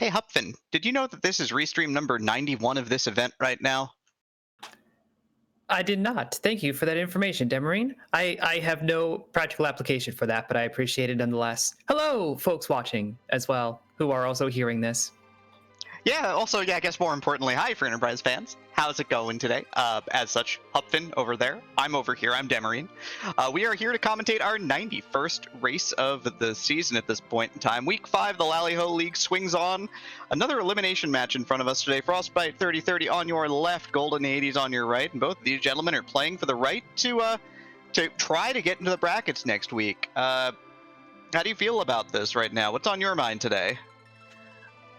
Hey Hupfin, did you know that this is restream number 91 of this event right now? I did not. Thank you for that information, Demarine. I have no practical application for that, but I appreciate it nonetheless. Hello, folks watching as well, who are also hearing this. Yeah, also, I guess more importantly, hi for Enterprise fans. How's it going today? As such, Hupfin over there. I'm over here, I'm Demarine. We are here to commentate our 91st race of the season at this point in time. Week 5, the Lali-Ho League swings on. Another elimination match in front of us today. Frostbite3030 on your left, goldenhades on your right, and both of these gentlemen are playing for the right to try to get into the brackets next week. How do you feel about this right now? What's on your mind today?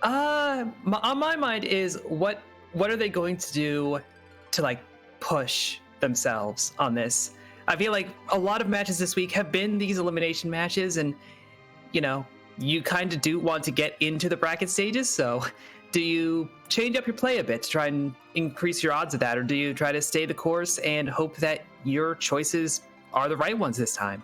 On my mind is what are they going to do to like push themselves on this? I feel like a lot of matches this week have been these elimination matches, and you kind of do want to get into the bracket stages. So, do you change up your play a bit to try and increase your odds of that, or do you try to stay the course and hope that your choices are the right ones this time?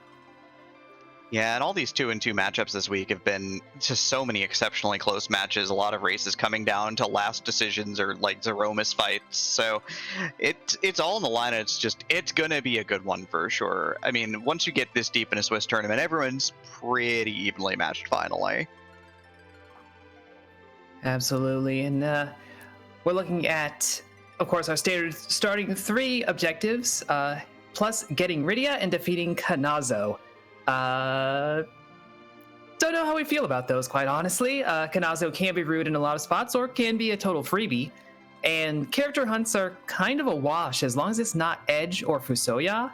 Yeah, and all these 2-2 matchups this week have been just so many exceptionally close matches. A lot of races coming down to last decisions or like Zeromus fights. So it's all in the line. And it's gonna be a good one for sure. I mean, once you get this deep in a Swiss tournament, everyone's pretty evenly matched finally. Absolutely, and we're looking at, of course, our standard starting 3 objectives, plus getting Rydia and defeating Kanazo. Don't know how we feel about those, quite honestly. Kanazo can be rude in a lot of spots, or can be a total freebie. And character hunts are kind of a wash. As long as it's not Edge or Fusoya,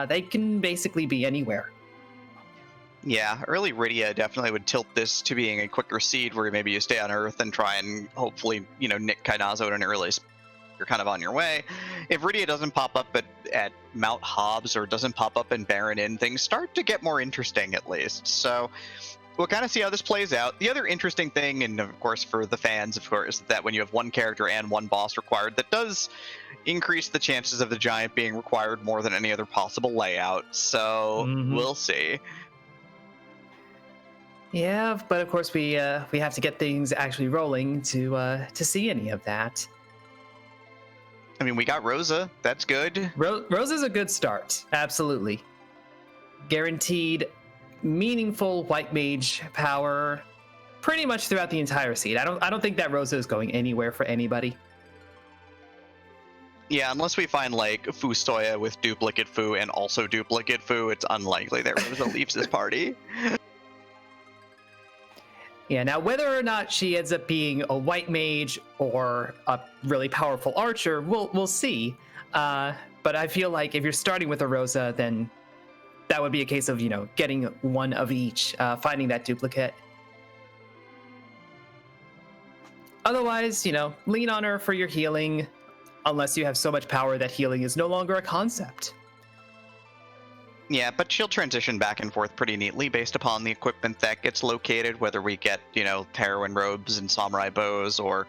they can basically be anywhere. Yeah, early Rydia definitely would tilt this to being a quicker seed where maybe you stay on Earth and try and hopefully, nick Kanazo at an early you're kind of on your way. If Rydia doesn't pop up at Mount Hobbs or doesn't pop up in Baron Inn, things start to get more interesting at least. So we'll kind of see how this plays out. The other interesting thing, and of course for the fans, of course, that when you have one character and one boss required, that does increase the chances of the giant being required more than any other possible layout. So we'll see. Yeah, but of course we have to get things actually rolling to see any of that. I mean, we got Rosa. That's good. Rosa's a good start. Absolutely. Guaranteed meaningful white mage power pretty much throughout the entire seed. I don't think that Rosa is going anywhere for anybody. Yeah, unless we find like Fusoya with duplicate Fu and also duplicate Fu, it's unlikely that Rosa leaves this party. Yeah, now whether or not she ends up being a white mage or a really powerful archer, we'll see. But I feel like if you're starting with a Rosa, then that would be a case of, getting one of each, finding that duplicate. Otherwise, lean on her for your healing, unless you have so much power that healing is no longer a concept. Yeah, but she'll transition back and forth pretty neatly based upon the equipment that gets located, whether we get, heroin robes and samurai bows or,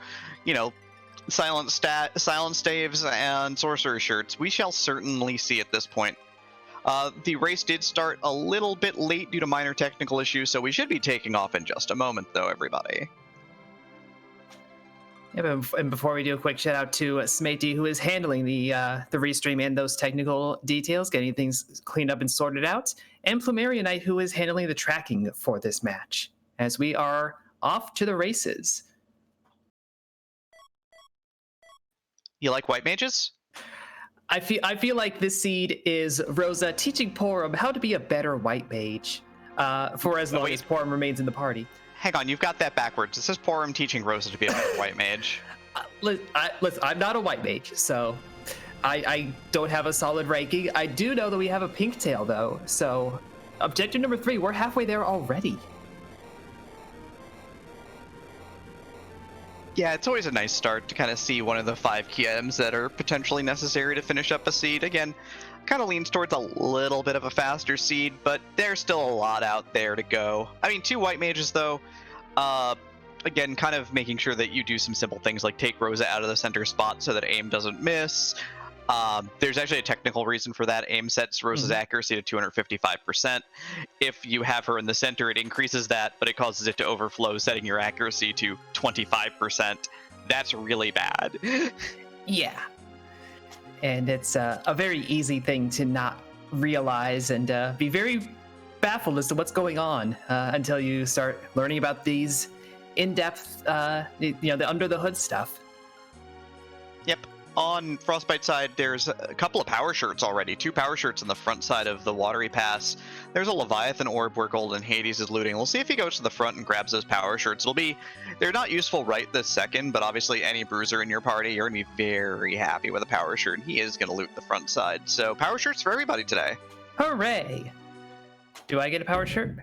silent staves and sorcerer shirts. We shall certainly see at this point. The race did start a little bit late due to minor technical issues, so we should be taking off in just a moment, though, everybody. Yeah, and before we do, a quick shout out to Smatey, who is handling the restream and those technical details, getting things cleaned up and sorted out, and Plumeria who is handling the tracking for this match, as we are off to the races. You like white mages? I feel like this seed is Rosa teaching Porum how to be a better white mage, for as long as Porum remains in the party. Hang on, you've got that backwards. It says Porum teaching Rosa to be a better white mage. Listen, I'm not a white mage, so I don't have a solid ranking. I do know that we have a pink tail, though, so objective number 3, we're halfway there already. Yeah, it's always a nice start to kind of see one of the 5 key items that are potentially necessary to finish up a seed. Again, kind of leans towards a little bit of a faster seed, but there's still a lot out there to go. I mean, 2 white mages, though. Again, kind of making sure that you do some simple things like take Rosa out of the center spot so that aim doesn't miss. There's actually a technical reason for that. Aim sets Rosa's accuracy to 255%. If you have her in the center, it increases that, but it causes it to overflow, setting your accuracy to 25%. That's really bad. Yeah. And it's a very easy thing to not realize and be very baffled as to what's going on until you start learning about these in-depth, the under-the-hood stuff. Yep. On Frostbite side, there's a couple of power shirts already. 2 power shirts on the front side of the watery pass. There's a Leviathan orb where Golden Hades is looting. We'll see if he goes to the front and grabs those power shirts. They're not useful right this second, but obviously any bruiser in your party, you're going to be very happy with a power shirt, and he is going to loot the front side. So power shirts for everybody today. Hooray! Do I get a power shirt?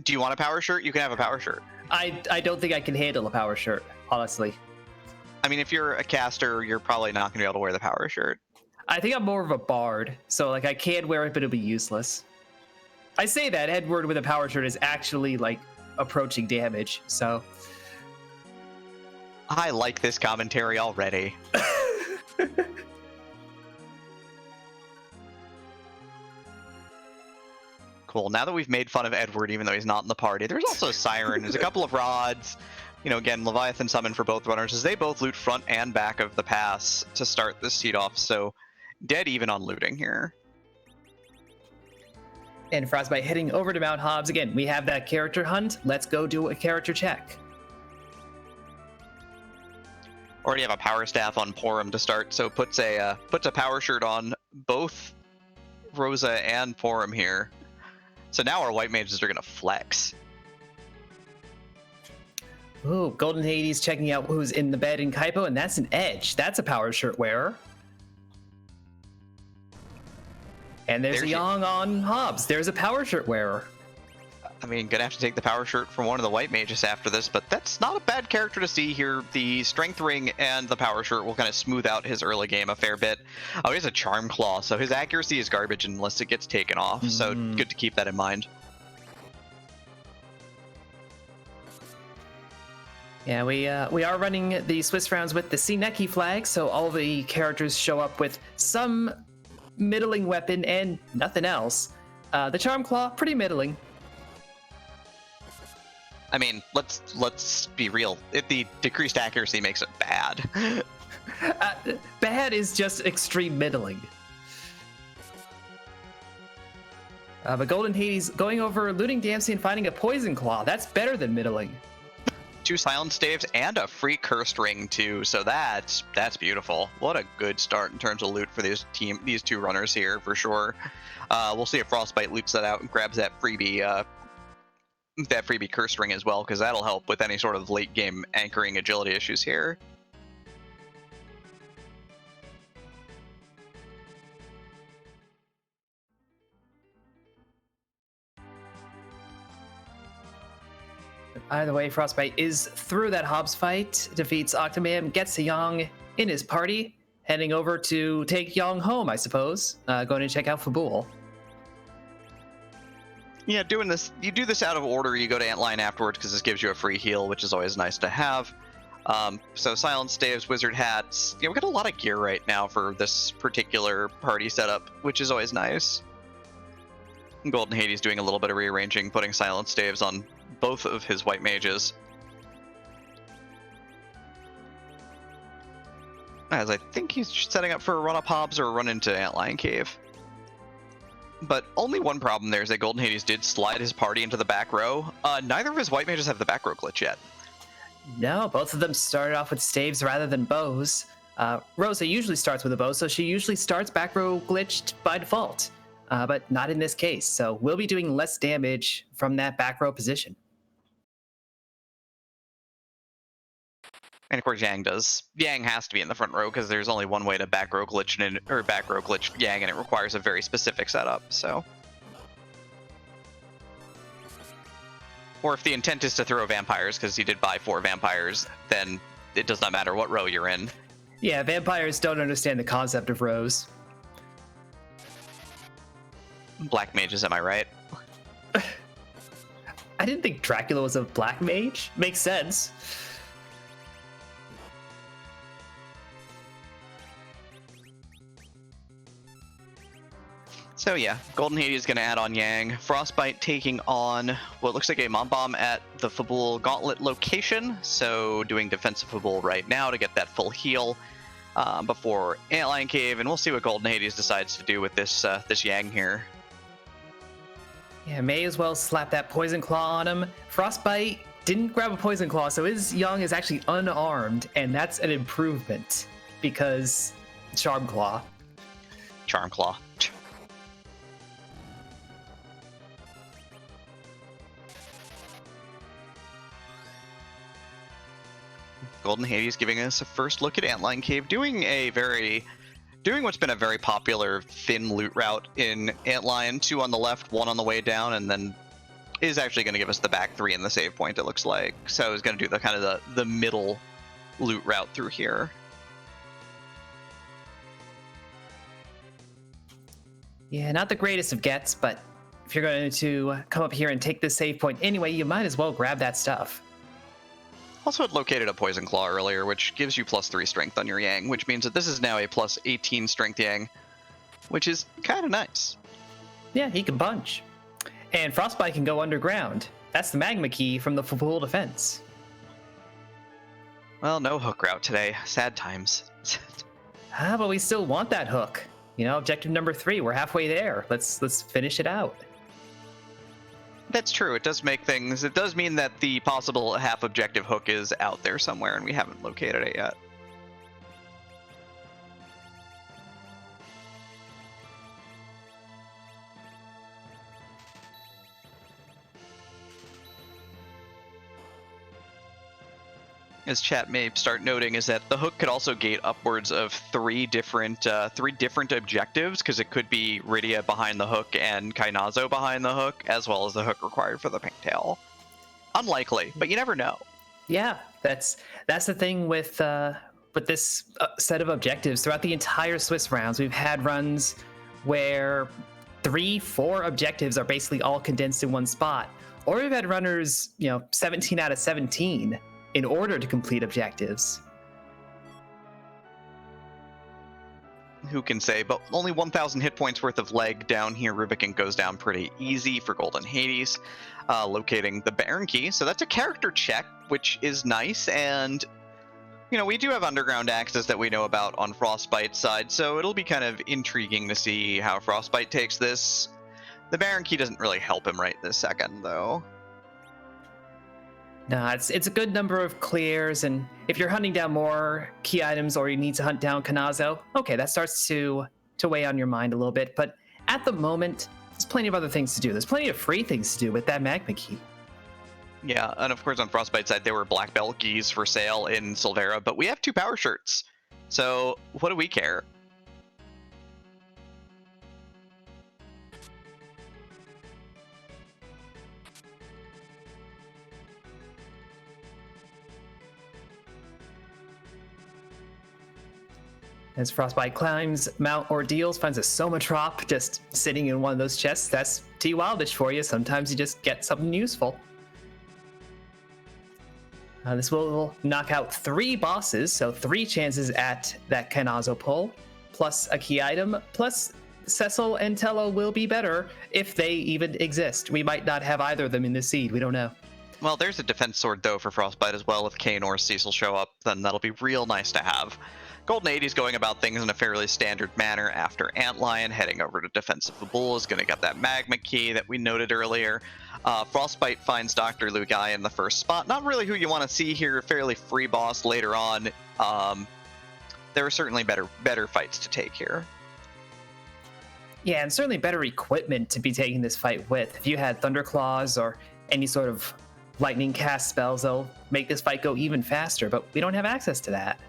Do you want a power shirt? You can have a power shirt. I don't think I can handle a power shirt, honestly. I mean, if you're a caster, you're probably not going to be able to wear the power shirt. I think I'm more of a bard, so like I can wear it, but it'll be useless. I say that Edward with a power shirt is actually like approaching damage, so. I like this commentary already. Cool. Now that we've made fun of Edward, even though he's not in the party, there's also a Siren. There's a couple of rods. Again, Leviathan summon for both runners as they both loot front and back of the pass to start this seed off. So dead even on looting here. And Frostbite heading over to Mount Hobbs. Again, we have that character hunt. Let's go do a character check. Already have a power staff on Porum to start, so puts a power shirt on both Rosa and Porum here. So now our white mages are going to flex. Ooh, Golden Hades checking out who's in the bed in Kaipo, and that's an Edge. That's a power shirt wearer. And there's a Yang on Hobbs. There's a power shirt wearer. I mean, gonna have to take the power shirt from one of the white mages after this, but that's not a bad character to see here. The strength ring and the power shirt will kind of smooth out his early game a fair bit. Oh, he has a charm claw, so his accuracy is garbage unless it gets taken off. So good to keep that in mind. Yeah, we are running the Swiss rounds with the Sineki flag, so all the characters show up with some middling weapon and nothing else. The Charm Claw, pretty middling. I mean, let's be real. The decreased accuracy makes it bad. Bad is just extreme middling. But Golden Hades going over looting Dempsey and finding a Poison Claw. That's better than middling. 2 silence staves and a free cursed ring too, so that's beautiful. What a good start in terms of loot for these 2 runners here for sure. We'll see if Frostbite loots that out and grabs that freebie cursed ring as well, because that'll help with any sort of late game anchoring agility issues here. Either way, Frostbite is through that Hobbs fight, defeats Octoman, gets Yang in his party, heading over to take Yang home, I suppose. Going to check out Fabul. Yeah, you do this out of order. You go to Antlion afterwards because this gives you a free heal, which is always nice to have. So silence staves, wizard hats. We got a lot of gear right now for this particular party setup, which is always nice. Golden Hades doing a little bit of rearranging, putting silence staves on both of his white mages. As I think he's setting up for a run up Hobbs or a run into Antlion Cave. But only one problem there is that Golden Hades did slide his party into the back row. Neither of his white mages have the back row glitch yet. No, both of them started off with staves rather than bows. Rosa usually starts with a bow, so she usually starts back row glitched by default. But not in this case, so we'll be doing less damage from that back row position. And of course Yang does. Yang has to be in the front row because there's only one way to back row glitch Yang, and it requires a very specific setup, so. Or if the intent is to throw vampires, because he did buy 4 vampires, then it does not matter what row you're in. Yeah, vampires don't understand the concept of rows. Black mages, am I right? I didn't think Dracula was a black mage. Makes sense. So yeah, Golden Hades is going to add on Yang. Frostbite taking on what looks like a Mom Bomb at the Fabul Gauntlet location. So doing defensive Fabul right now to get that full heal before Antlion Cave, and we'll see what Golden Hades decides to do with this this Yang here. Yeah, may as well slap that Poison Claw on him. Frostbite didn't grab a Poison Claw, so his Young is actually unarmed, and that's an improvement because Charm Claw. Charm Claw. Golden Hades giving us a first look at Antlion Cave, doing what's been a very popular thin loot route in Antlion, 2 on the left, 1 on the way down, and then is actually going to give us the back 3 in the save point, it looks like. So he's going to do the kind of the middle loot route through here. Yeah, not the greatest of gets, but if you're going to come up here and take this save point anyway, you might as well grab that stuff. Also, it located a Poison Claw earlier, which gives you +3 strength on your Yang, which means that this is now a +18 strength Yang, which is kind of nice. Yeah, he can punch. And Frostbite can go underground. That's the magma key from the full defense. Well, no hook route today. Sad times. But we still want that hook. You know, objective number 3, we're halfway there. Let's finish it out. That's true. It does make things. It does mean that the possible half objective hook is out there somewhere, and we haven't located it yet. As chat may start noting, is that the hook could also gate upwards of 3 different objectives, because it could be Rydia behind the hook and Kainazo behind the hook, as well as the hook required for the pink tail. Unlikely, but you never know. Yeah, that's the thing with this set of objectives. Throughout the entire Swiss rounds, we've had runs where 3-4 objectives are basically all condensed in one spot, or we've had runners, 17 out of 17. In order to complete objectives. Who can say, but only 1,000 hit points worth of leg down here. Rubicon goes down pretty easy for Golden Hades, locating the Baron Key. So that's a character check, which is nice. And, we do have underground access that we know about on Frostbite's side, so it'll be kind of intriguing to see how Frostbite takes this. The Baron Key doesn't really help him right this second, though. No, it's a good number of clears, and if you're hunting down more key items or you need to hunt down Kainazo, okay, that starts to weigh on your mind a little bit. But at the moment, there's plenty of other things to do. There's plenty of free things to do with that magma key. Yeah, and of course on Frostbite's side, there were black belt keys for sale in Silvera, but we have 2 power shirts. So what do we care? As Frostbite climbs Mount Ordeals, finds a Somatrop just sitting in one of those chests. That's T Wildish for you. Sometimes you just get something useful. This will knock out 3 bosses, so 3 chances at that Kainazo pull, plus a key item, plus Cecil and Tello will be better if they even exist. We might not have either of them in the seed. We don't know. Well, there's a defense sword, though, for Frostbite as well. If Kane or Cecil show up, then that'll be real nice to have. Golden Hades going about things in a fairly standard manner after Antlion, heading over to Defensive Bull, is going to get that magma key that we noted earlier. Frostbite finds Dr. Lugai in the first spot. Not really who you want to see here, fairly free boss later on. There are certainly better fights to take here. Yeah, and certainly better equipment to be taking this fight with. If you had Thunderclaws or any sort of lightning cast spells, they'll make this fight go even faster, but we don't have access to that.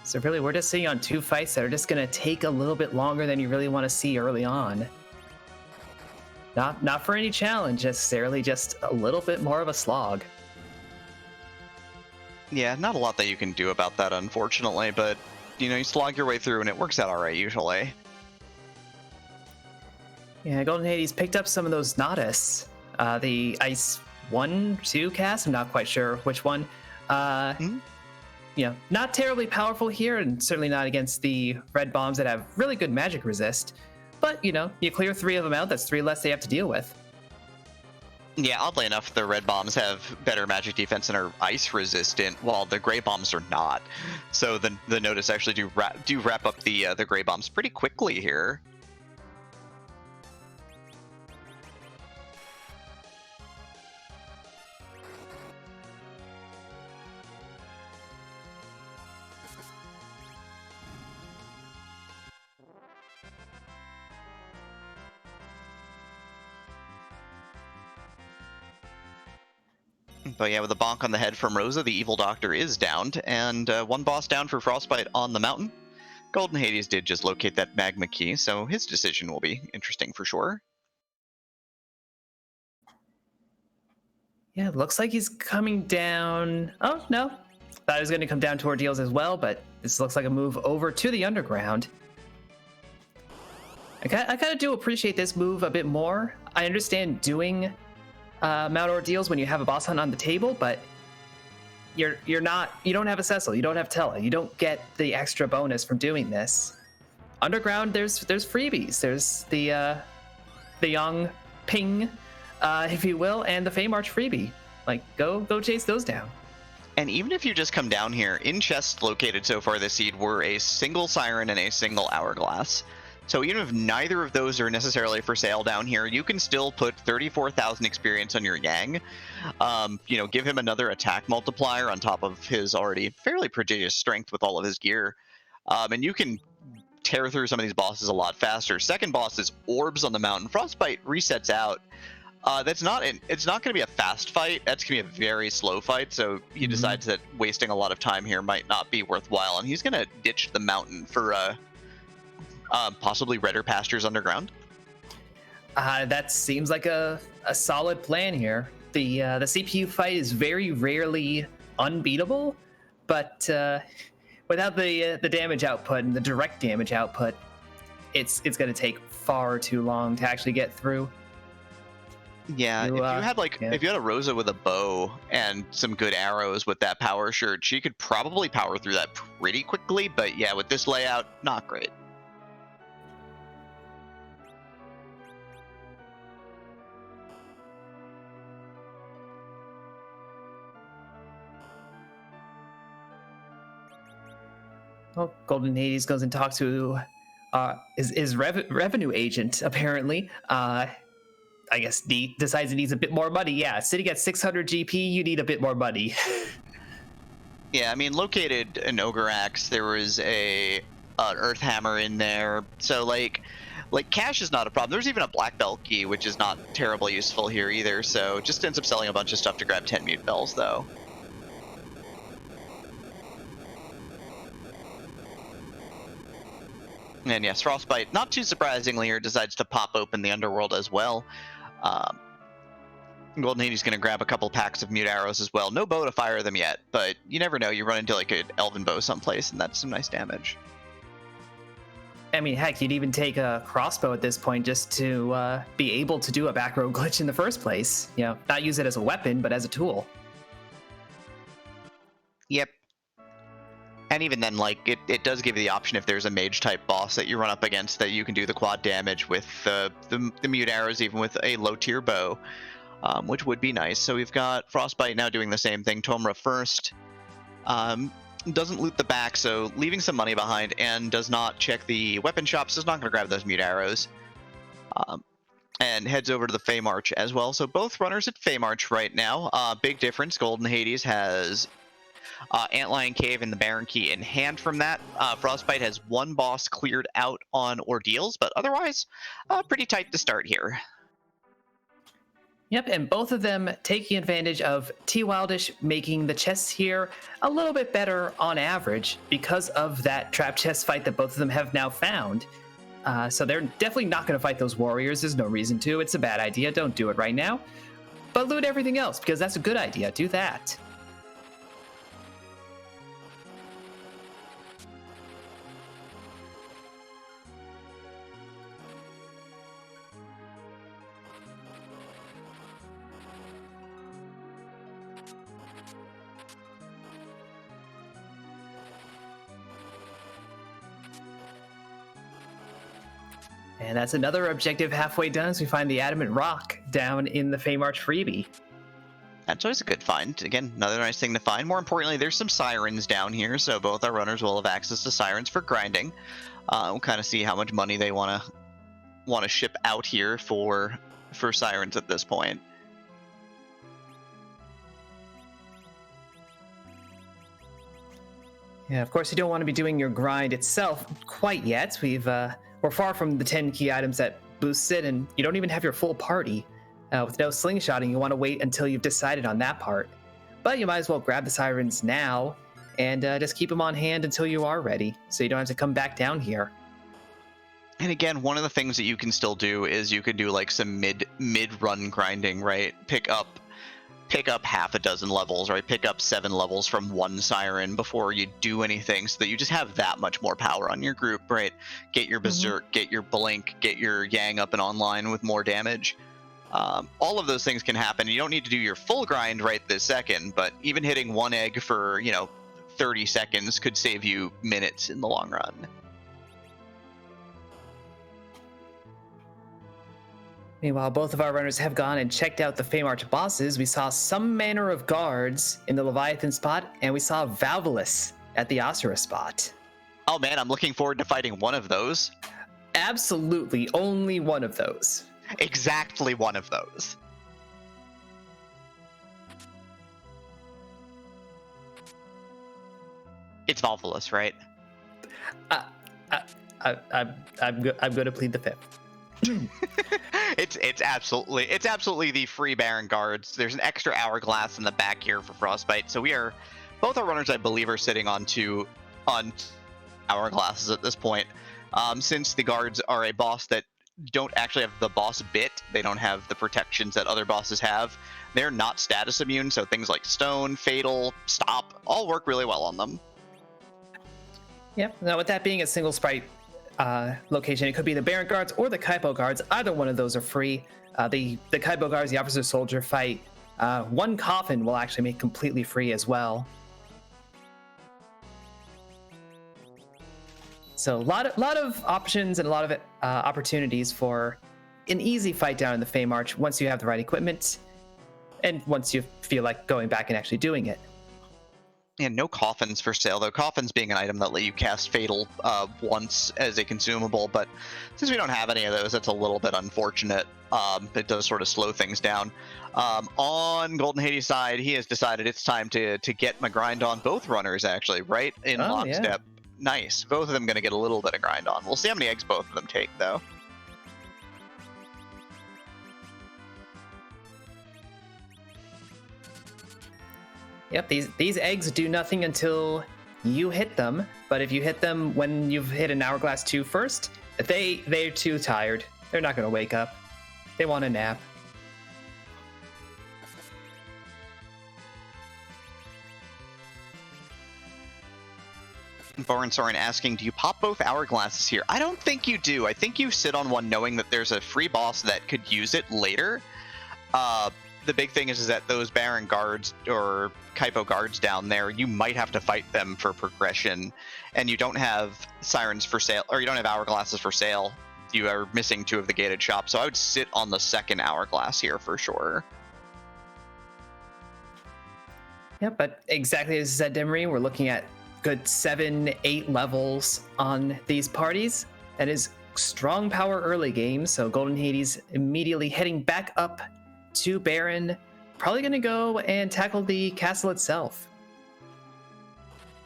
So really, we're just seeing on 2 fights that are just going to take a little bit longer than you really want to see early on. Not for any challenge necessarily, just a little bit more of a slog. Yeah, not a lot that you can do about that, unfortunately, but, you know, you slog your way through and it works out alright, usually. Yeah, Golden Hades picked up some of those Nodus. The Ice 1, 2 cast, I'm not quite sure which one. You know, not terribly powerful here, and certainly not against the red bombs that have really good magic resist. But, you know, you clear 3 of them out, that's 3 less they have to deal with. Yeah, oddly enough, the red bombs have better magic defense and are ice resistant, while the gray bombs are not. So the Nodus actually do wrap up the gray bombs pretty quickly here. But yeah, with a bonk on the head from Rosa, the evil doctor is downed, and 1 boss down for Frostbite on the mountain. Golden Hades did just locate that magma key, so his decision will be interesting for sure. Yeah, looks like he's coming down. Oh, no. Thought he was going to come down to Ordeals as well, but this looks like a move over to the underground. I kind of do appreciate this move a bit more. I understand doing Mount Ordeals when you have a boss hunt on the table, but you don't have a Cecil, you don't have Tella, you don't get the extra bonus from doing this. Underground, there's freebies. There's the Young Ping, if you will, and the Feymarch freebie. Like, go chase those down. And even if you just come down here, in chests located so far this seed were a single Siren and a single Hourglass. So even if neither of those are necessarily for sale down here, you can still put 34,000 experience on your Yang. You know, give him another attack multiplier on top of his already fairly prodigious strength with all of his gear. And you can tear through some of these bosses a lot faster. Second boss is Orbs on the Mountain. Frostbite resets out. It's not going to be a fast fight. That's going to be a very slow fight. So he decides that wasting a lot of time here might not be worthwhile, and he's going to ditch the mountain for possibly redder pastures underground. That seems like a solid plan here. The CPU fight is very rarely unbeatable, but without the damage output and the direct damage output, it's going to take far too long to actually get through. Yeah, if you had if you had a Rosa with a bow and some good arrows with that power shirt, she could probably power through that pretty quickly. But yeah, with this layout, not great. Well, Golden Hades goes and talks to his revenue agent, apparently. I guess decides he needs a bit more money. Yeah, sitting at 600 GP, you need a bit more money. Yeah, I mean, located an Ogre Axe, there was an Earth Hammer in there. So, like cash is not a problem. There's even a Black Belt key, which is not terribly useful here either. So, just ends up selling a bunch of stuff to grab 10 Mute Bells, though. And yes, Frostbite, not too surprisingly, here decides to pop open the Underworld as well. Golden Hades going to grab a couple packs of Mute Arrows as well. No bow to fire them yet, but you never know. You run into like an Elven Bow someplace, and that's some nice damage. I mean, heck, you'd even take a crossbow at this point just to be able to do a back row glitch in the first place. You know, not use it as a weapon, but as a tool. Yep. And even then, like, it does give you the option if there's a mage-type boss that you run up against that you can do the quad damage with the Mute Arrows, even with a low-tier bow, which would be nice. So we've got Frostbite now doing the same thing. Tomra first. Doesn't loot the back, so leaving some money behind, and does not check the weapon shops. Is not going to grab those Mute Arrows. And heads over to the Feymarch as well. So both runners at Feymarch right now. Big difference. Golden Hades has Antlion Cave and the Baron Key in hand from that. Frostbite has 1 boss cleared out on Ordeals, but otherwise, pretty tight to start here. Yep, and both of them taking advantage of T. Wildish making the chests here a little bit better on average because of that trap chest fight that both of them have now found. So they're definitely not going to fight those warriors. There's no reason to. It's a bad idea. Don't do it right now. But loot everything else because that's a good idea. Do that. And that's another objective halfway done as we find the Adamant Rock down in the Feymarch freebie. That's always a good find. Again, another nice thing to find. More importantly, there's some sirens down here, so both our runners will have access to sirens for grinding. We'll kind of see how much money they want to ship out here for sirens at this point. Yeah, of course, you don't want to be doing your grind itself quite yet. We're far from the 10 key items that boost it, and you don't even have your full party. With no slingshotting, you want to wait until you've decided on that part. But you might as well grab the sirens now and just keep them on hand until you are ready, so you don't have to come back down here. And again, one of the things that you can still do is you can do like some mid-run grinding, right? Pick up half a dozen levels, right? Pick up 7 levels from one siren before you do anything, so that you just have that much more power on your group, right? Get your Berserk, get your Blink, get your Yang up and online with more damage. All of those things can happen. You don't need to do your full grind right this second, but even hitting one egg for 30 seconds could save you minutes in the long run. Meanwhile, both of our runners have gone and checked out the Feymarch bosses. We saw some manner of guards in the Leviathan spot, and we saw Valvulus at the Asura spot. Oh man, I'm looking forward to fighting one of those. Absolutely, only one of those. Exactly one of those. It's Valvulus, right? I'm going to plead the fifth. It's absolutely the free Baron guards. There's an extra hourglass in the back here for Frostbite, so both our runners, I believe, are sitting on hourglasses at this point. Since the guards are a boss that don't actually have the boss bit, they don't have the protections that other bosses have. They're not status immune, so things like Stone, Fatal, Stop, all work really well on them. Yep. Now, with that being a single sprite location, it could be the Baron guards or the Kaipo guards. Either one of those are free. The Kaipo guards, the officer soldier fight, one coffin will actually make completely free as well. So a lot of options and a lot of opportunities for an easy fight down in the Feymarch once you have the right equipment and once you feel like going back and actually doing it. And no coffins for sale, though. Coffins being an item that let you cast Fatal once as a consumable, but since we don't have any of those, that's a little bit unfortunate. It does sort of slow things down. On Golden Hades' side, he has decided it's time to get my grind on. Both runners, actually, right in lockstep. Yeah. Nice. Both of them going to get a little bit of grind on. We'll see how many eggs both of them take, though. Yep, these eggs do nothing until you hit them, but if you hit them when you've hit an Hourglass 2 first, they're too tired. They're not going to wake up. They want a nap. Boren Soren asking, do you pop both hourglasses here? I don't think you do. I think you sit on one knowing that there's a free boss that could use it later. The big thing is that those Baron guards or Kaipo guards down there, you might have to fight them for progression, and you don't have sirens for sale, or you don't have hourglasses for sale. You are missing 2 of the gated shops, so I would sit on the second hourglass here for sure. Yeah, but exactly as you said, Demery, we're looking at good 7-8 levels on these parties. That is strong power early game, so Golden Hades immediately heading back up to Baron, probably going to go and tackle the castle itself.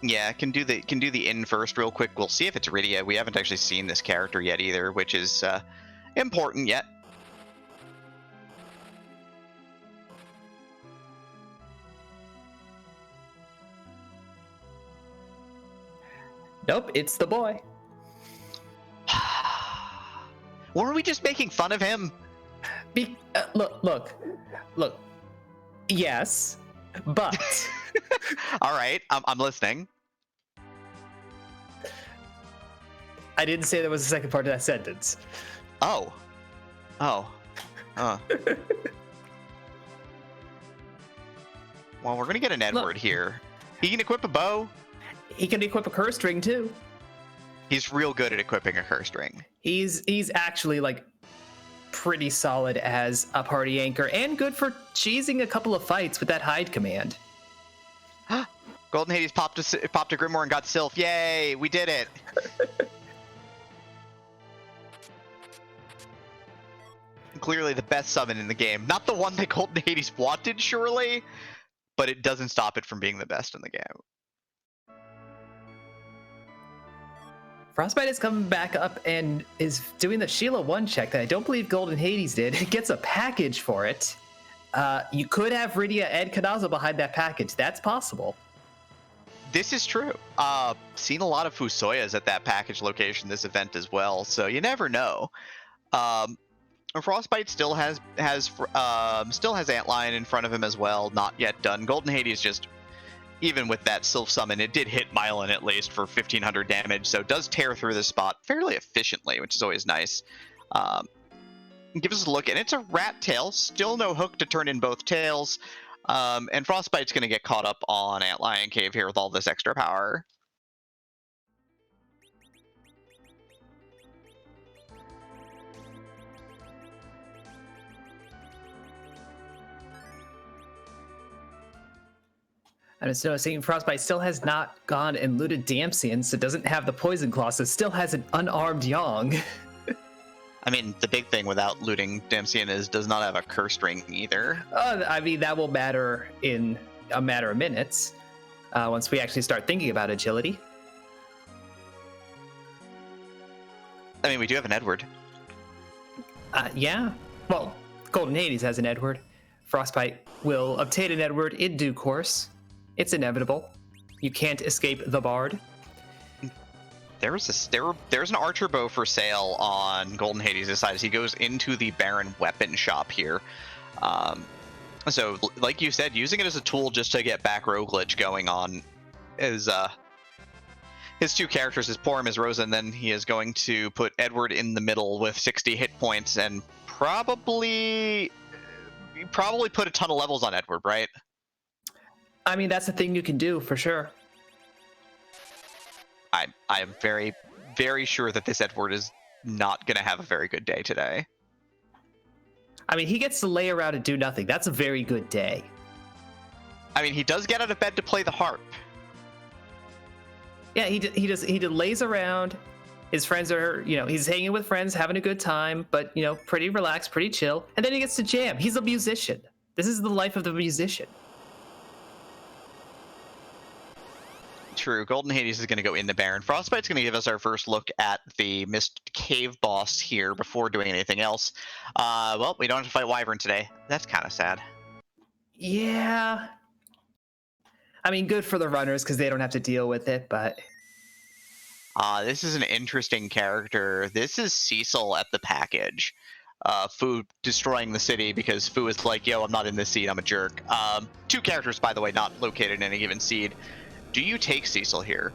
Yeah, can do the inn first real quick. We'll see if it's Rydia. We haven't actually seen this character yet either, which is important yet. Nope, it's the boy. Were we just making fun of him? Look. Yes, but all right, I'm listening. I didn't say there was a second part to that sentence. Oh. Well, we're gonna get an Edward here. He can equip a bow. He can equip a curse string too. He's real good at equipping a cursed ring. He's actually like pretty solid as a party anchor and good for cheesing a couple of fights with that hide command. Golden Hades popped a Grimoire and got Sylph. Yay, we did it. Clearly the best summon in the game. Not the one that Golden Hades wanted, surely, but it doesn't stop it from being the best in the game. Frostbite is coming back up and is doing the Sheila 1 check that I don't believe Golden Hades did. It gets a package for it. You could have Rydia and Kanazo behind that package. That's possible. This is true. Seen a lot of Fusoyas at that package location this event as well, so you never know. Frostbite still has Antlion in front of him as well, not yet done. Golden Hades just, even with that Sylph summon, it did hit Mylan at least for 1500 damage, so it does tear through this spot fairly efficiently, which is always nice. Give us a look, and it's a rat tail, still no hook to turn in both tails, and Frostbite's going to get caught up on Antlion Cave here with all this extra power. I'm just noticing Frostbite still has not gone and looted Damsian, so doesn't have the Poison Claw, so still has an unarmed Yang. I mean, the big thing without looting Damsian is does not have a cursed ring either. I mean, that will matter in a matter of minutes once we actually start thinking about agility. I mean, we do have an Edward. Yeah. Well, Golden Hades has an Edward. Frostbite will obtain an Edward in due course. It's inevitable. You can't escape the Bard. There's an archer bow for sale on Golden Hades' side as he goes into the Baron weapon shop here. So, like you said, using it as a tool just to get back row glitch going on is his two characters, his Porum, his Rosa, and then he is going to put Edward in the middle with 60 hit points and probably put a ton of levels on Edward, right? I mean, that's the thing you can do for sure. I am very, very sure that this Edward is not going to have a very good day today. I mean, he gets to lay around and do nothing. That's a very good day. I mean, he does get out of bed to play the harp. Yeah, he lays around. His friends are, he's hanging with friends, having a good time, but, pretty relaxed, pretty chill. And then he gets to jam. He's a musician. This is the life of the musician. True. Golden Hades is going to go into Baron. Frostbite's going to give us our first look at the Mist Cave boss here before doing anything else. Well, we don't have to fight Wyvern today. That's kind of sad. Yeah. I mean, good for the runners because they don't have to deal with it, but... This is an interesting character. This is Cecil at the package. Fu destroying the city because Fu is like, yo, I'm not in this seed, I'm a jerk. Two characters, by the way, not located in any given seed. Do you take Cecil here?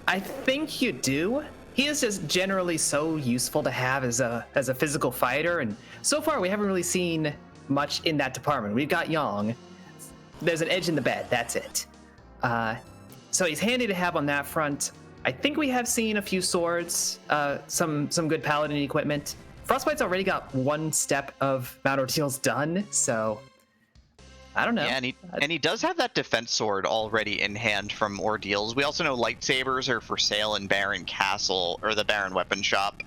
I think you do. He is just generally so useful to have as a physical fighter, and so far we haven't really seen much in that department. We've got Yang. There's an edge in the bed, that's it. So he's handy to have on that front. I think we have seen a few swords, some good paladin equipment. Frostbite's already got one step of Mount Ordeals done, so I don't know. Yeah, and he does have that defense sword already in hand from Ordeals. We also know lightsabers are for sale in Baron Castle, or the Baron Weapon Shop.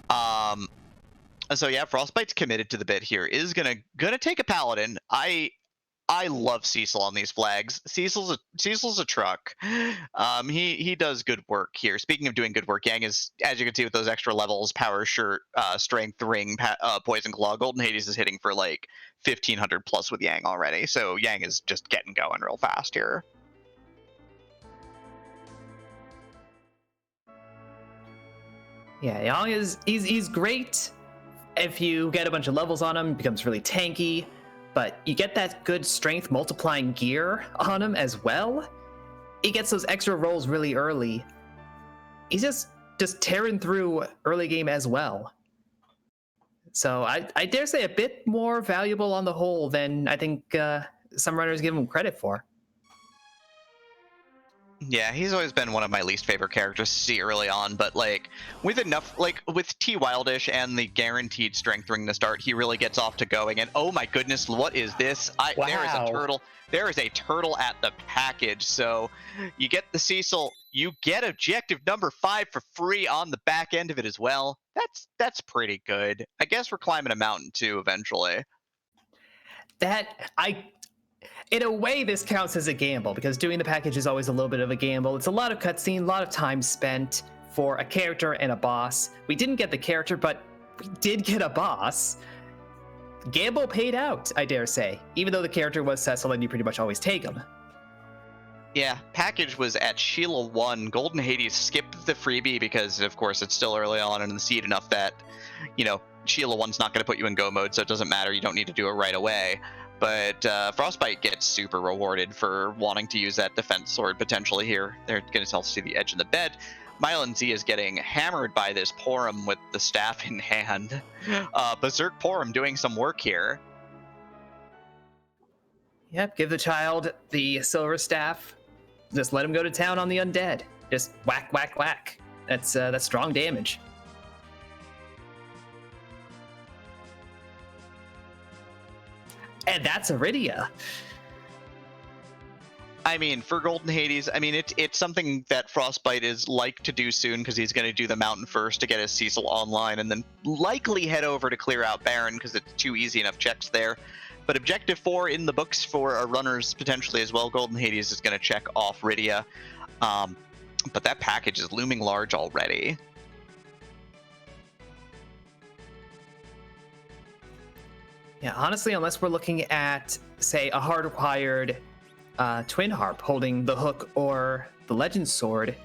So yeah, Frostbite's committed to the bit here. Is gonna take a paladin. I love Cecil on these flags. Cecil's a truck. He does good work here. Speaking of doing good work, Yang is, as you can see with those extra levels, power shirt, strength ring, poison claw. Golden Hades is hitting for like 1500 plus with Yang already. So Yang is just getting going real fast here. Yeah, Yang is he's great. If you get a bunch of levels on him, he becomes really tanky. But you get that good strength multiplying gear on him as well. He gets those extra rolls really early. He's just tearing through early game as well. So I dare say a bit more valuable on the whole than I think some runners give him credit for. Yeah, he's always been one of my least favorite characters to see early on, but like with enough, like with T Wildish and the guaranteed strength ring to start, he really gets off to going. And oh my goodness, what is this? There is a Wow. turtle. There is a turtle at the package. So you get the Cecil, you get objective number 5 for free on the back end of it as well. That's pretty good. I guess we're climbing a mountain too eventually. In a way, this counts as a gamble because doing the package is always a little bit of a gamble. It's a lot of cutscene, a lot of time spent for a character and a boss. We didn't get the character, but we did get a boss. Gamble paid out, I dare say, even though the character was Cecil and you pretty much always take him. Yeah, package was at Sheila 1. Golden Hades skipped the freebie because, of course, it's still early on in the seed enough that, you know, Sheila 1's not going to put you in go mode, so it doesn't matter. You don't need to do it right away. But Frostbite gets super rewarded for wanting to use that defense sword potentially here. They're going to see the edge in the bed. Mylan Z is getting hammered by this Porum with the staff in hand. Berserk Porum doing some work here. Yep, give the child the silver staff. Just let him go to town on the undead. Just whack, whack, whack. That's strong damage. And that's Iridia. I mean, for Golden Hades, I mean, it's something that Frostbite is like to do soon because he's going to do the mountain first to get his Cecil online and then likely head over to clear out Baron because it's 2 easy enough checks there. But Objective 4 in the books for our runners potentially as well. Golden Hades is going to check off Rydia. But that package is looming large already. Yeah, honestly, unless we're looking at, say, a hardwired Twin Harp holding the hook or the Legend Sword,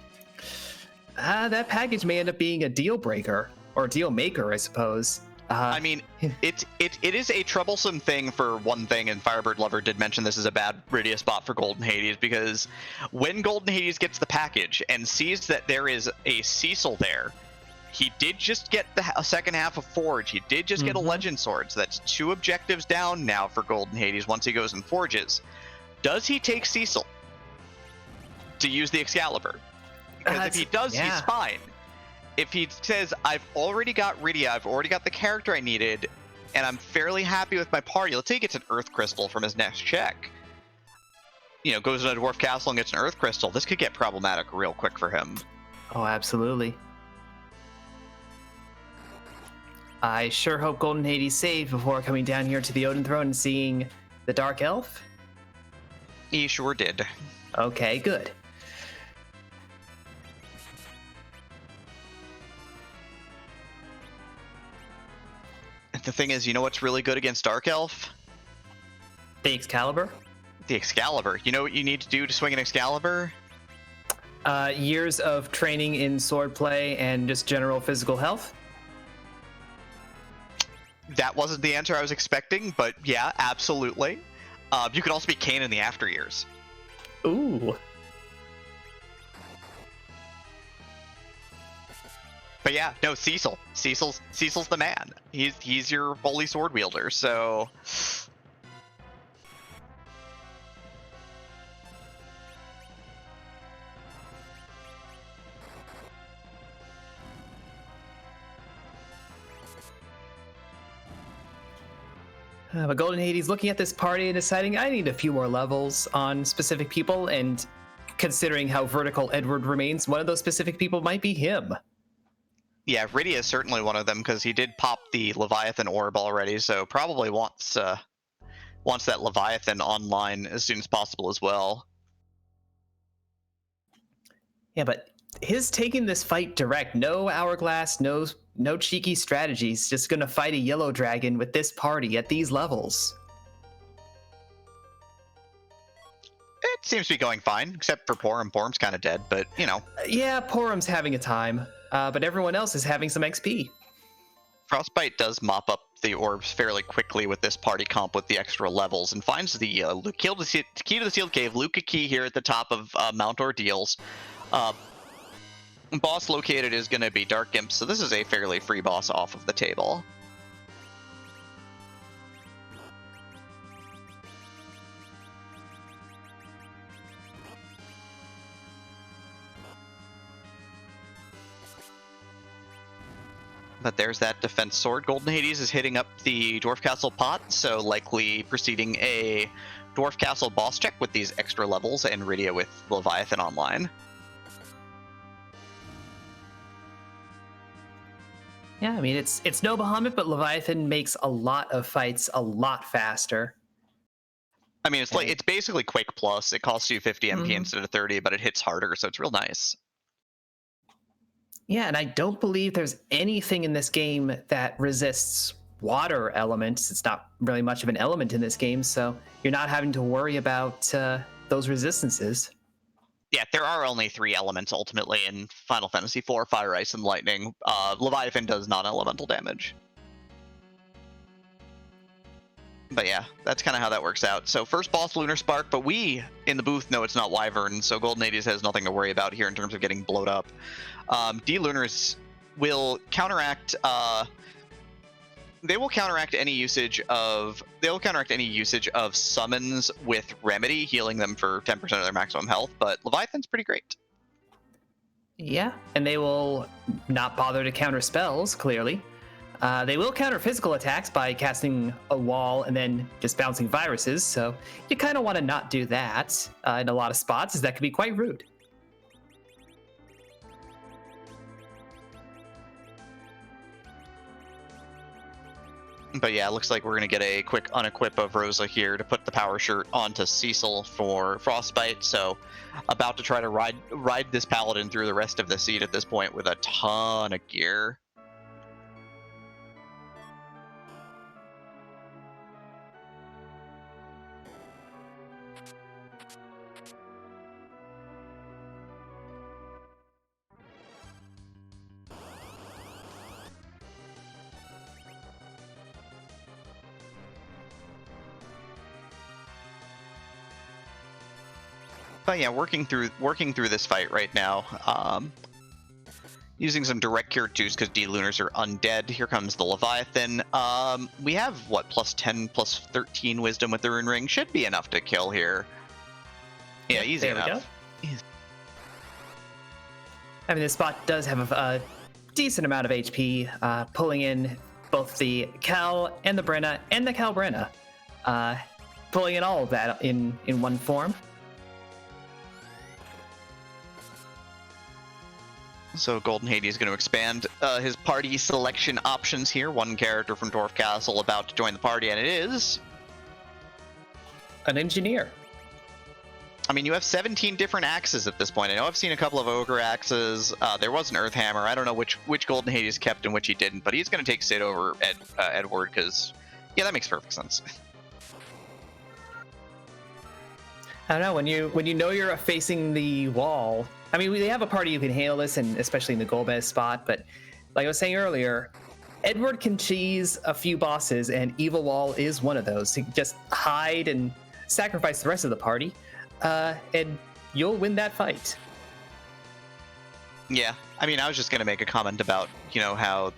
that package may end up being a deal breaker or deal maker, I suppose. I mean, it is a troublesome thing for one thing, and Firebird Lover did mention this is a bad Rydia spot for Golden Hades, because when Golden Hades gets the package and sees that there is a Cecil there, he did just get a second half of Forge. He did just get a Legend Sword, so that's 2 objectives down now for Golden Hades once he goes and Forges. Does he take Cecil to use the Excalibur? Because if he does, he's fine. If he says, I've already got Rydia, I've already got the character I needed, and I'm fairly happy with my party, let's say he gets an Earth Crystal from his next check. You know, goes to a Dwarf Castle and gets an Earth Crystal. This could get problematic real quick for him. Oh, absolutely. I sure hope Golden Hades saved before coming down here to the Odin Throne and seeing the Dark Elf. He sure did. Okay, good. The thing is, you know what's really good against Dark Elf? The Excalibur? The Excalibur. You know what you need to do to swing an Excalibur? Years of training in swordplay and just general physical health. That wasn't the answer I was expecting, but yeah, absolutely. You could also be Kane in the after years. Ooh. But yeah, no, Cecil. Cecil's the man. He's your holy sword wielder, so... But Golden Hades looking at this party and deciding I need a few more levels on specific people, and considering how vertical Edward remains, one of those specific people might be him. Yeah, Rydia is certainly one of them because he did pop the Leviathan orb already, so probably wants that Leviathan online as soon as possible as well. Yeah, but his taking this fight direct, no hourglass, no cheeky strategies, just gonna fight a yellow dragon with this party at these levels. It seems to be going fine, except for Porum. Porum's kind of dead, but, you know. Yeah, Porum's having a time, but everyone else is having some XP. Frostbite does mop up the orbs fairly quickly with this party comp with the extra levels and finds the key to the sealed cave, Luca key here at the top of Mount Ordeals. Boss located is going to be Dark Imp, so this is a fairly free boss off of the table. But there's that defense sword. Golden Hades is hitting up the Dwarf Castle pot, so likely proceeding a Dwarf Castle boss check with these extra levels and Rydia with Leviathan online. Yeah, I mean, it's no Bahamut, but Leviathan makes a lot of fights a lot faster. I mean, it's basically Quake Plus. It costs you 50 MP instead of 30, but it hits harder, so it's real nice. Yeah, and I don't believe there's anything in this game that resists water elements. It's not really much of an element in this game, so you're not having to worry about those resistances. Yeah, there are only 3 elements ultimately in Final Fantasy IV: Fire, Ice, and Lightning. Leviathan does non-elemental damage. But yeah, that's kind of how that works out. So first boss, Lunar Spark, but we in the booth know it's not Wyvern, so Golden Hades has nothing to worry about here in terms of getting blowed up. D-Lunars will counteract. They will counteract any usage of summons with Remedy, healing them for 10% of their maximum health. But Leviathan's pretty great. Yeah, and they will not bother to counter spells, clearly. They will counter physical attacks by casting a wall and then just bouncing viruses, so you kind of want to not do that in a lot of spots, as that could be quite rude. But yeah, it looks like we're going to get a quick unequip of Rosa here to put the power shirt onto Cecil for Frostbite. So about to try to ride this paladin through the rest of the seed at this point with a ton of gear. But yeah, working through this fight right now. Using some direct cure juice because D-Lunars are undead. Here comes the Leviathan. We have what, +10, +13 wisdom with the Rune Ring. Should be enough to kill here. Yeah, easy enough. There we go. I mean, this spot does have a decent amount of HP, pulling in both the Cal and the Brenna and the Cal Brenna, pulling in all of that in one form. So Golden Hades is going to expand his party selection options here. One character from Dwarf Castle about to join the party, and it is an engineer. I mean, you have 17 different axes at this point. I know I've seen a couple of ogre axes. There was an earth hammer. I don't know which Golden Hades kept and which he didn't, but he's going to take Sid over Edward because, yeah, that makes perfect sense. I don't know, when you know you're facing the wall. I mean, they have a party who can handle this, and especially in the Golbez spot, but like I was saying earlier, Edward can cheese a few bosses, and Evil Wall is one of those. He can just hide and sacrifice the rest of the party, and you'll win that fight. Yeah, I mean, I was just going to make a comment about, how,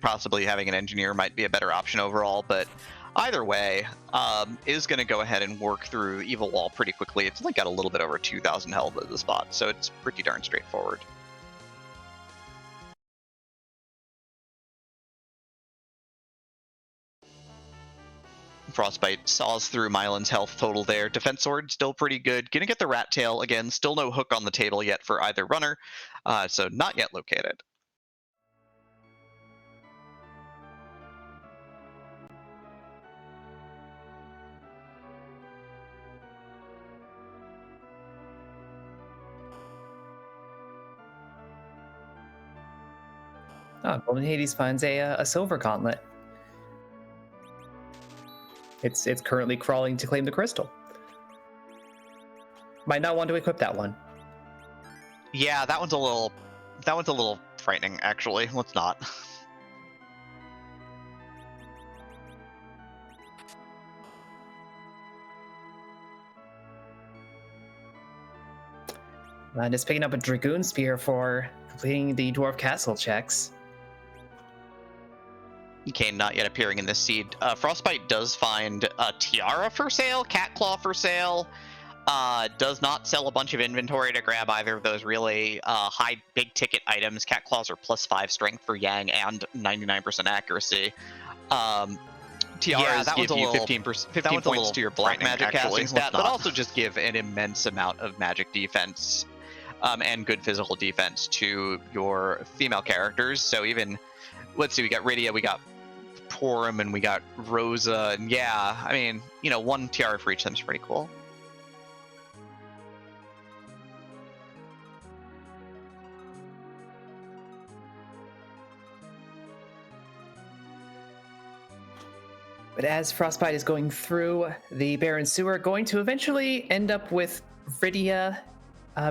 possibly having an engineer might be a better option overall, but either way, is going to go ahead and work through Evil Wall pretty quickly. It's only got a little bit over 2,000 health at the spot, so it's pretty darn straightforward. Frostbite saws through Mylan's health total there. Defense Sword still pretty good. Gonna get the Rat Tail again. Still no hook on the table yet for either runner, so not yet located. Oh, Golden Hades finds a silver gauntlet. It's currently crawling to claim the crystal. Might not want to equip that one. Yeah, that one's a little frightening, actually. Let's not. Just picking up a Dragoon Spear for completing the Dwarf Castle checks. Kane not yet appearing in this seed. Frostbite does find a Tiara for sale, Cat Claw for sale. Does not sell a bunch of inventory to grab either of those really high big ticket items. Cat Claws are +5 strength for Yang and 99% accuracy. Tiaras that give one's a you little- 15 points to your black frightening, magic actually. casting stat, Let's but not. also just give an immense amount of magic defense and good physical defense to your female characters. So even, let's see, we got Rydia, we got Porum, and we got Rosa, and yeah, I mean, you know, one tiara for each of them is pretty cool. But as Frostbite is going through the Barren Sewer, going to eventually end up with Rydia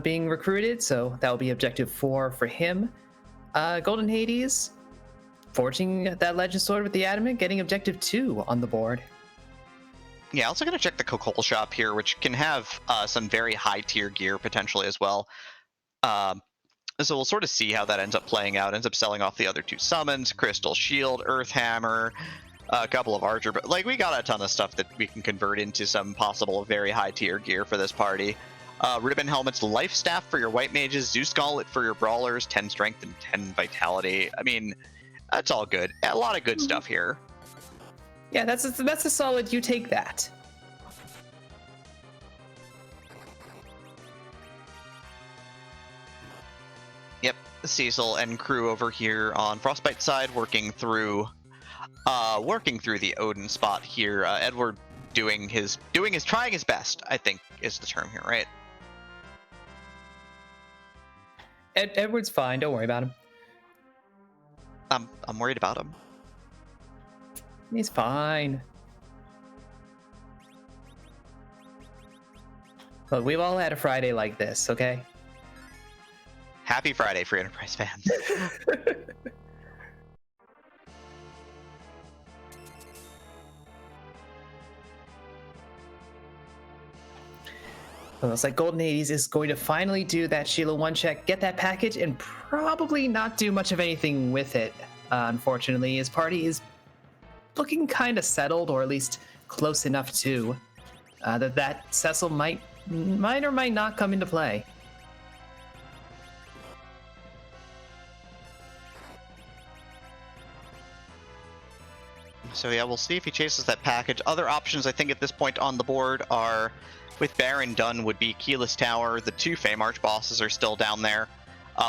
being recruited, so that will be objective 4 for him. Golden Hades forging that Legend Sword with the Adamant, getting objective 2 on the board. Yeah, also going to check the Kokol shop here, which can have some very high tier gear potentially as well. So we'll sort of see how that ends up playing out. Ends up selling off the other 2 summons, Crystal Shield, Earth Hammer, a couple of Archer, but like we got a ton of stuff that we can convert into some possible very high tier gear for this party. Ribbon Helmet's Life Staff for your White Mages, Zeus Gauntlet for your Brawlers, 10 Strength and 10 Vitality. I mean, that's all good. A lot of good stuff here. Yeah, that's a solid. You take that. Yep, Cecil and crew over here on Frostbite side working through the Odin spot here. Edward trying his best, I think is the term here, right? Edward's fine. Don't worry about him. I'm worried about him. He's fine. Look, we've all had a Friday like this, okay? Happy Friday, Free Enterprise fans. Well, it's like Golden Hades is going to finally do that Sheila 1 check, get that package, and probably not do much of anything with it. Unfortunately, his party is looking kind of settled, or at least close enough to that Cecil might or might not come into play. So yeah, we'll see if he chases that package. Other options I think at this point on the board are, with Baron done, would be Keyless Tower. The 2 Fey March bosses are still down there.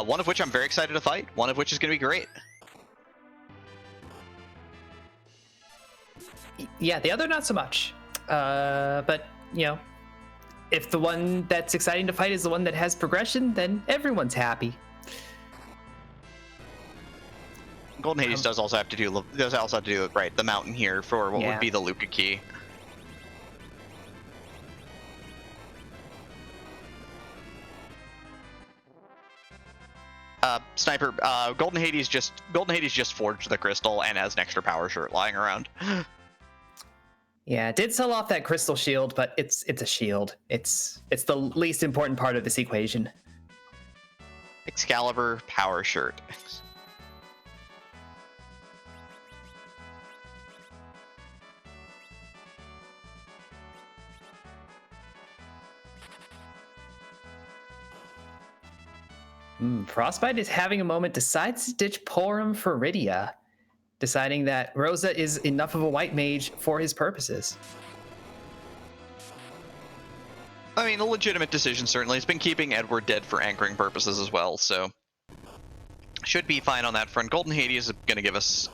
One of which I'm very excited to fight. One of which is going to be great. Yeah, the other not so much. But, you know, if the one that's exciting to fight is the one that has progression, then everyone's happy. Golden Hades does also have to do right the mountain here for what would be the Luca key. Sniper, Golden Hades just forged the crystal and has an extra power shirt lying around. Yeah, it did sell off that crystal shield, but it's a shield. It's the least important part of this equation. Excalibur power shirt. Frostbite is having a moment, decides to ditch Porum for Rydia, deciding that Rosa is enough of a white mage for his purposes. I mean, a legitimate decision, certainly. It's been keeping Edward dead for anchoring purposes as well, so should be fine on that front. Golden Hades is going to give us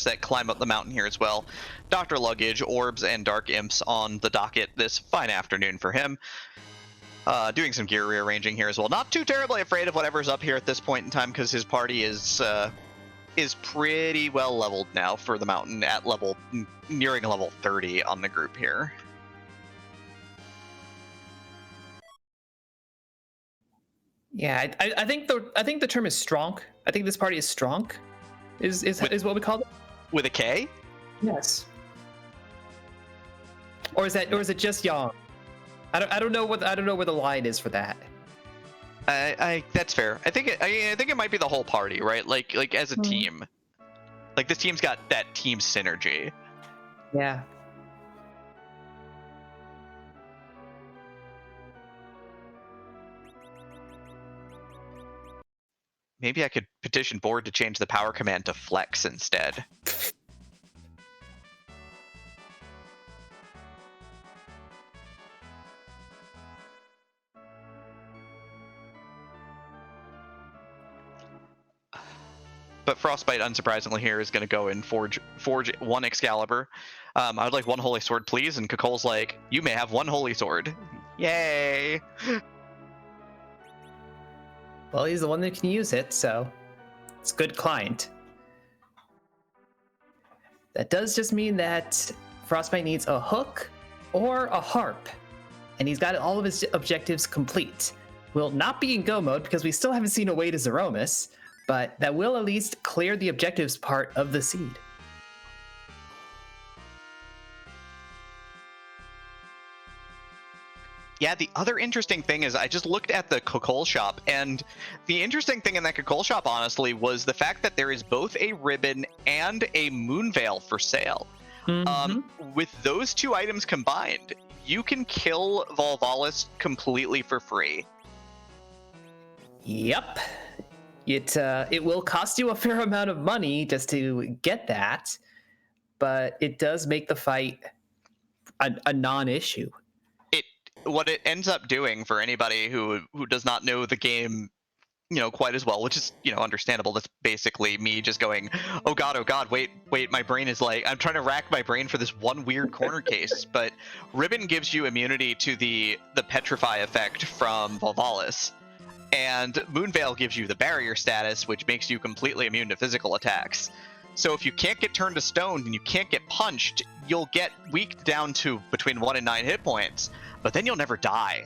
that climb up the mountain here as well. Dr. Luggage, Orbs, and Dark Imps on the docket this fine afternoon for him. Doing some gear rearranging here as well. Not too terribly afraid of whatever's up here at this point in time, because his party is pretty well leveled now for the mountain at nearing level 30 on the group here. Yeah, I think the term is strong. I think this party is strong. Is what we call it? With a K? Yes. Or is it just young? I don't know where the line is for that. That's fair. I think it might be the whole party, right? Like as a team. Like this team's got that team synergy. Yeah. Maybe I could petition board to change the power command to flex instead. But Frostbite, unsurprisingly, here is going to go in forge one Excalibur. I would like one Holy Sword, please. And Kakol's like, you may have one Holy Sword. Yay! Well, he's the one that can use it, so it's a good client. That does just mean that Frostbite needs a hook or a harp, and he's got all of his objectives complete. Will not be in go mode because we still haven't seen a way to Zeromus, but that will at least clear the objectives part of the seed. Yeah, the other interesting thing is I just looked at the Kokol shop, and the interesting thing in that Kokol shop, honestly, was the fact that there is both a ribbon and a moonveil for sale. With those two items combined, you can kill Volvalis completely for free. Yep. It will cost you a fair amount of money just to get that, but it does make the fight a non-issue. What it ends up doing for anybody who does not know the game, quite as well, which is, understandable. That's basically me just going, oh god, wait, my brain is like, I'm trying to rack my brain for this one weird corner case. But Ribbon gives you immunity to the Petrify effect from Volvalis. And Moonveil gives you the barrier status, which makes you completely immune to physical attacks. So if you can't get turned to stone and you can't get punched, you'll get weak down to between 1 and 9 hit points, but then you'll never die.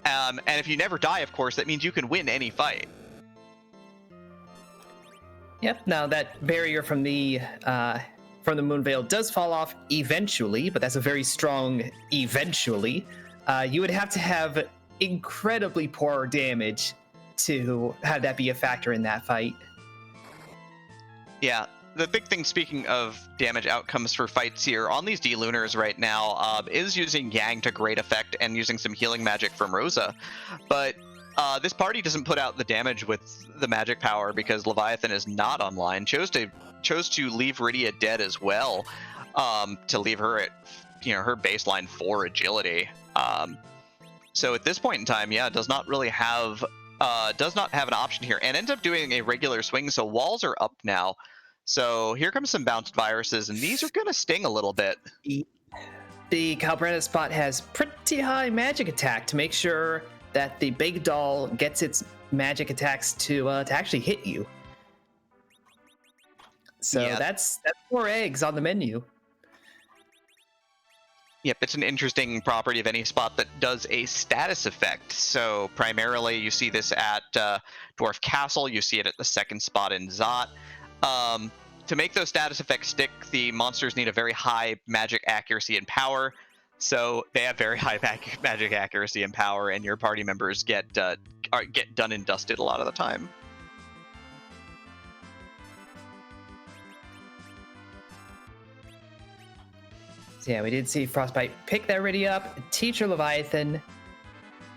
And if you never die, of course, that means you can win any fight. Yep. Now that barrier from the Moonveil does fall off eventually, but that's a very strong eventually. You would have to have incredibly poor damage to have that be a factor in that fight. Yeah, the big thing, speaking of damage outcomes for fights here, on these D-Lunars right now, is using Yang to great effect and using some healing magic from Rosa. But this party doesn't put out the damage with the magic power because Leviathan is not online. Chose to leave Rydia dead as well, to leave her at her baseline 4 agility. So at this point in time, yeah, does not have an option here, and ends up doing a regular swing. So walls are up now. So here comes some bounced viruses, and these are going to sting a little bit. The Calbretta spot has pretty high magic attack to make sure that the big doll gets its magic attacks to actually hit you. So yeah, that's 4 eggs on the menu. Yep, it's an interesting property of any spot that does a status effect. So primarily you see this at Dwarf Castle, you see it at the second spot in Zot. To make those status effects stick, the monsters need a very high magic accuracy and power. So they have very high magic accuracy and power, and your party members get done and dusted a lot of the time. So yeah, we did see Frostbite pick that Rydia up, teach her Leviathan,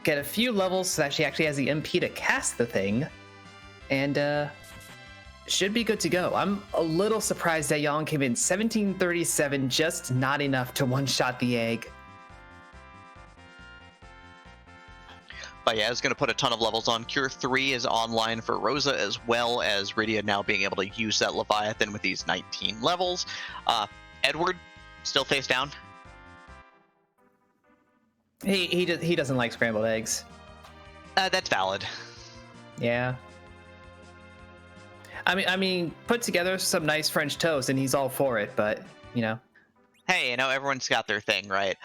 get a few levels so that she actually has the MP to cast the thing, and should be good to go. I'm a little surprised that Yang came in 1737, just not enough to one-shot the egg. But yeah, it's going to put a ton of levels on. Cure 3 is online for Rosa, as well as Rydia now being able to use that Leviathan with these 19 levels. Edward, still face down. He doesn't like scrambled eggs. That's valid. Yeah. I mean, put together some nice French toast, and he's all for it. But Hey, everyone's got their thing, right?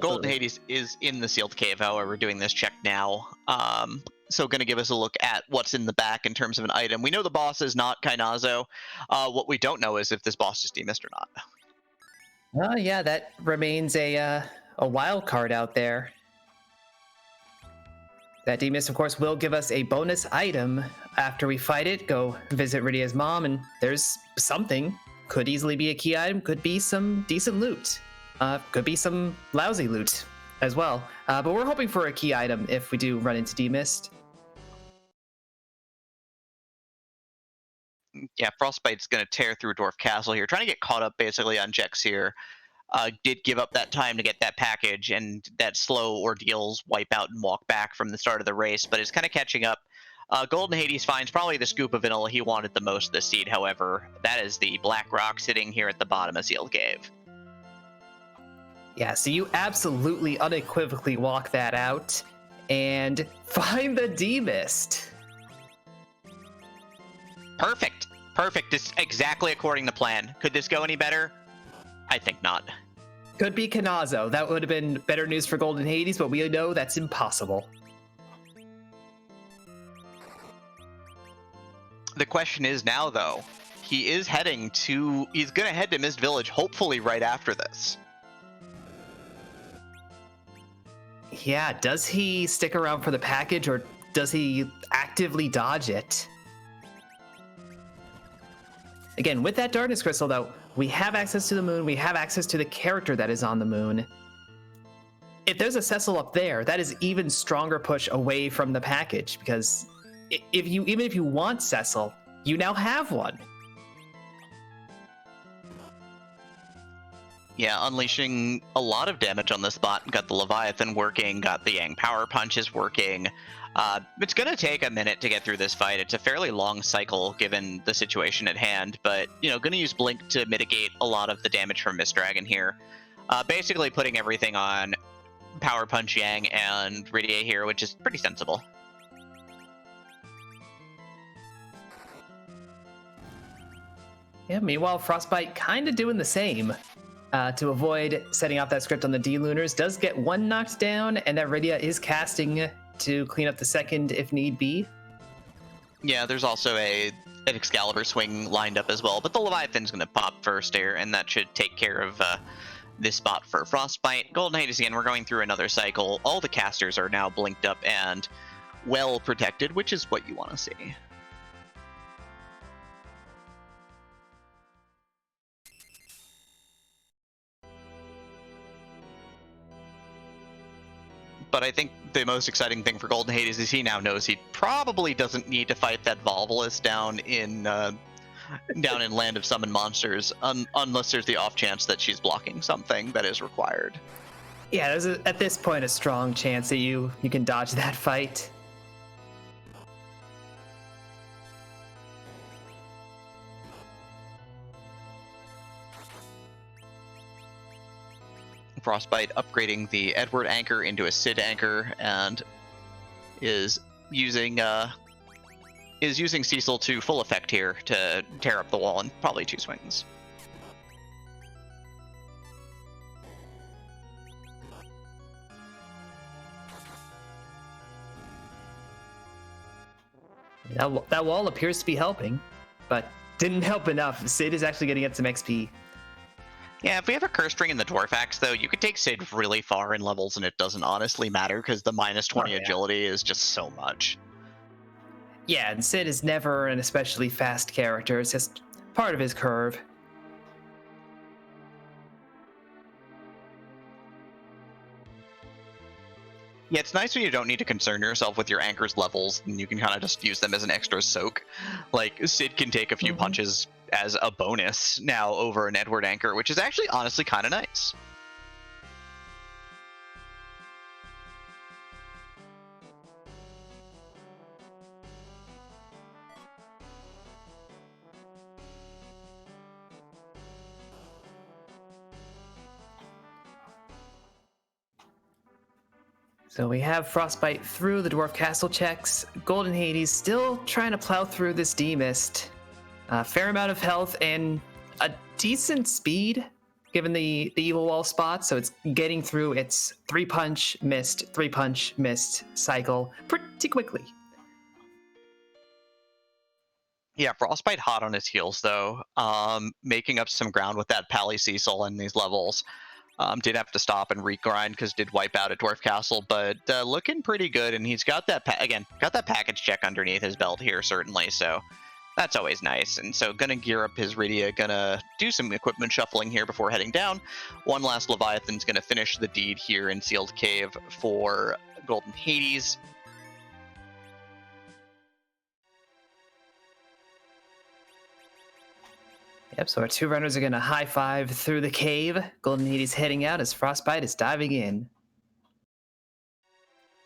Golden Hades is in the sealed cave. However, we're doing this check now. So going to give us a look at what's in the back in terms of an item. We know the boss is not Kainazo. What we don't know is if this boss is demissed or not. Oh yeah, that remains a wild card out there. That demiss, of course, will give us a bonus item after we fight it. Go visit Rydia's mom, and there's something. Could easily be a key item. Could be some decent loot. Could be some lousy loot as well. But we're hoping for a key item if we do run into demissed. Yeah, Frostbite's going to tear through Dwarf Castle here, trying to get caught up basically on Jex here. Did give up that time to get that package, and that slow ordeals wipe out and walk back from the start of the race, but is kind of catching up. Golden Hades finds probably the scoop of vanilla he wanted the most this seed, however. That is the Black Rock sitting here at the bottom of Sealed Cave. Yeah, so you absolutely unequivocally walk that out and find the D-Mist. Perfect. Perfect. It's exactly according to plan. Could this go any better? I think not. Could be Kanazo. That would have been better news for Golden Hades, but we know that's impossible. The question is now, though, he's going to head to Mist Village, hopefully right after this. Yeah, does he stick around for the package, or does he actively dodge it? Again, with that Darkness Crystal, though, we have access to the moon, we have access to the character that is on the moon. If there's a Cecil up there, that is even stronger push away from the package, because even if you want Cecil, you now have one. Yeah, unleashing a lot of damage on this bot. Got the Leviathan working, got the Yang Power Punches working. It's going to take a minute to get through this fight. It's a fairly long cycle given the situation at hand, but, going to use Blink to mitigate a lot of the damage from Mist Dragon here. Basically putting everything on Power Punch Yang and Rydia here, which is pretty sensible. Yeah, meanwhile, Frostbite kind of doing the same. To avoid setting off that script on the D-Lunars, does get one knocked down, and that Rydia is casting to clean up the second if need be. Yeah, there's also an Excalibur swing lined up as well, but the Leviathan's going to pop first here, and that should take care of this spot for Frostbite. Golden Hades again, we're going through another cycle. All the casters are now blinked up and well protected, which is what you want to see. But I think the most exciting thing for Golden Hades is he now knows he probably doesn't need to fight that Volvolus down in Land of Summon Monsters, unless there's the off chance that she's blocking something that is required. Yeah, there's at this point a strong chance that you can dodge that fight. Frostbite upgrading the Edward anchor into a Sid anchor, and is using Cecil to full effect here to tear up the wall in probably 2 swings. That wall appears to be helping, but didn't help enough. Sid is actually going to get some XP. Yeah, if we have a Curse Ring in the Dwarf Axe, though, you could take Sid really far in levels, and it doesn't honestly matter, because the minus 20 agility is just so much. Yeah, and Sid is never an especially fast character. It's just part of his curve. Yeah, it's nice when you don't need to concern yourself with your anchor's levels, and you can kind of just use them as an extra soak. Like, Sid can take a few punches as a bonus now over an Edward anchor, which is actually honestly kind of nice. So we have Frostbite through the Dwarf Castle checks. Golden Hades still trying to plow through this D-Mist. A fair amount of health and a decent speed, given the evil wall spot. So it's getting through its 3-punch mist cycle pretty quickly. Yeah, Frostbite hot on his heels, though. Making up some ground with that Pally Cecil in these levels. Did have to stop and regrind because did wipe out at Dwarf Castle, but looking pretty good. And he's got that, got that package check underneath his belt here, certainly. So that's always nice. And so gonna gear up his Rydia, gonna do some equipment shuffling here before heading down. One last Leviathan's gonna finish the deed here in Sealed Cave for Golden Hades. Yep, so our two runners are going to high five through the cave. Golden Hades heading out as Frostbite is diving in.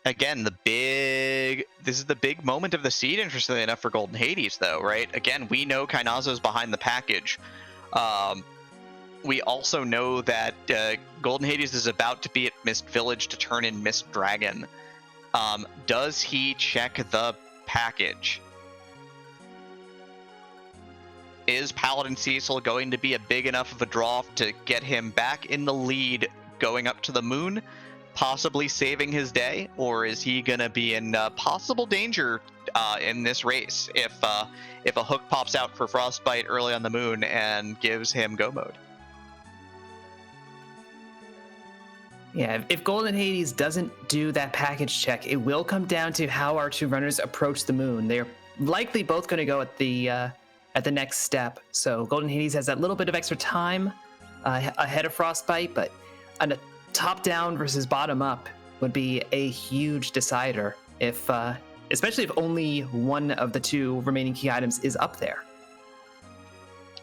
Again, this is the big moment of the seed, interestingly enough, for Golden Hades, though, right? Again, we know Kainazo's behind the package. We also know that Golden Hades is about to be at Mist Village to turn in Mist Dragon. Does he check the package? Is Paladin Cecil going to be a big enough of a draw to get him back in the lead going up to the moon, possibly saving his day? Or is he going to be in possible danger in this race if a hook pops out for Frostbite early on the moon and gives him go mode? Yeah, if Golden Hades doesn't do that package check, it will come down to how our two runners approach the moon. They're likely both going to go at the next step. So Golden Hades has that little bit of extra time ahead of Frostbite, but on a top-down versus bottom-up would be a huge decider, if especially if only one of the two remaining key items is up there.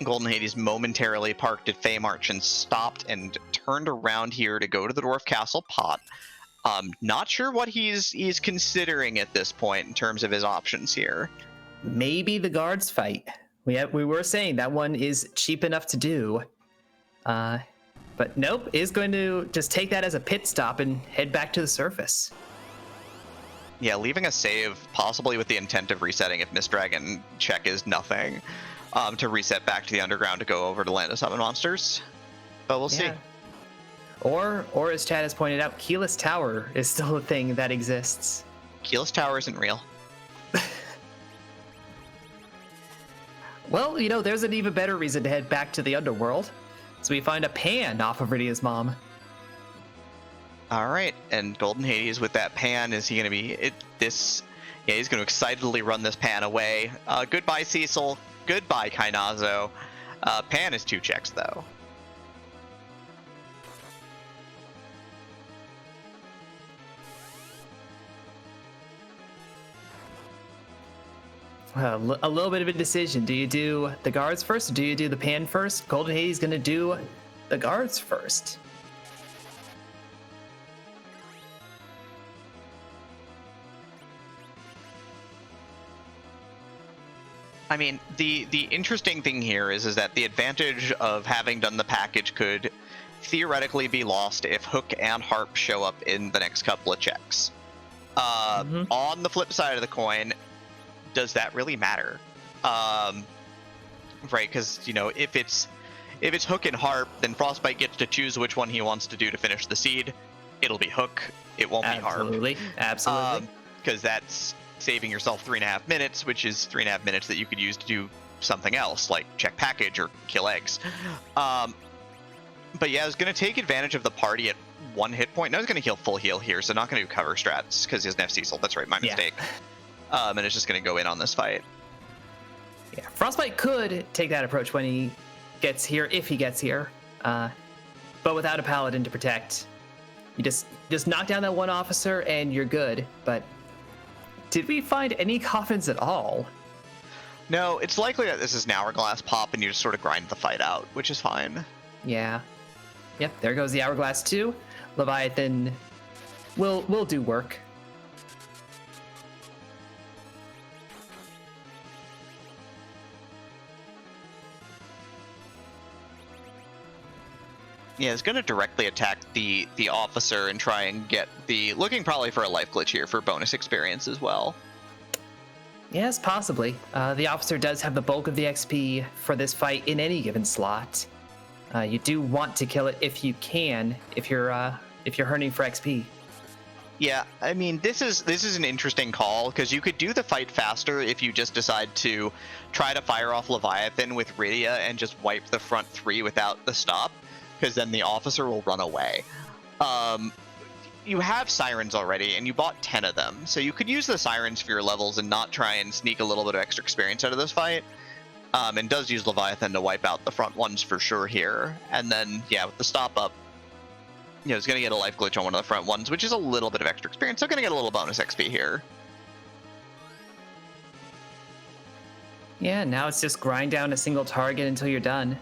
Golden Hades momentarily parked at Feymarch and stopped and turned around here to go to the Dwarf Castle pot. Not sure what he's considering at this point in terms of his options here. Maybe the guards fight. We were saying that one is cheap enough to do. But nope, is going to just take that as a pit stop and head back to the surface. Yeah, leaving a save, possibly with the intent of resetting if Mist Dragon check is nothing, to reset back to the underground to go over to Land of Summon Monsters. But we'll see. Or as Chad has pointed out, Keyless Tower is still a thing that exists. Keyless Tower isn't real. Well, there's an even better reason to head back to the underworld. So we find a pan off of Rydia's mom. All right, and Golden Hades with that pan, is he going to be he's going to excitedly run this pan away. Goodbye, Cecil. Goodbye, Kainazo. Pan is 2 checks, though. A little bit of a decision. Do you do the guards first, or do you do the pan first? Golden Hades going to do the guards first. I mean, the interesting thing here is that the advantage of having done the package could theoretically be lost if Hook and Harp show up in the next couple of checks. On the flip side of the coin, does that really matter? Right, because if it's Hook and Harp, then Frostbite gets to choose which one he wants to do to finish the seed. It'll be Hook. It won't be Harp. Absolutely. Because that's saving yourself 3.5 minutes, which is 3.5 minutes that you could use to do something else, like check package or kill eggs. But yeah, I was going to take advantage of the party at 1 hit point. No, I was going to heal full heal here, so not going to do cover strats because he doesn't have Cecil. That's right, my mistake. And it's just going to go in on this fight. Yeah, Frostbite could take that approach when he gets here, if he gets here. But without a paladin to protect, you just knock down that one officer and you're good. But did we find any coffins at all? No, it's likely that this is an hourglass pop and you just sort of grind the fight out, which is fine. Yeah. Yep, there goes the hourglass too. Leviathan will do work. Yeah, it's going to directly attack the officer and try and get looking probably for a life glitch here for bonus experience as well. Yes, possibly. The officer does have the bulk of the XP for this fight in any given slot. You do want to kill it if you can, if you're hurting for XP. Yeah, I mean, this is an interesting call because you could do the fight faster if you just decide to try to fire off Leviathan with Rydia and just wipe the front 3 without the stop, because then the officer will run away. You have sirens already, and you bought 10 of them, so you could use the sirens for your levels and not try and sneak a little bit of extra experience out of this fight. And does use Leviathan to wipe out the front ones for sure here. And then, yeah, with the stop up, it's going to get a life glitch on one of the front ones, which is a little bit of extra experience. So going to get a little bonus XP here. Yeah, now it's just grind down a single target until you're done.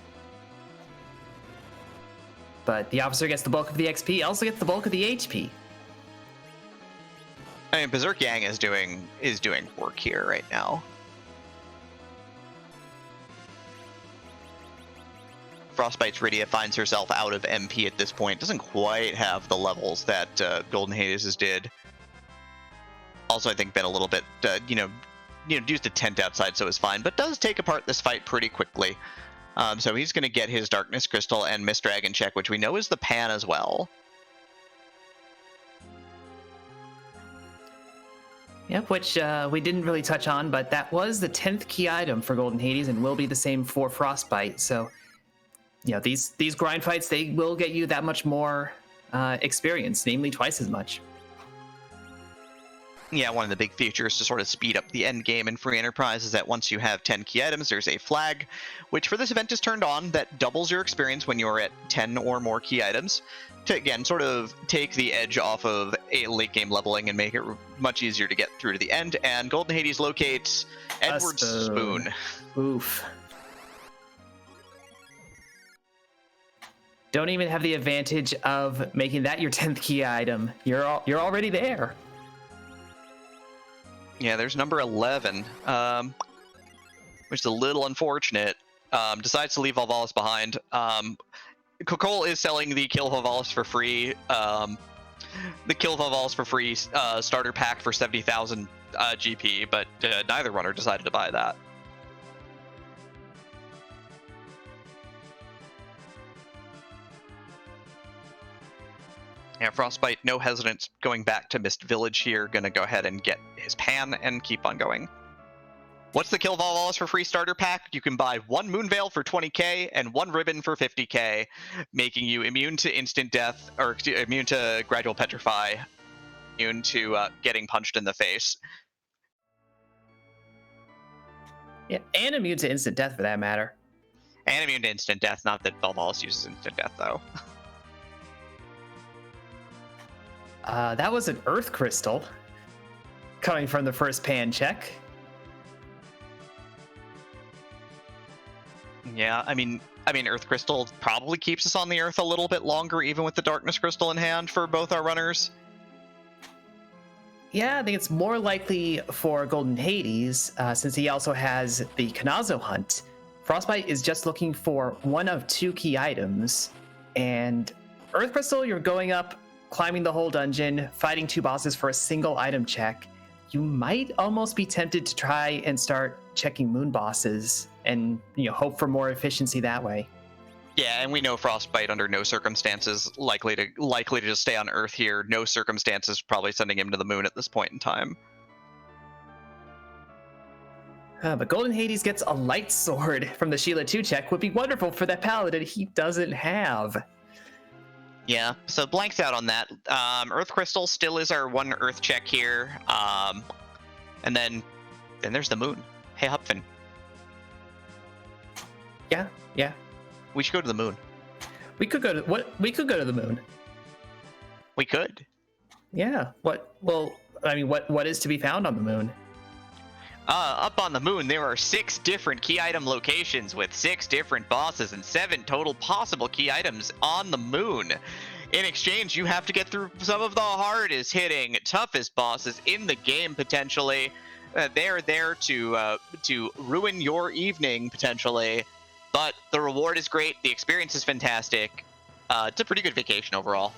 But the officer gets the bulk of the XP, also gets the bulk of the HP. I mean, Berserk Yang is doing work here right now. Frostbite3030 finds herself out of MP at this point. Doesn't quite have the levels that goldenhades did. Also, I think been a little bit, used a tent outside, so it's fine. But does take apart this fight pretty quickly. So he's going to get his Darkness Crystal and Mist Dragon check, which we know is the pan as well. Yep, which we didn't really touch on, but that was the 10th key item for Golden Hades and will be the same for Frostbite. So, these grind fights, they will get you that much more experience, namely twice as much. Yeah, one of the big features to sort of speed up the end game in Free Enterprise is that once you have 10 key items, there's a flag, which for this event is turned on, that doubles your experience when you're at 10 or more key items, to again sort of take the edge off of a late game leveling and make it much easier to get through to the end. And Golden Hades locates Edward's spoon. Oof. Don't even have the advantage of making that your 10th key item. You're already there. Yeah, there's number 11, which is a little unfortunate. Decides to leave Volvalis behind. Kokol is selling the Kill Volvalis for free. The Kill Volvalis for free starter pack for 70,000 GP, but neither runner decided to buy that. Yeah, Frostbite, no hesitance going back to Mist Village here. Gonna go ahead and get his pan and keep on going. What's the Kill Volvalis for free starter pack? You can buy 1 Moonveil for 20k and 1 Ribbon for 50k, making you immune to instant death, or immune to gradual petrify, immune to getting punched in the face. Yeah, and immune to instant death for that matter. And immune to instant death, not that Volvalis uses instant death though. That was an Earth Crystal coming from the first pan check. Yeah, I mean, Earth Crystal probably keeps us on the Earth a little bit longer, even with the Darkness Crystal in hand for both our runners. Yeah, I think it's more likely for Golden Hades, since he also has the Kanazo Hunt. Frostbite is just looking for 1 of 2 key items, and Earth Crystal, you're going up, climbing the whole dungeon, fighting 2 bosses for a single item check. You might almost be tempted to try and start checking moon bosses and hope for more efficiency that way. Yeah, and we know Frostbite under no circumstances likely to just stay on Earth here. No circumstances probably sending him to the moon at this point in time. But Golden Hades gets a light sword from the Sheila 2 check. Would be wonderful for that paladin he doesn't have. Yeah, so blanks out on that. Earth Crystal still is our 1 Earth check here. And then there's the moon. Hey, Hupfin. Yeah. We should go to the moon. We could go to the moon. We could. Yeah. What is to be found on the moon? Up on the moon, there are 6 different key item locations with 6 different bosses and 7 total possible key items on the moon. In exchange, you have to get through some of the hardest hitting, toughest bosses in the game potentially. They're there to ruin your evening potentially, but the reward is great. The experience is fantastic. It's a pretty good vacation overall.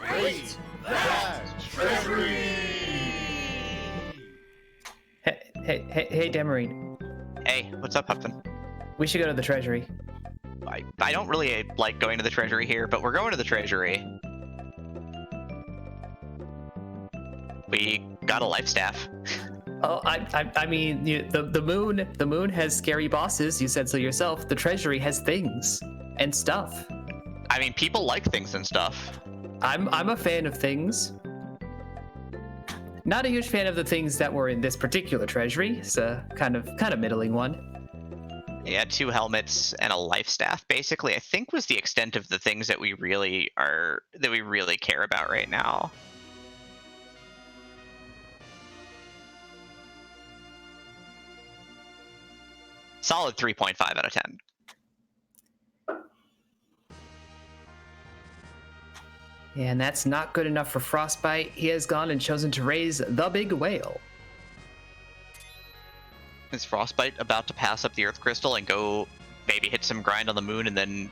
Wait, that treasury! Hey, Demarine. Hey, what's up, Hupfin? We should go to the treasury. I don't really like going to the treasury here, but we're going to the treasury. We got a life staff. Oh, I mean, the moon has scary bosses. You said so yourself. The treasury has things and stuff. I mean, people like things and stuff. I'm a fan of things. Not a huge fan of the things that were in this particular treasury. It's a kind of middling one. Yeah, 2 helmets and a life staff basically I think was the extent of the things that we really care about right now. Solid 3.5 out of 10. And that's not good enough for Frostbite. He has gone and chosen to raise the big whale. Is Frostbite about to pass up the Earth Crystal and go maybe hit some grind on the moon and then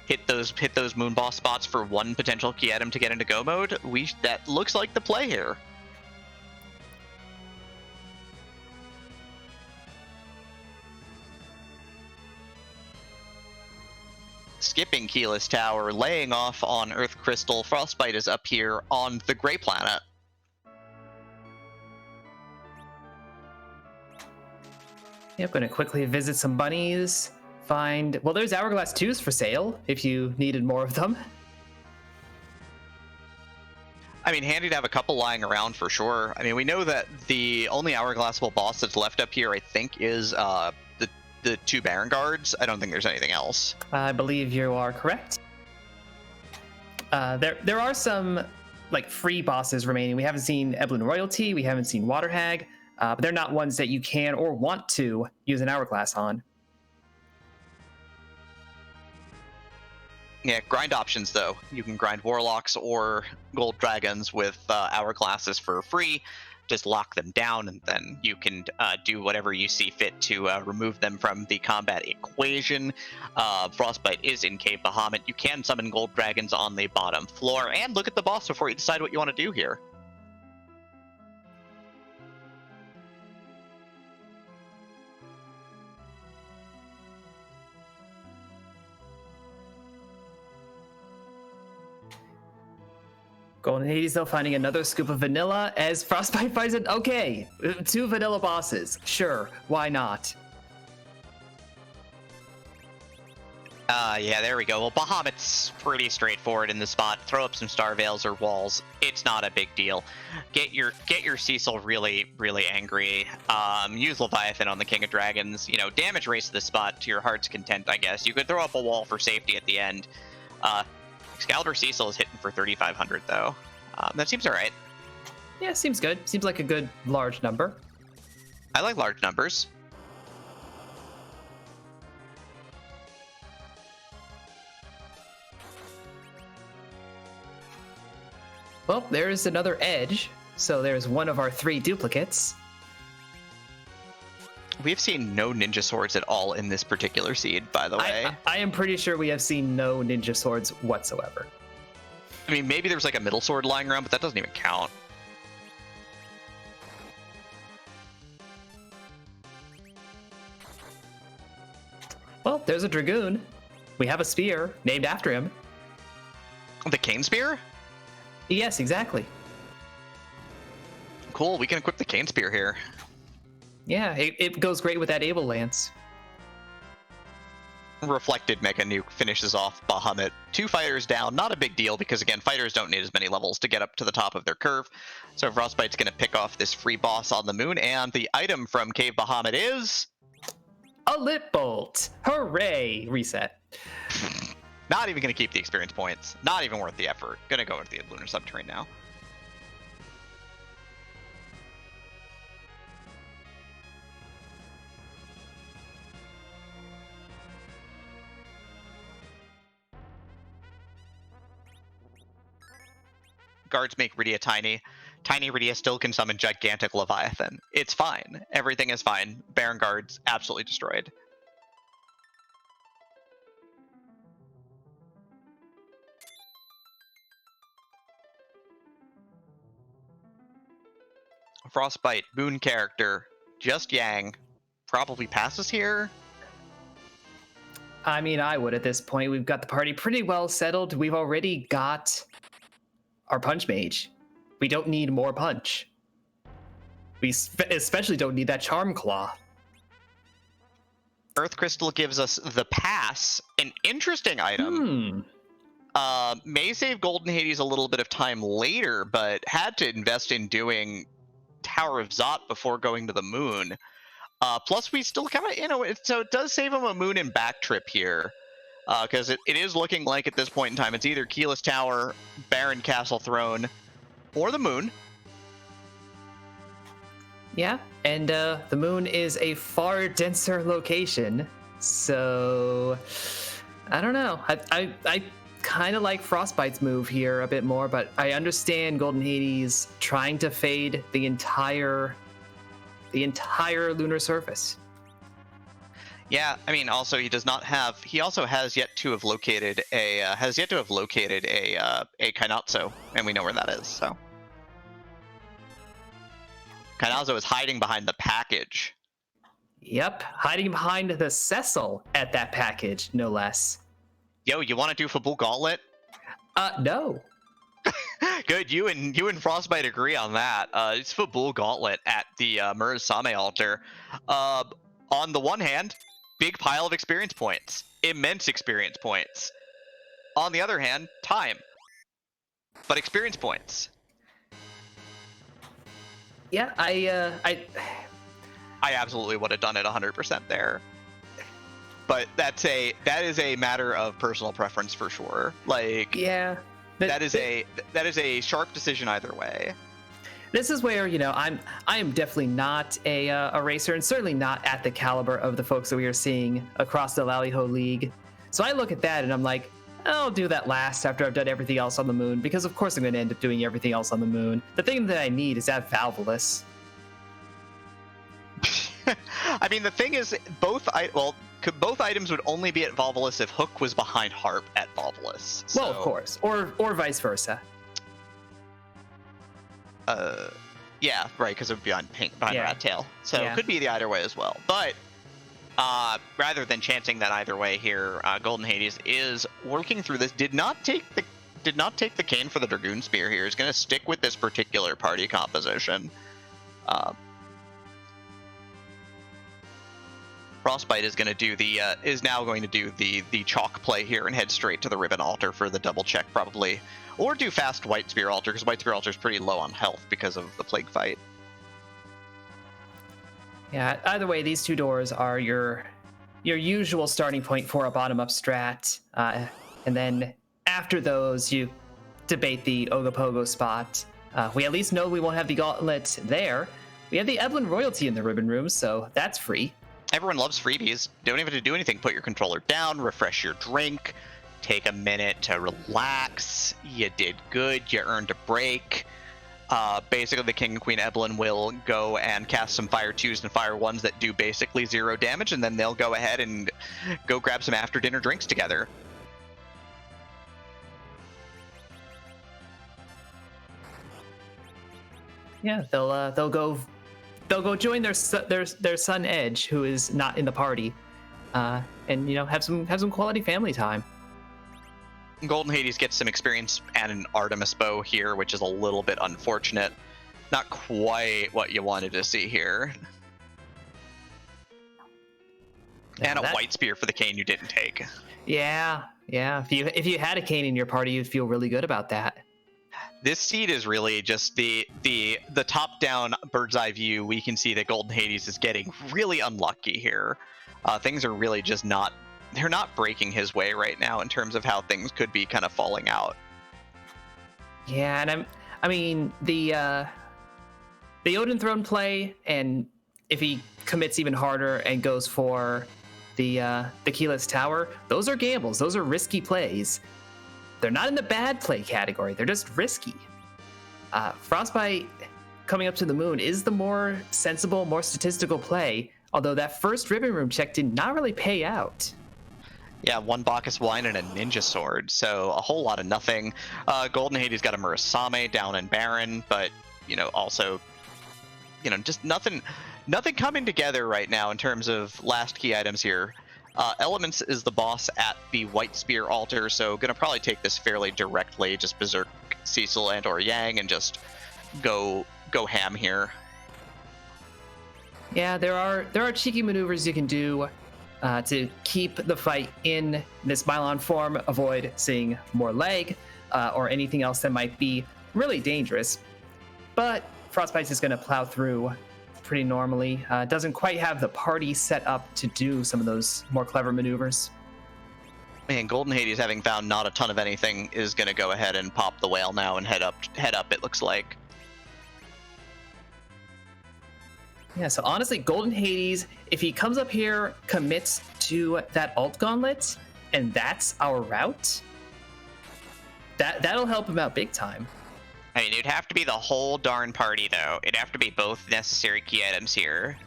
hit those moon boss spots for one potential key item to get into go mode? That looks like the play here. Skipping Keyless Tower, laying off on Earth Crystal. Frostbite is up here on the Gray Planet. Yep, gonna quickly visit some bunnies. Well, there's Hourglass 2s for sale if you needed more of them. I mean, handy to have a couple lying around for sure. I mean, we know that the only Hourglassable boss that's left up here, I think, is the 2 Baron Guards. I don't think there's anything else. I believe you are correct. There are some like free bosses remaining. We haven't seen Eblin Royalty, we haven't seen Water Hag, but they're not ones that you can or want to use an Hourglass on. Yeah, grind options though. You can grind Warlocks or Gold Dragons with Hourglasses for free. Just lock them down, and then you can do whatever you see fit to remove them from the combat equation. Frostbite is in Cave Bahamut. You can summon Gold Dragons on the bottom floor, and look at the boss before you decide what you want to do here. Golden Hades, though, finding another scoop of vanilla as Frostbite finds it. Okay, 2 vanilla bosses. Sure, why not? Yeah, there we go. Well, Bahamut's pretty straightforward in the spot. Throw up some Star Veils or walls. It's not a big deal. Get your Cecil really, really angry. Use Leviathan on the King of Dragons. You know, damage race the spot to your heart's content, I guess. You could throw up a wall for safety at the end. Excalibur Cecil is hitting for 3,500 though. That seems alright. Yeah, seems good. Seems like a good large number. I like large numbers. Well, there's another edge. So there's one of our 3 duplicates. We've seen no ninja swords at all in this particular seed, by the way. I am pretty sure we have seen no ninja swords whatsoever. I mean, maybe there's like a middle sword lying around, but that doesn't even count. Well, there's a Dragoon. We have a spear named after him. The Cane Spear? Yes, exactly. Cool, we can equip the Cane Spear here. Yeah, it goes great with that Able Lance. Reflected Mecha Nuke finishes off Bahamut. 2 fighters down, not a big deal because again, fighters don't need as many levels to get up to the top of their curve. So Frostbite's going to pick off this free boss on the moon, and the item from Cave Bahamut is... a Lit Bolt! Hooray! Reset. Not even going to keep the experience points. Not even worth the effort. Going to go into the Lunar Subterrane now. Guards make Rydia tiny. Tiny Rydia still can summon gigantic Leviathan. It's fine. Everything is fine. Baron Guards absolutely destroyed. Frostbite, Moon character, just Yang, probably passes here. I mean, I would at this point. We've got the party pretty well settled. We've already got our Punch Mage. We don't need more punch. We especially don't need that Charm Claw. Earth Crystal gives us the pass, an interesting item. May save Golden Hades a little bit of time later, but had to invest in doing Tower of Zot before going to the moon. Plus, we still kind of, so it does save him a moon and back trip here. Because it is looking like at this point in time, it's either Keyless Tower, Baron Castle Throne, or the moon. Yeah, and the moon is a far denser location, so I don't know. I kind of like Frostbite's move here a bit more, but I understand Golden Hades trying to fade the entire lunar surface. Yeah, I mean, also he does not have. He also has yet to have located a Kainatsu, and we know where that is. So Kainatsu is hiding behind the package. Yep, hiding behind the Cecil at that package, no less. Yo, you want to do Fabul Gauntlet? No. Good, you and Frostbite agree on that. It's Fabul Gauntlet at the Murasame altar. On the one hand, big pile of experience points, immense experience points. On the other hand, time, but experience points. Yeah, I absolutely would have done it 100% there. But that is a matter of personal preference for sure. Like, yeah, that is a sharp decision either way. This is where, I am definitely not a racer, and certainly not at the caliber of the folks that we are seeing across the Lali-Ho League. So I look at that and I'm like, I'll do that last after I've done everything else on the moon, because of course I'm going to end up doing everything else on the moon. The thing that I need is that Valvolus. I mean, the thing is, both items would only be at Valvolus if Hook was behind Harp at Valvolus. So. Well, of course, or vice versa. Yeah, right, because it would be behind Rat Tail. So it could be the either way as well. But rather than chancing that either way here, Golden Hades is working through this. Did not take the cane for the Dragoon Spear here. Is going to stick with this particular party composition. Frostbite is going to do now going to do the chalk play here and head straight to the Ribbon Altar for the double check probably, or do fast White Spear Altar, because White Spear Altar is pretty low on health because of the Plague Fight. Yeah, either way, these two doors are your usual starting point for a bottom-up strat, and then after those, you debate the Ogopogo spot. We at least know we won't have the Gauntlet there. We have the Evelyn Royalty in the Ribbon Room, so that's free. Everyone loves freebies. Don't even have to do anything. Put your controller down, refresh your drink, take a minute to relax. You did good. You earned a break. Basically, the King and Queen Evelyn will go and cast some Fire 2s and Fire 1s that do basically 0 damage, and then they'll go ahead and go grab some after-dinner drinks together. Yeah, they'll go join their son Edge, who is not in the party, and have some quality family time. Golden Hades gets some experience and an Artemis bow here, which is a little bit unfortunate. Not quite what you wanted to see here. And a White Spear for the cane you didn't take. Yeah. If you had a cane in your party, you'd feel really good about that. This seed is really just the top-down bird's eye view. We can see that Golden Hades is getting really unlucky here. Things are really just they're not breaking his way right now in terms of how things could be kind of falling out. Yeah, and I mean the Odin Throne play, and if he commits even harder and goes for the Keyless Tower, those are gambles. Those are risky plays. They're not in the bad play category. They're just risky. Frostbite coming up to the moon is the more sensible, more statistical play, although that first Ribbon Room check did not really pay out. Yeah, 1 Bacchus Wine and a Ninja Sword, so a whole lot of nothing. Golden Hades got a Murasame down in Baron, but, also, just nothing coming together right now in terms of last key items here. Elements is the boss at the White Spear Altar, so gonna probably take this fairly directly, just Berserk Cecil and or Yang, and just go ham here. Yeah, there are cheeky maneuvers you can do to keep the fight in this Mylon form, avoid seeing more leg or anything else that might be really dangerous. But Frostbite is going to plow through pretty normally. Doesn't quite have the party set up to do some of those more clever maneuvers. Man, Golden Hades, having found not a ton of anything, is going to go ahead and pop the whale now and head up, it looks like. Yeah, so honestly, Golden Hades, if he comes up here, commits to that alt gauntlet, and that's our route, that'll help him out big time. I mean, it'd have to be the whole darn party, though. It'd have to be both necessary key items here.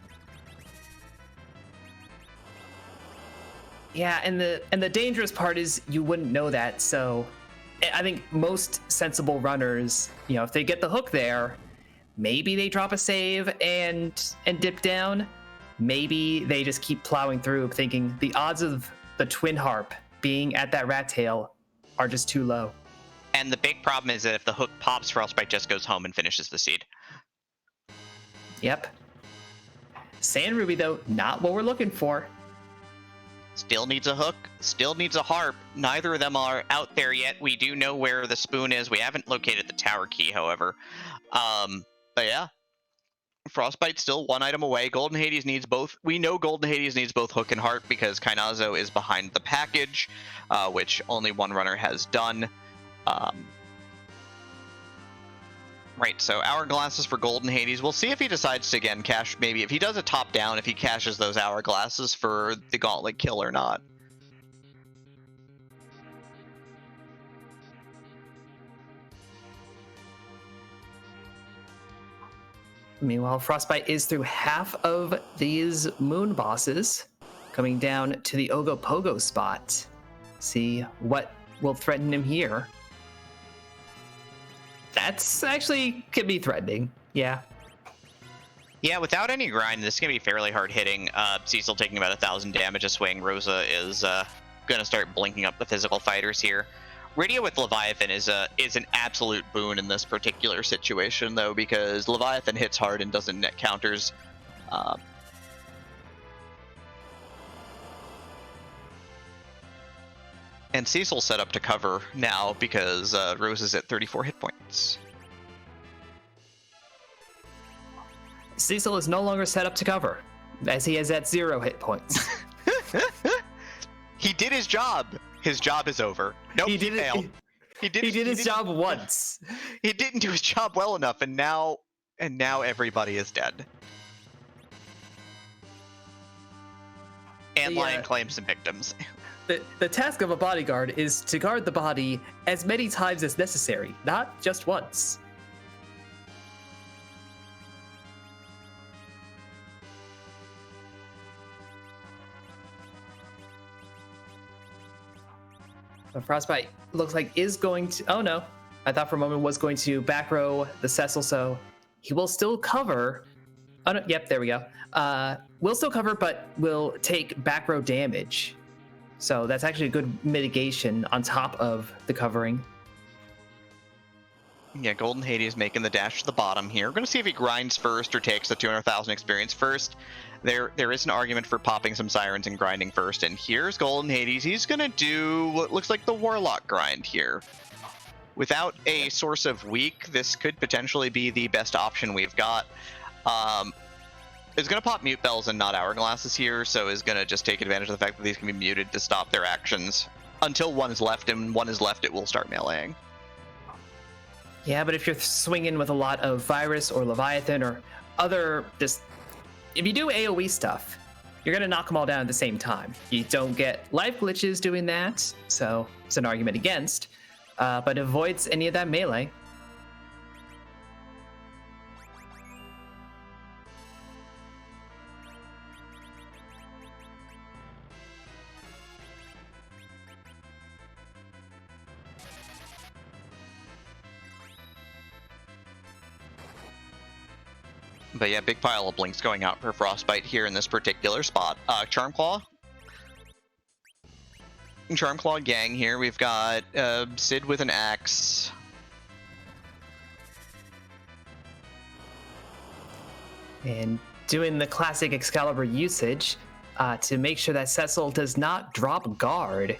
Yeah, and the dangerous part is you wouldn't know that. So I think most sensible runners, if they get the hook there, maybe they drop a save and dip down. Maybe they just keep plowing through, thinking the odds of the twin harp being at that rat tail are just too low. And the big problem is that if the hook pops, Frostbite just goes home and finishes the seed. Yep. Sand Ruby, though, not what we're looking for. Still needs a hook, still needs a harp. Neither of them are out there yet. We do know where the spoon is. We haven't located the tower key, however. But yeah, Frostbite's still one item away. Golden Hades needs both. We know Golden Hades needs both hook and harp because Kainazo is behind the package, which only one runner has done. Right, so hourglasses for Golden Hades. We'll see if he decides to again cash, maybe if he does a top down, if he cashes those hourglasses for the gauntlet kill or not. Meanwhile, Frostbite is through half of these moon bosses, coming down to the Ogopogo spot. See what will threaten him here. That's actually could be threatening. Yeah. Yeah, without any grind, this is going to be fairly hard hitting. Cecil taking about 1,000 damage a swing. Rosa is going to start blinking up the physical fighters here. Rydia with Leviathan is an absolute boon in this particular situation, though, because Leviathan hits hard and doesn't net counters. And Cecil's set up to cover now because Rose is at 34 hit points. Cecil is no longer set up to cover, as he is at 0 hit points. He did his job. His job is over. Nope, he failed. He did his job once. He didn't do his job well enough, and now everybody is dead. And Lion claims some victims. The task of a bodyguard is to guard the body as many times as necessary, not just once. But Frostbite looks like is going to... Oh no, I thought for a moment was going to back row the Cecil, so he will still cover... Oh no, yep, there we go. Will still cover, but will take back row damage. So that's actually a good mitigation on top of the covering. Yeah, Golden Hades making the dash to the bottom here. We're going to see if he grinds first or takes the 200,000 experience first. There is an argument for popping some sirens and grinding first. And here's Golden Hades. He's going to do what looks like the Warlock grind here. Without a source of weak, this could potentially be the best option we've got. Is going to pop mute bells and not hourglasses here, so is going to just take advantage of the fact that these can be muted to stop their actions. Until one is left, and one is left, it will start meleeing. Yeah, but if you're swinging with a lot of Virus or Leviathan or other... if you do AoE stuff, you're going to knock them all down at the same time. You don't get life glitches doing that, so it's an argument against, but avoids any of that melee. But yeah, big pile of blinks going out for Frostbite here in this particular spot. Charmclaw gang here. We've got Sid with an axe. And doing the classic Excalibur usage to make sure that Cecil does not drop guard.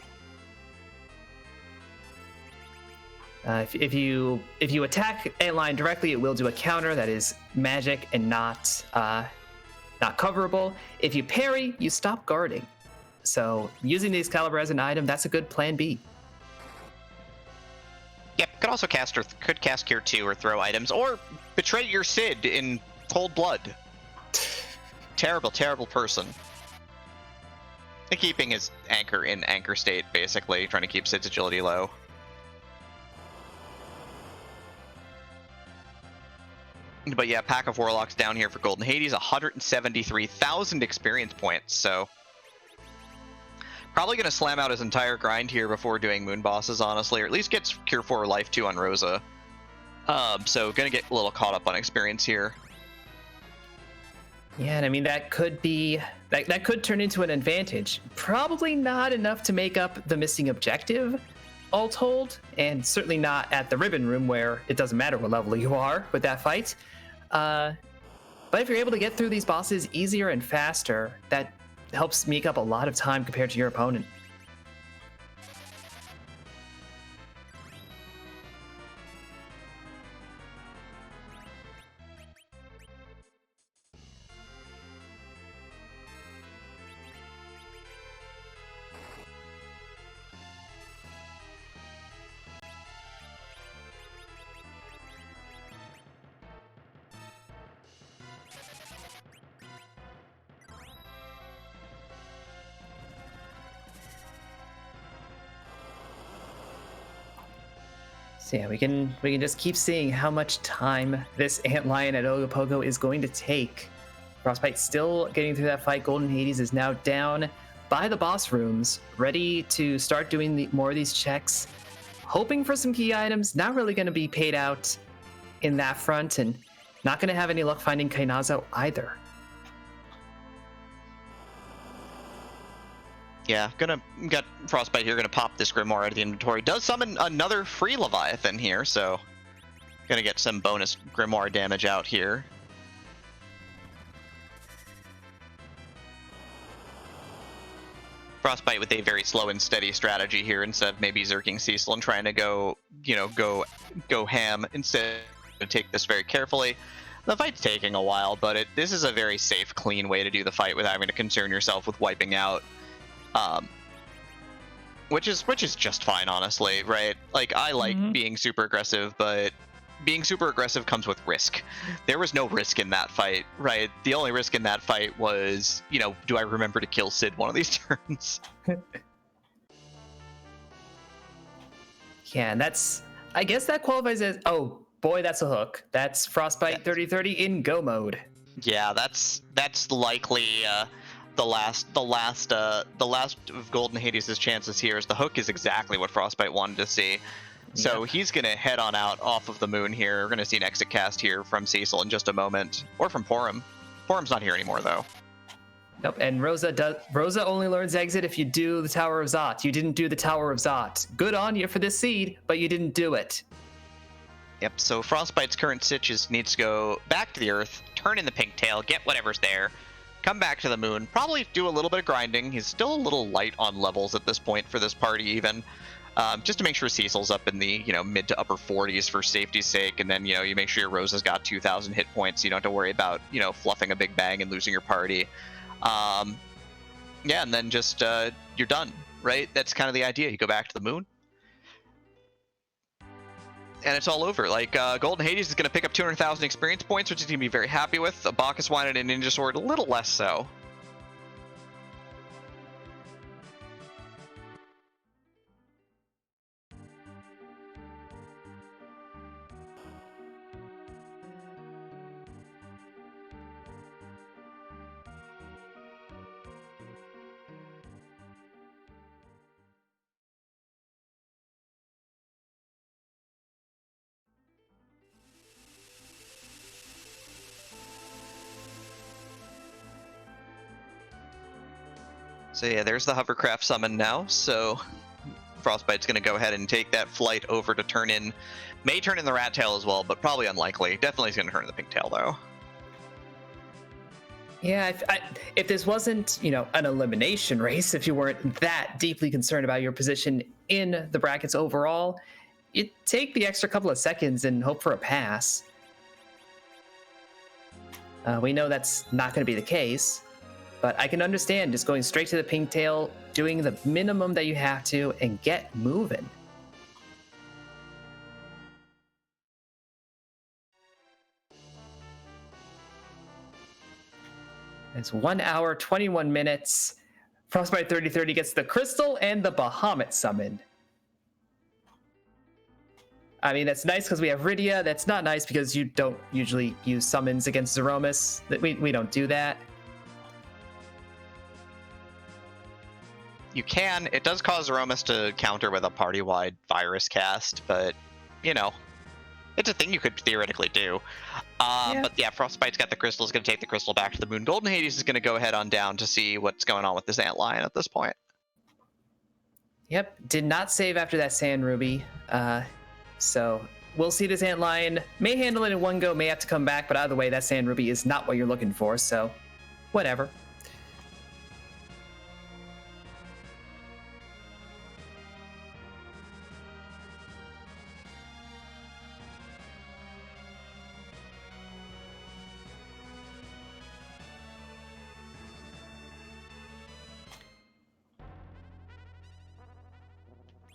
If you attack Antlion directly, it will do a counter that is magic and not coverable. If you parry, you stop guarding. So using the Excalibur as an item, that's a good plan B. Yep, could also cast Cure 2 or throw items, or betray your Sid in cold blood. Terrible, terrible person. And keeping his anchor in anchor state, basically, trying to keep Sid's agility low. But yeah, Pack of Warlocks down here for Golden Hades, 173,000 experience points, so probably going to slam out his entire grind here before doing moon bosses, honestly, or at least gets Cure 4 Life 2 on Rosa. So going to get a little caught up on experience here. Yeah, and I mean, that could be, that could turn into an advantage. Probably not enough to make up the missing objective, all told, and certainly not at the Ribbon Room where it doesn't matter what level you are with that fight. But if you're able to get through these bosses easier and faster, that helps make up a lot of time compared to your opponent. So yeah, we can just keep seeing how much time this Antlion at Ogopogo is going to take. Frostbite still getting through that fight. Golden Hades is now down by the boss rooms, ready to start doing more of these checks, hoping for some key items. Not really going to be paid out in that front, and not going to have any luck finding Kainazo either. Yeah, got Frostbite here, gonna pop this Grimoire out of the inventory. Does summon another free Leviathan here, so gonna get some bonus Grimoire damage out here. Frostbite with a very slow and steady strategy here, instead of maybe zerking Cecil and trying to go ham. Instead, take this very carefully. The fight's taking a while, but this is a very safe, clean way to do the fight without having to concern yourself with wiping out. Which is just fine, honestly, right? Like, I like being super aggressive, but being super aggressive comes with risk. There was no risk in that fight, right? The only risk in that fight was, do I remember to kill Sid one of these turns? Yeah, and I guess that qualifies as, oh boy, that's a hook. That's Frostbite3030 in go mode. Yeah, that's likely the last of Golden Hades' chances here. Is the hook is exactly what Frostbite wanted to see. So he's gonna head on out off of the moon here. We're gonna see an exit cast here from Cecil in just a moment, or from Porum. Porum's not here anymore though. Nope, and Rosa only learns exit if you do the Tower of Zot. You didn't do the Tower of Zot. Good on you for this seed, but you didn't do it. Yep, so Frostbite's current stitches needs to go back to the Earth, turn in the pink tail, get whatever's there, come back to the moon, probably do a little bit of grinding. He's still a little light on levels at this point for this party even. Just to make sure Cecil's up in the mid to upper 40s for safety's sake, and then you make sure your Rosa's got 2,000 hit points, so you don't have to worry about fluffing a big bang and losing your party. Yeah, and then just you're done, right? That's kind of the idea. You go back to the moon, and it's all over. Like, Golden Hades is going to pick up 200,000 experience points, which he's going to be very happy with. A Bacchus Wine and a Ninja Sword, a little less so. So yeah, there's the hovercraft summon now. So Frostbite's going to go ahead and take that flight over to turn in, may turn in the rat tail as well, but probably unlikely. Definitely is going to turn in the pink tail though. Yeah, if this wasn't, an elimination race, if you weren't that deeply concerned about your position in the brackets overall, you take the extra couple of seconds and hope for a pass. We know that's not going to be the case, but I can understand just going straight to the pink tail, doing the minimum that you have to, and get moving. It's 1 hour, 21 minutes. Frostbite3030 gets the Crystal and the Bahamut summoned. I mean, that's nice because we have Rydia. That's not nice because you don't usually use summons against Zeromus. We don't do that. You can. It does cause Zeromus to counter with a party-wide virus cast, but, you know, it's a thing you could theoretically do. But yeah, Frostbite's got the crystal, is going to take the crystal back to the moon. goldenhades is going to go head on down to see what's going on with this antlion at this point. Yep, did not save after that sand ruby. So we'll see this antlion. May handle it in one go, may have to come back, but either way, that sand ruby is not what you're looking for, so whatever.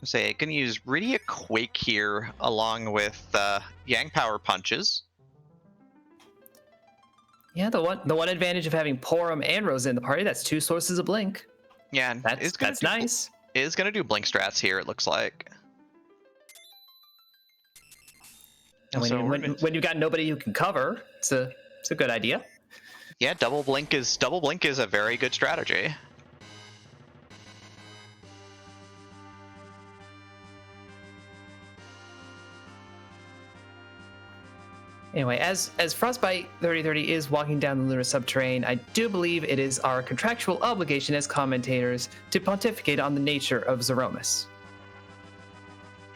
Say I can use Rydia Quake here along with Yang Power Punches. Yeah, the one advantage of having Porum and Rosa in the party, that's 2 sources of blink. Yeah, and that's nice. Is gonna do blink strats here, it looks like. And when you've got nobody who can cover, it's a good idea. Yeah, double blink is a very good strategy. Anyway, as Frostbite3030 is walking down the lunar subterrane, I do believe it is our contractual obligation as commentators to pontificate on the nature of Zeromus.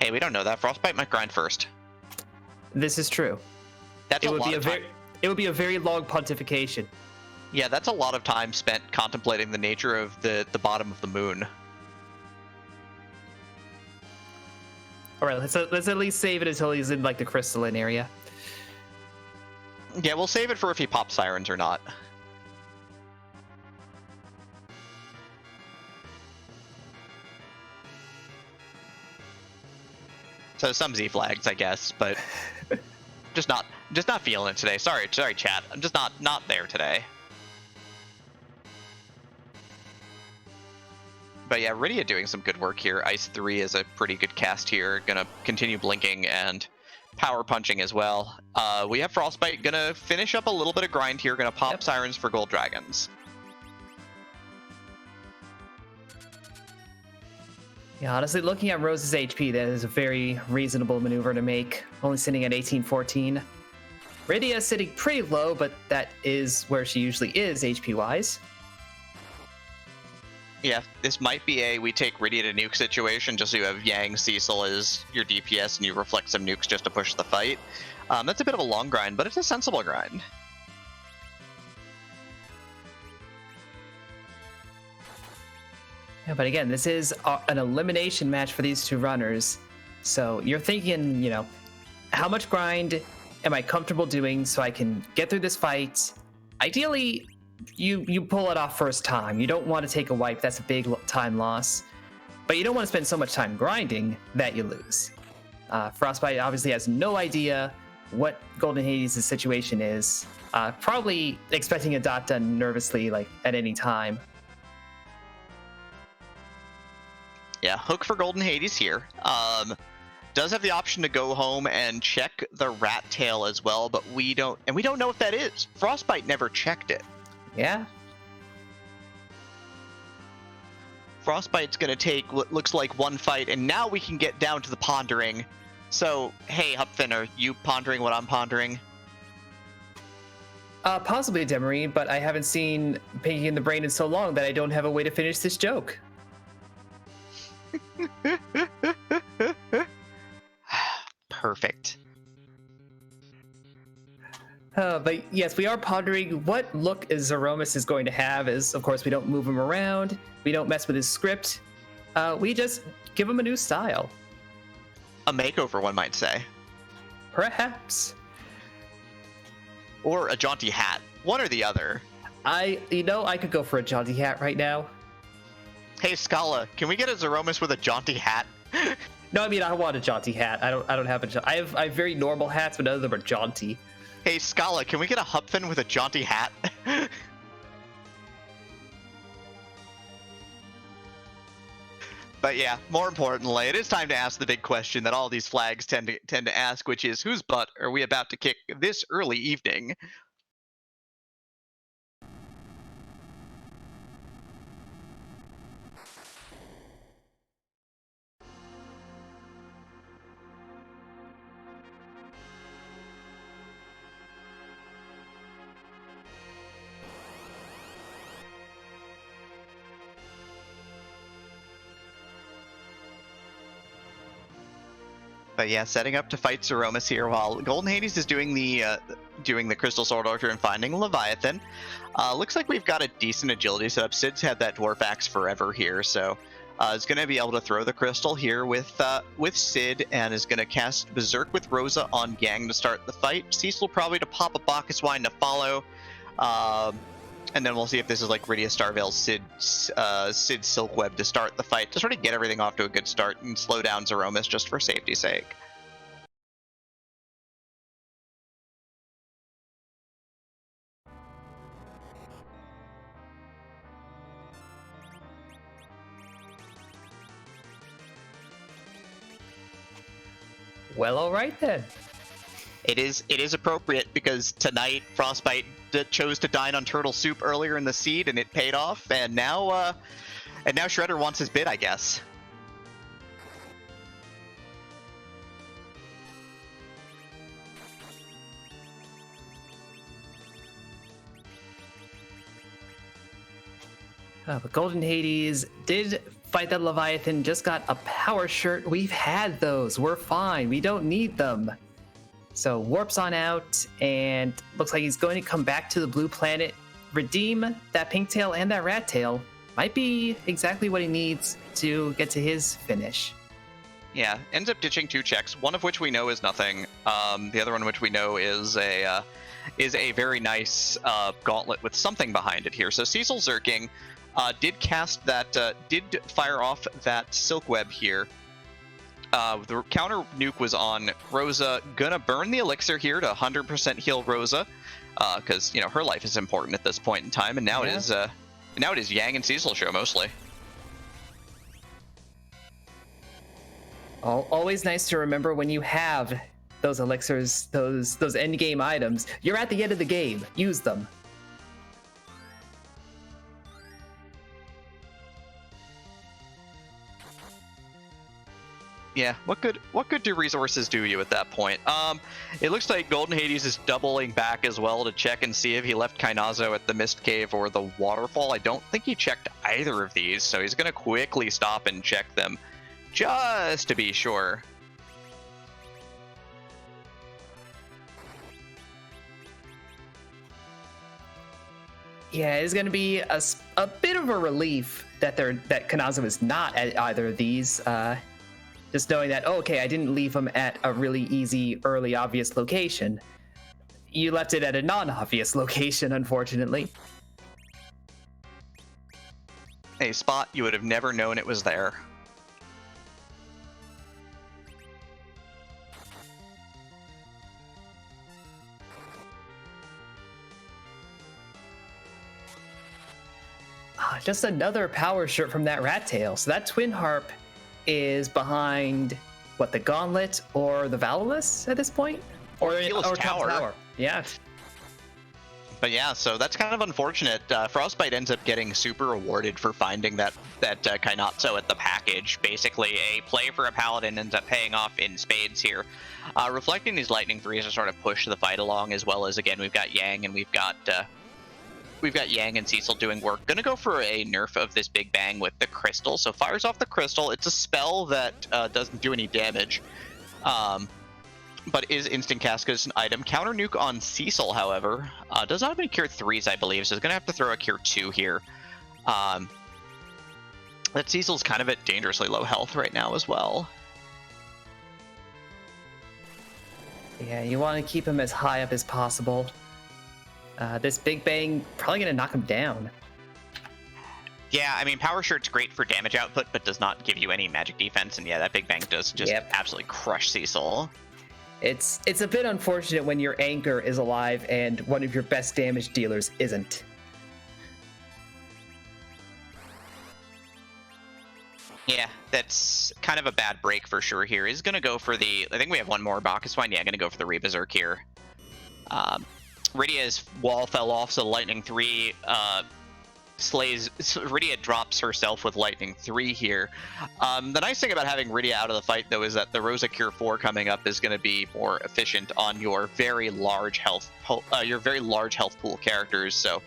Hey, we don't know that. Frostbite might grind first. This is true. That's a lot of time. It would be a very long pontification. Yeah, that's a lot of time spent contemplating the nature of the bottom of the moon. All right, let's at least save it until he's in like the crystalline area. Yeah, we'll save it for if he pops sirens or not. So some Z flags, I guess, but just not feeling it today. Sorry, chat. I'm just not there today. But yeah, Rydia doing some good work here. Ice 3 is a pretty good cast here. Gonna continue blinking and power punching as well. We have Frostbite gonna finish up a little bit of grind here. Gonna pop sirens for gold dragons. Yeah, honestly, looking at Rose's HP, that is a very reasonable maneuver to make. Only sitting at 1814. Rydia is sitting pretty low, but that is where she usually is HP-wise. Yeah, this might be a we take Rydia to nuke situation, just so you have Yang Cecil as your DPS and you reflect some nukes just to push the fight. That's a bit of a long grind, but it's a sensible grind. Yeah, but again, this is an elimination match for these two runners. So you're thinking, you know, how much grind am I comfortable doing so I can get through this fight? Ideally, you pull it off first time. You don't want to take a wipe. That's a big time loss. But you don't want to spend so much time grinding that you lose. Frostbite obviously has no idea what goldenhades' situation is. Probably expecting a dot done nervously, like at any time. Yeah, hook for goldenhades here. Does have the option to go home and check the rat tail as well, but we don't know if that is. Frostbite never checked it. Yeah. Frostbite's gonna take what looks like one fight, and now we can get down to the pondering. So, hey, Hupfin, are you pondering what I'm pondering? Possibly Demery, but I haven't seen Pinky in the Brain in so long that I don't have a way to finish this joke. Perfect. But yes, we are pondering what look Zeromus is going to have. As of course, we don't move him around, we don't mess with his script, we just give him a new style. a makeover, one might say. Perhaps. Or a jaunty hat. One or the other. I could go for a jaunty hat right now. Hey, Scala, can we get a Zeromus with a jaunty hat? No, I mean, I want a jaunty hat. I don't have I have very normal hats, but none of them are jaunty. Hey, Scala, can we get a Hupfin with a jaunty hat? But yeah, more importantly, it is time to ask the big question that all these flags tend to ask, which is, whose butt are we about to kick this early evening? But yeah, setting up to fight Zeromus here while Golden Hades is doing the Crystal Sword Archer and finding Leviathan. Looks like we've got a decent agility setup. Sid's had that Dwarf Axe forever here, so is going to be able to throw the crystal here with Sid, and is going to cast Berserk with Rosa on Gang to start the fight. Cecil probably to pop a Bacchus Wine to follow. And then we'll see if this is like Rydia Starveil, Sid Silkweb to start the fight, to sort of get everything off to a good start and slow down Zeromus just for safety's sake. Well, all right then. It is appropriate because tonight Frostbite chose to dine on turtle soup earlier in the seed, and it paid off. And now Shredder wants his bid, I guess. But Golden Hades did fight that Leviathan, just got a power shirt. We've had those. We're fine. We don't need them. So warps on out, and looks like he's going to come back to the blue planet, redeem that pink tail and that rat tail. Might be exactly what he needs to get to his finish. Yeah, ends up ditching 2 checks, one of which we know is nothing. The other one which we know is a very nice gauntlet with something behind it here. So Cecil Zerking did cast that, did fire off that silk web here. The counter nuke was on Rosa. Gonna burn the elixir here to 100% heal Rosa, because her life is important at this point in time, and now it is Yang and Cecil show mostly. Always nice to remember when you have those elixirs, those end game items. You're at the end of the game. Use them. Yeah, what good do resources do you at that point? It looks like Golden Hades is doubling back as well to check and see if he left Kainazo at the Mist Cave or the Waterfall. I don't think he checked either of these, so he's gonna quickly stop and check them, just to be sure. Yeah, it's going to be a bit of a relief that Kainazo is not at either of these. Just knowing that, okay, I didn't leave him at a really easy, early, obvious location. You left it at a non-obvious location, unfortunately. A spot you would have never known it was there. Just another power shirt from that rat tail. So that twin harp is behind what, the gauntlet or the Valorous at this point, or Tower. Yeah. But yeah, so that's kind of unfortunate. Frostbite ends up getting super rewarded for finding that Kainatsu at the package. Basically, a play for a paladin ends up paying off in spades here. Reflecting these lightning threes to sort of push the fight along, as well as, again, we've got Yang and we've got Yang and Cecil doing work. Gonna go for a nerf of this Big Bang with the crystal. So fires off the crystal. It's a spell that doesn't do any damage, but is instant cast because it's an item. Counter nuke on Cecil, however, does not have any cure 3s, I believe, so it's gonna have to throw a cure 2 here. That Cecil's kind of at dangerously low health right now as well. Yeah, you want to keep him as high up as possible. This Big Bang probably going to knock him down. Yeah, I mean, Power Shirt's great for damage output, but does not give you any magic defense. And yeah, that Big Bang does just absolutely crush Cecil. It's a bit unfortunate when your anchor is alive and one of your best damage dealers isn't. Yeah, that's kind of a bad break for sure here. He's going to go for the... I think we have one more Bacchus Wine. Yeah, going to go for the Re-Berserk here. Rydia's wall fell off, so Lightning 3 slays... Rydia drops herself with Lightning 3 here. The nice thing about having Rydia out of the fight, though, is that the Rosa Cure 4 coming up is going to be more efficient on your very large health pool characters, so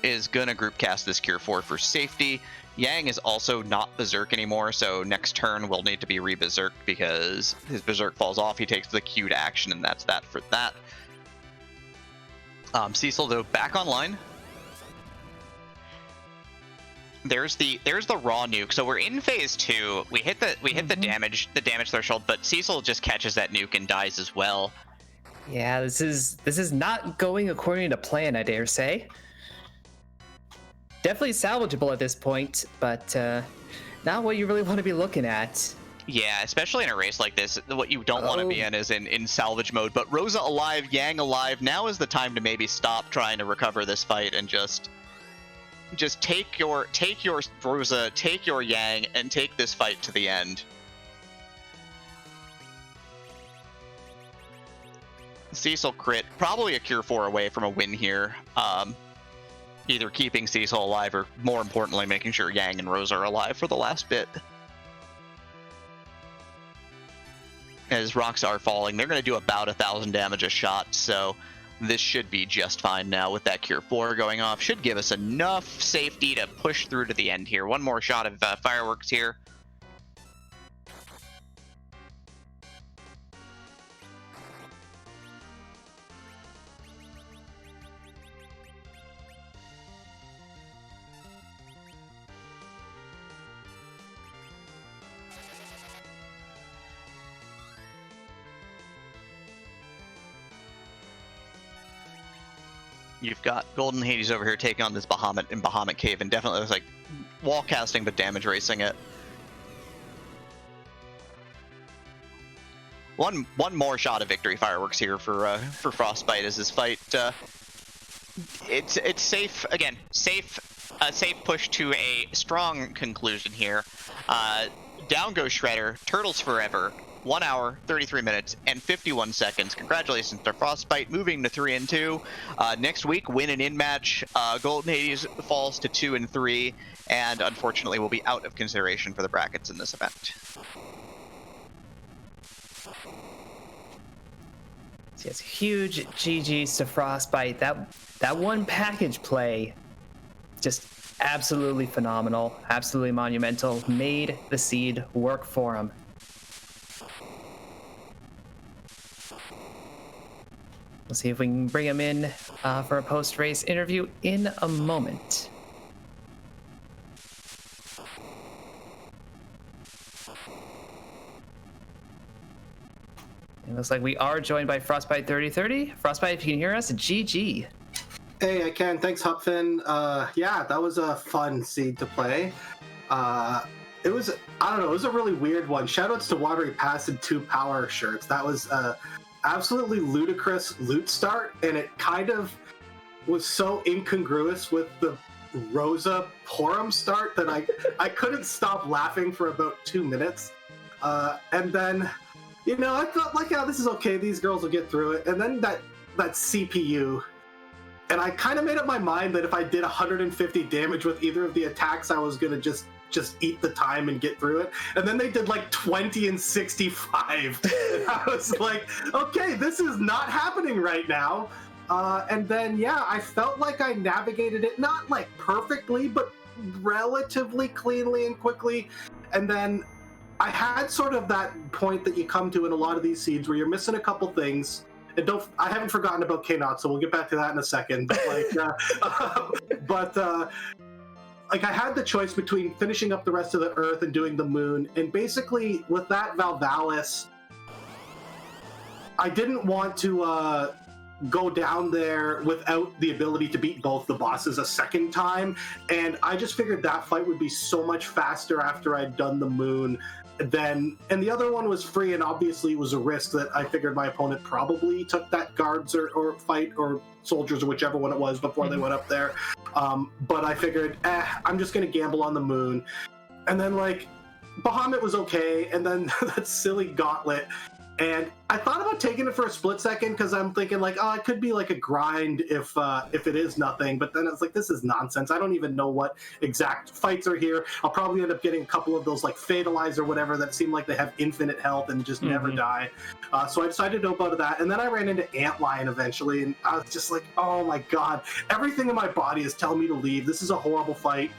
is going to group cast this Cure 4 for safety. Yang is also not Berserk anymore, so next turn will need to be Re-Berserked because his Berserk falls off. He takes the Q to action, and that's that for that. Cecil, though, back online. There's the raw nuke. So we're in phase 2. We hit the damage threshold, but Cecil just catches that nuke and dies as well. Yeah, this is not going according to plan, I dare say. Definitely salvageable at this point, but not what you really want to be looking at. Yeah, especially in a race like this, what you don't want to be in is in salvage mode. But Rosa alive, Yang alive. Now is the time to maybe stop trying to recover this fight and just take your Rosa, take your Yang, and take this fight to the end. Cecil crit, probably a Cure 4 away from a win here. Either keeping Cecil alive or, more importantly, making sure Yang and Rosa are alive for the last bit. As rocks are falling, they're going to do about 1,000 damage a shot, so this should be just fine now with that Cure 4 going off. Should give us enough safety to push through to the end here. One more shot of fireworks here. You've got Golden Hades over here taking on this Bahamut in Bahamut Cave, and definitely looks like wall casting, but damage racing it. One more shot of victory fireworks here for Frostbite as this fight. It's safe again. Safe push to a strong conclusion here. Down goes Shredder. Turtles forever. 1 hour, 33 minutes, and 51 seconds. Congratulations to Frostbite, moving to 3-2. Next week, win an in-match. Golden Hades falls to 2-3, and unfortunately will be out of consideration for the brackets in this event. So yes, huge GGs to Frostbite. That one package play, just absolutely phenomenal, absolutely monumental. Made the seed work for him. We'll see if we can bring him in for a post-race interview in a moment. It looks like we are joined by Frostbite3030. Frostbite, if you can hear us, GG. Hey, I can. Thanks, Hupfin. Yeah, that was a fun seed to play. It was, I don't know, it was a really weird one. Shoutouts to Watery Pass and 2 power shirts. That was absolutely ludicrous loot start, and it kind of was so incongruous with the Rosa Porum start that I couldn't stop laughing for about 2 minutes. And then, you know, I thought, like, yeah, this is okay, these girls will get through it. And then that CPU, and I kind of made up my mind that if I did 150 damage with either of the attacks, I was gonna just eat the time and get through it. And then they did like 20 and 65. And I was like, okay, this is not happening right now. And then, yeah, I felt like I navigated it, not like perfectly, but relatively cleanly and quickly. And then I had sort of that point that you come to in a lot of these seeds where you're missing a couple things. And I haven't forgotten about K-Not, so we'll get back to that in a second. But like, I had the choice between finishing up the rest of the Earth and doing the Moon, and basically with that Valvalis, I didn't want to go down there without the ability to beat both the bosses a second time, and I just figured that fight would be so much faster after I'd done the moon. And the other one was free, and obviously it was a risk that I figured my opponent probably took that guards or fight or soldiers or whichever one it was before they went up there. But I figured, I'm just going to gamble on the moon. And then, like, Bahamut was okay, and then that silly gauntlet. And I thought about taking it for a split second because I'm thinking, like, oh, it could be like a grind if it is nothing. But then it's like, this is nonsense. I don't even know what exact fights are here. I'll probably end up getting a couple of those, like, Fatalize or whatever that seem like they have infinite health and just never die. So I decided to go to that. And then I ran into Antlion eventually, and I was just like, oh my god, everything in my body is telling me to leave. This is a horrible fight.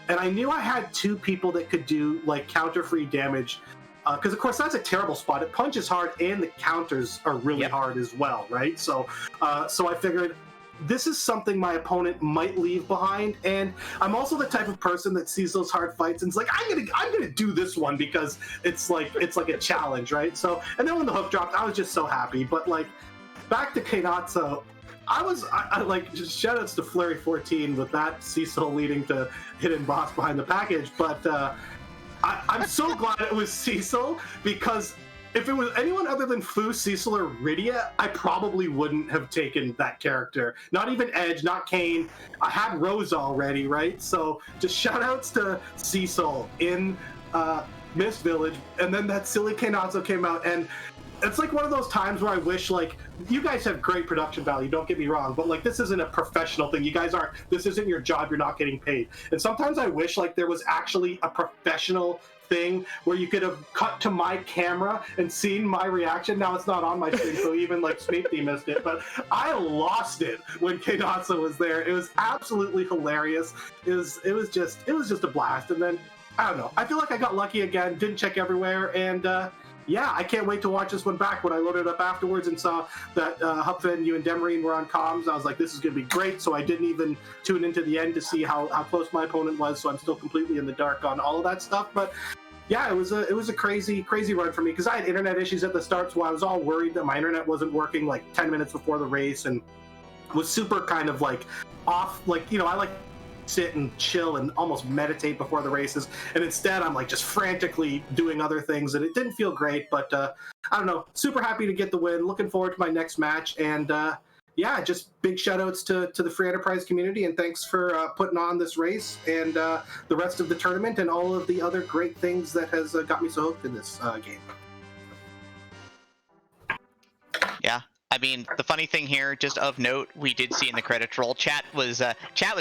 And I knew I had two people that could do, like, counter-free damage. Because, of course, that's a terrible spot. It punches hard, and the counters are really hard as well, right? So I figured this is something my opponent might leave behind, and I'm also the type of person that sees those hard fights and is like, I'm gonna do this one because it's like a challenge, right? So, and then when the hook dropped, I was just so happy. But, like, back to Keinatsu, I like, just shoutouts to Flurry14 with that Cecil leading to Hidden Boss behind the package, but I'm so glad it was Cecil, because if it was anyone other than Fu, Cecil, or Rydia, I probably wouldn't have taken that character. Not even Edge, not Kane. I had Rose already, right? So just shoutouts to Cecil in Mist Village, and then that silly Keinatsu came out, and it's like one of those times where I wish, like, you guys have great production value, don't get me wrong, but, like, this isn't a professional thing. You guys aren't, this isn't your job, you're not getting paid. And sometimes I wish, like, there was actually a professional thing where you could have cut to my camera and seen my reaction. Now it's not on my screen, so even, like, Smeepty missed it, but I lost it when Keinatsu was there. It was absolutely hilarious. It was just a blast. And then, I don't know, I feel like I got lucky again, didn't check everywhere, and yeah, I can't wait to watch this one back. When I loaded it up afterwards and saw that Hupfin, you and Demarine were on comms, I was like, this is going to be great. So I didn't even tune into the end to see how close my opponent was. So I'm still completely in the dark on all of that stuff. But yeah, it was a crazy run for me, because I had internet issues at the start, so I was all worried that my internet wasn't working like 10 minutes before the race, and was super kind of like off. Like, you know, I like sit and chill and almost meditate before the races, and instead I'm like just frantically doing other things, and it didn't feel great. But I don't know, super happy to get the win, looking forward to my next match, and yeah, just big shout outs to the Free Enterprise community, and thanks for putting on this race and the rest of the tournament and all of the other great things that has got me so hooked in this game. Yeah. I mean, the funny thing here, just of note, we did see in the credits roll, chat was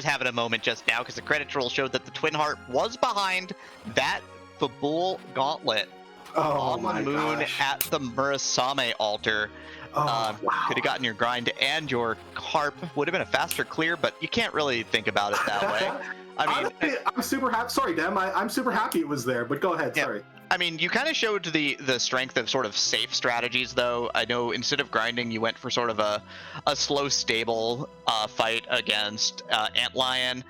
having a moment just now, because the credits roll showed that the Twin Heart was behind that Fabul gauntlet on the moon at the Murasame altar. Wow. Could have gotten your grind and your harp. Would have been a faster clear, but you can't really think about it that way. I mean, honestly, I'm super happy. Sorry, Dem. I'm super happy it was there, but go ahead. Yeah. Sorry. I mean, you kind of showed the strength of sort of safe strategies, though. I know instead of grinding, you went for sort of a slow, stable fight against Antlion,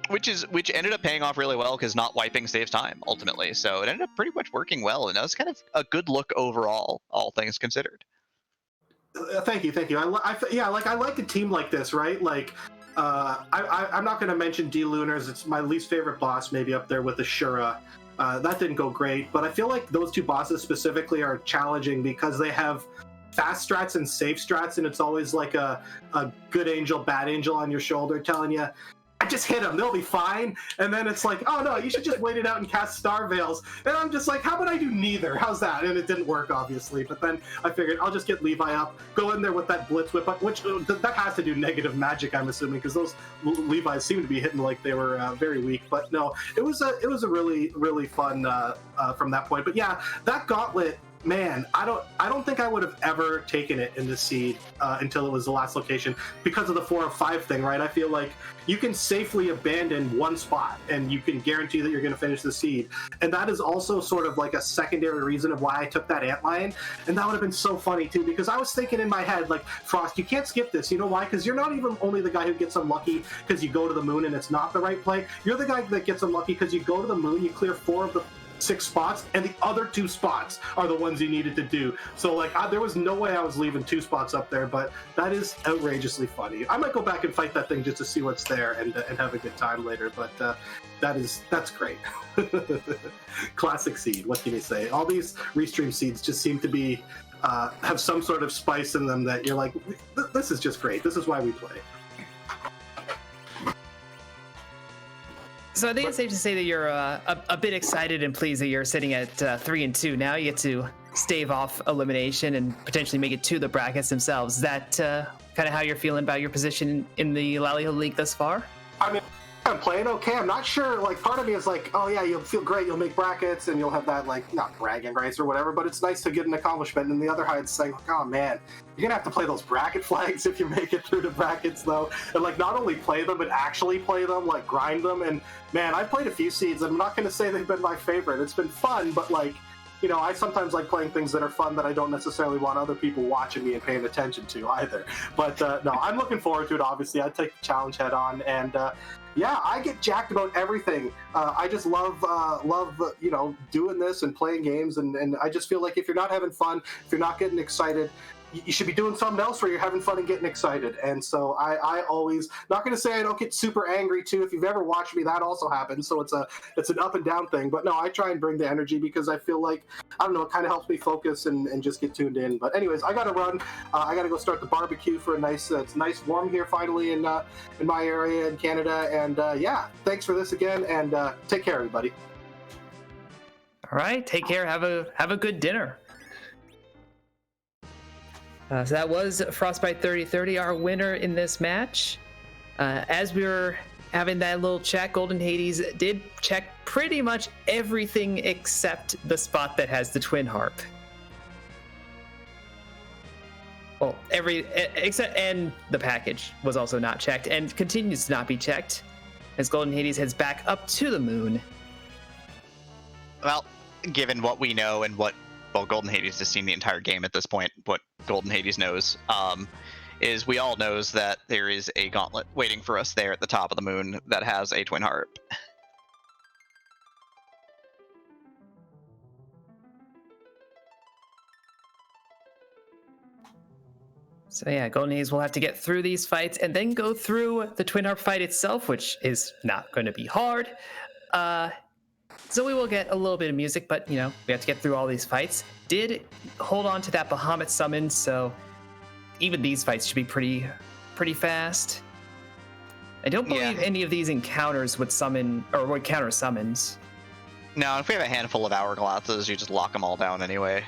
which ended up paying off really well, because not wiping saves time ultimately. So it ended up pretty much working well, and that was kind of a good look overall, all things considered. Thank you. I like a team like this, right? Like, I'm not going to mention D Lunars. It's my least favorite boss, maybe up there with Ashura. That didn't go great, but I feel like those two bosses specifically are challenging because they have fast strats and safe strats, and it's always like a good angel, bad angel on your shoulder telling you, I just hit them, they'll be fine. And then it's like, oh no, you should just wait it out and cast Star Veils. And I'm just like, how about I do neither? How's that? And it didn't work, obviously. But then I figured I'll just get Levi up, go in there with that Blitz Whip, which that has to do negative magic, I'm assuming, because those Levi's seem to be hitting like they were very weak. But no, it was a really fun from that point. But yeah, that gauntlet, man, I don't think I would have ever taken it in the seed until it was the last location, because of the 4 of 5 thing, right? I feel like you can safely abandon one spot and you can guarantee that you're going to finish the seed. And that is also sort of like a secondary reason of why I took that Antlion. And that would have been so funny too, because I was thinking in my head, like, Frost, you can't skip this. You know why? Because you're not even only the guy who gets unlucky because you go to the moon and it's not the right play. You're the guy that gets unlucky because you go to the moon, you clear 4 of the 6 spots, and the other 2 spots are the ones you needed to do. So like there was no way I was leaving 2 spots up there, but that is outrageously funny. I might go back and fight that thing just to see what's there and have a good time later, but that's great. Classic seed, what can you say? All these restream seeds just seem to be have some sort of spice in them that you're like, this is just great, this is why we play. So I think it's safe to say that you're a bit excited and pleased that you're sitting at 3-2 now. You get to stave off elimination and potentially make it to the brackets themselves. Is that kind of how you're feeling about your position in the Lali-Ho League thus far? I mean, I'm playing okay. I'm not sure. Like, part of me is like, oh yeah, you'll feel great. You'll make brackets and you'll have that, like, not bragging rights or whatever, but it's nice to get an accomplishment. And the other side's saying, like, oh man, you're gonna have to play those bracket flags if you make it through the brackets, though. And like, not only play them, but actually play them, like grind them. And man, I've played a few seeds. I'm not gonna say they've been my favorite. It's been fun, but like, you know, I sometimes like playing things that are fun that I don't necessarily want other people watching me and paying attention to either. But no, I'm looking forward to it, obviously. I take the challenge head on, and yeah, I get jacked about everything. I just love you know, doing this and playing games, and I just feel like if you're not having fun, if you're not getting excited, you should be doing something else where you're having fun and getting excited. And so I always, not going to say I don't get super angry too. If you've ever watched me, that also happens. So it's an up and down thing. But no, I try and bring the energy because I feel like, I don't know, it kind of helps me focus and just get tuned in. But anyways, I got to run. I got to go start the barbecue for a nice, it's nice warm here finally in my area in Canada. And yeah, thanks for this again, and take care, everybody. All right, take care. Have a good dinner. So that was Frostbite3030, our winner in this match. As we were having that little chat, Golden Hades did check pretty much everything except the spot that has the twin harp. Well, and the package was also not checked and continues to not be checked as Golden Hades heads back up to the moon. Well, given what we know and what, well, Golden Hades has seen the entire game at this point, what Golden Hades knows is we all knows that there is a gauntlet waiting for us there at the top of the moon that has a twin harp. So yeah, Golden Hades will have to get through these fights and then go through the twin harp fight itself, which is not going to be hard. So we will get a little bit of music, but, you know, we have to get through all these fights. Did hold on to that Bahamut summon, so even these fights should be pretty fast. I don't believe any of these encounters would summon, or would counter summons. No, if we have a handful of hourglasses, you just lock them all down anyway.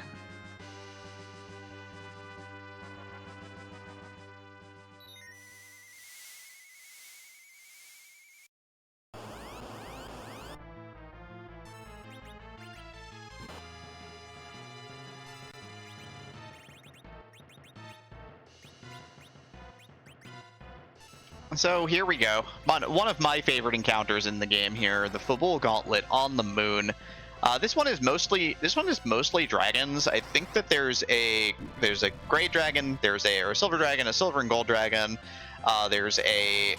So here we go. One of my favorite encounters in the game here, the Fabul Gauntlet on the moon. This one is mostly dragons. I think that there's a gray dragon, there's a silver dragon, a silver and gold dragon. There's a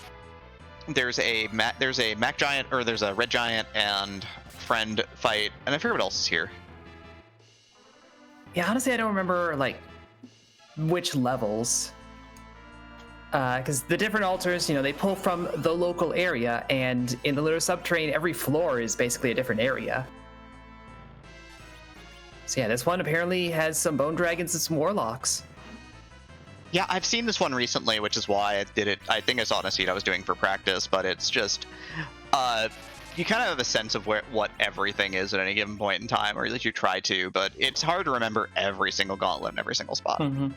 Mac giant, or there's a red giant and friend fight, and I forget what else is here. Yeah, honestly, I don't remember like which levels. Because the different altars, you know, they pull from the local area, and in the Lunar Subterrane, every floor is basically a different area. So yeah, this one apparently has some bone dragons and some warlocks. Yeah, I've seen this one recently, which is why I did it. I think I saw it in a seed I was doing for practice, but it's just, you kind of have a sense of what everything is at any given point in time, or at least you try to, but it's hard to remember every single gauntlet in every single spot. Mm-hmm.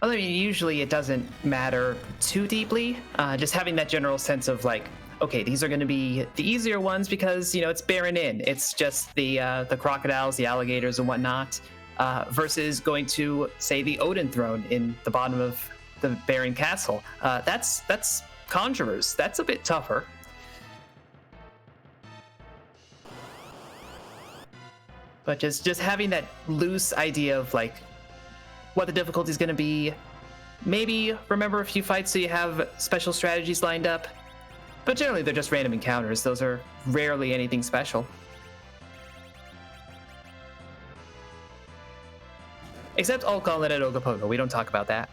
Well, I mean, usually it doesn't matter too deeply. Just having that general sense of like, okay, these are going to be the easier ones because, you know, it's Baron Inn. It's just the crocodiles, the alligators, and whatnot, versus going to, say, the Odin throne in the bottom of the Baron Castle. That's Conjurers. That's a bit tougher. But just having that loose idea of like what the difficulty is going to be, maybe remember a few fights so you have special strategies lined up. But generally, they're just random encounters. Those are rarely anything special. Except Alt Gauntlet at Ogopogo. We don't talk about that.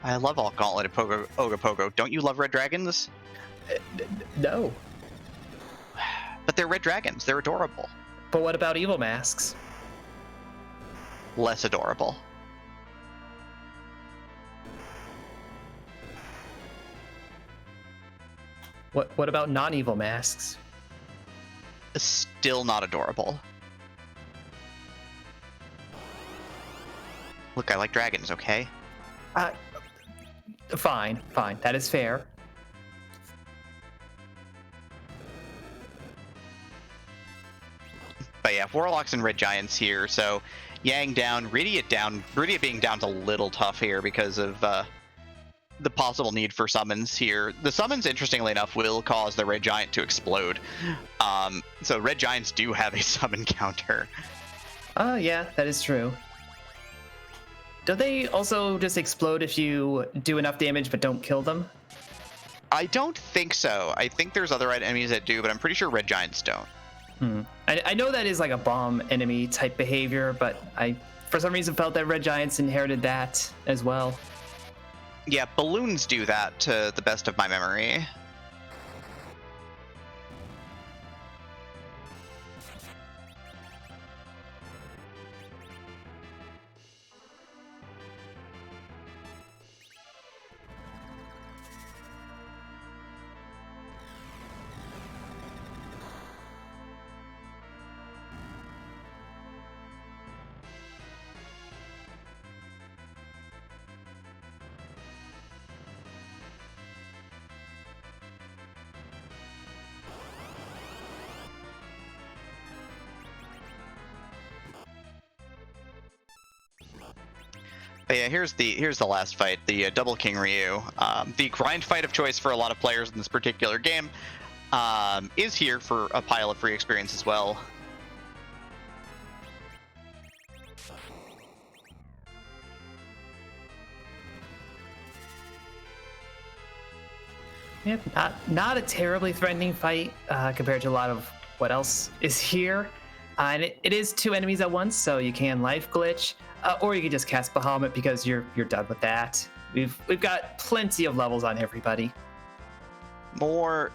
I love all Gauntlet at Ogopogo. Don't you love red dragons? No. But they're red dragons. They're adorable. But what about evil masks? Less adorable. What about non-evil masks? Still not adorable. Look, I like dragons, okay? Fine. That is fair. But yeah, Warlocks and Red Giants here, so Yang down, Rydia being down's a little tough here because of the possible need for summons here. The summons, interestingly enough, will cause the Red Giant to explode. So Red Giants do have a summon counter. Oh, yeah, that is true. Do they also just explode if you do enough damage but don't kill them? I don't think so. I think there's other enemies that do, but I'm pretty sure Red Giants don't. I know that is like a bomb enemy type behavior, but I, for some reason, felt that Red Giants inherited that as well. Yeah, balloons do that to the best of my memory. But yeah, here's the last fight, the Double King Ryu. The grind fight of choice for a lot of players in this particular game is here for a pile of free experience as well. Yeah, not a terribly threatening fight compared to a lot of what else is here. And it is two enemies at once, so you can life glitch, or you can just cast Bahamut because you're done with that. We've got plenty of levels on everybody. More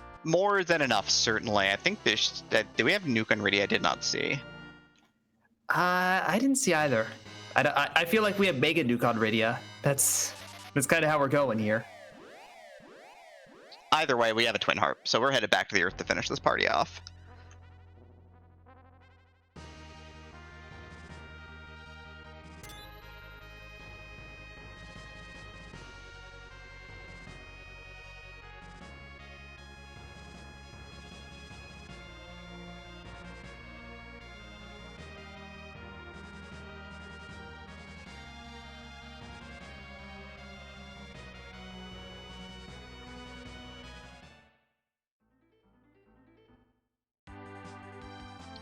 than enough, certainly. I think this. Do we have Nuke and Rydia? I did not see. I didn't see either. I feel like we have Mega Nuke on Rydia. That's kind of how we're going here. Either way, we have a Twin Harp, so we're headed back to the Earth to finish this party off.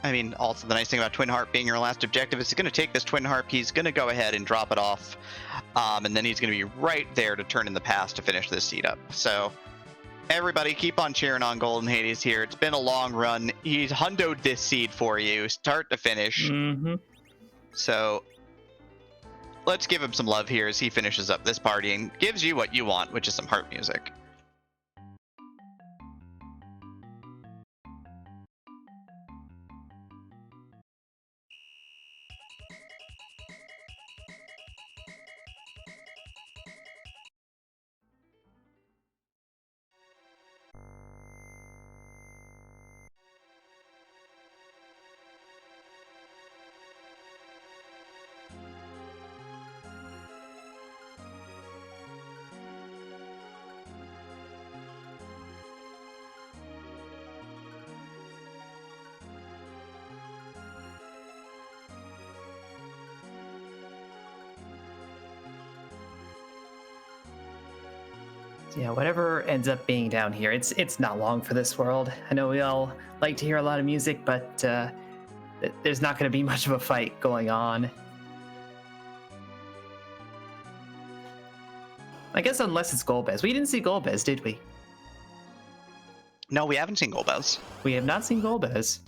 I mean, also the nice thing about Twin Harp being your last objective is he's going to take this Twin Harp, he's going to go ahead and drop it off, and then he's going to be right there to turn in the pass to finish this seed up. So everybody keep on cheering on Golden Hades here. It's been a long run. He's hundoed this seed for you, start to finish. So let's give him some love here as he finishes up this party and gives you what you want, which is some harp music. Yeah, whatever ends up being down here, it's not long for this world. I know we all like to hear a lot of music, but there's not going to be much of a fight going on. I guess unless it's Golbez. We didn't see Golbez, did we? No, we haven't seen Golbez. We have not seen Golbez.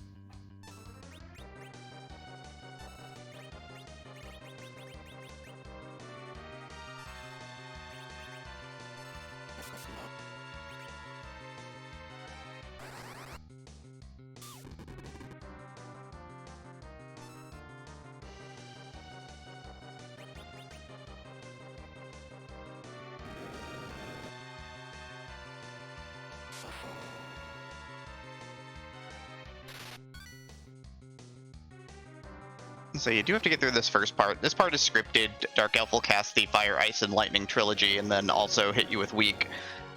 So you do have to get through this first part. This part is scripted. Dark Elf will cast the Fire, Ice, and Lightning trilogy and then also hit you with Weak.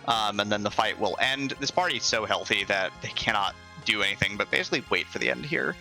And then the fight will end. This party's so healthy that they cannot do anything but basically wait for the end here.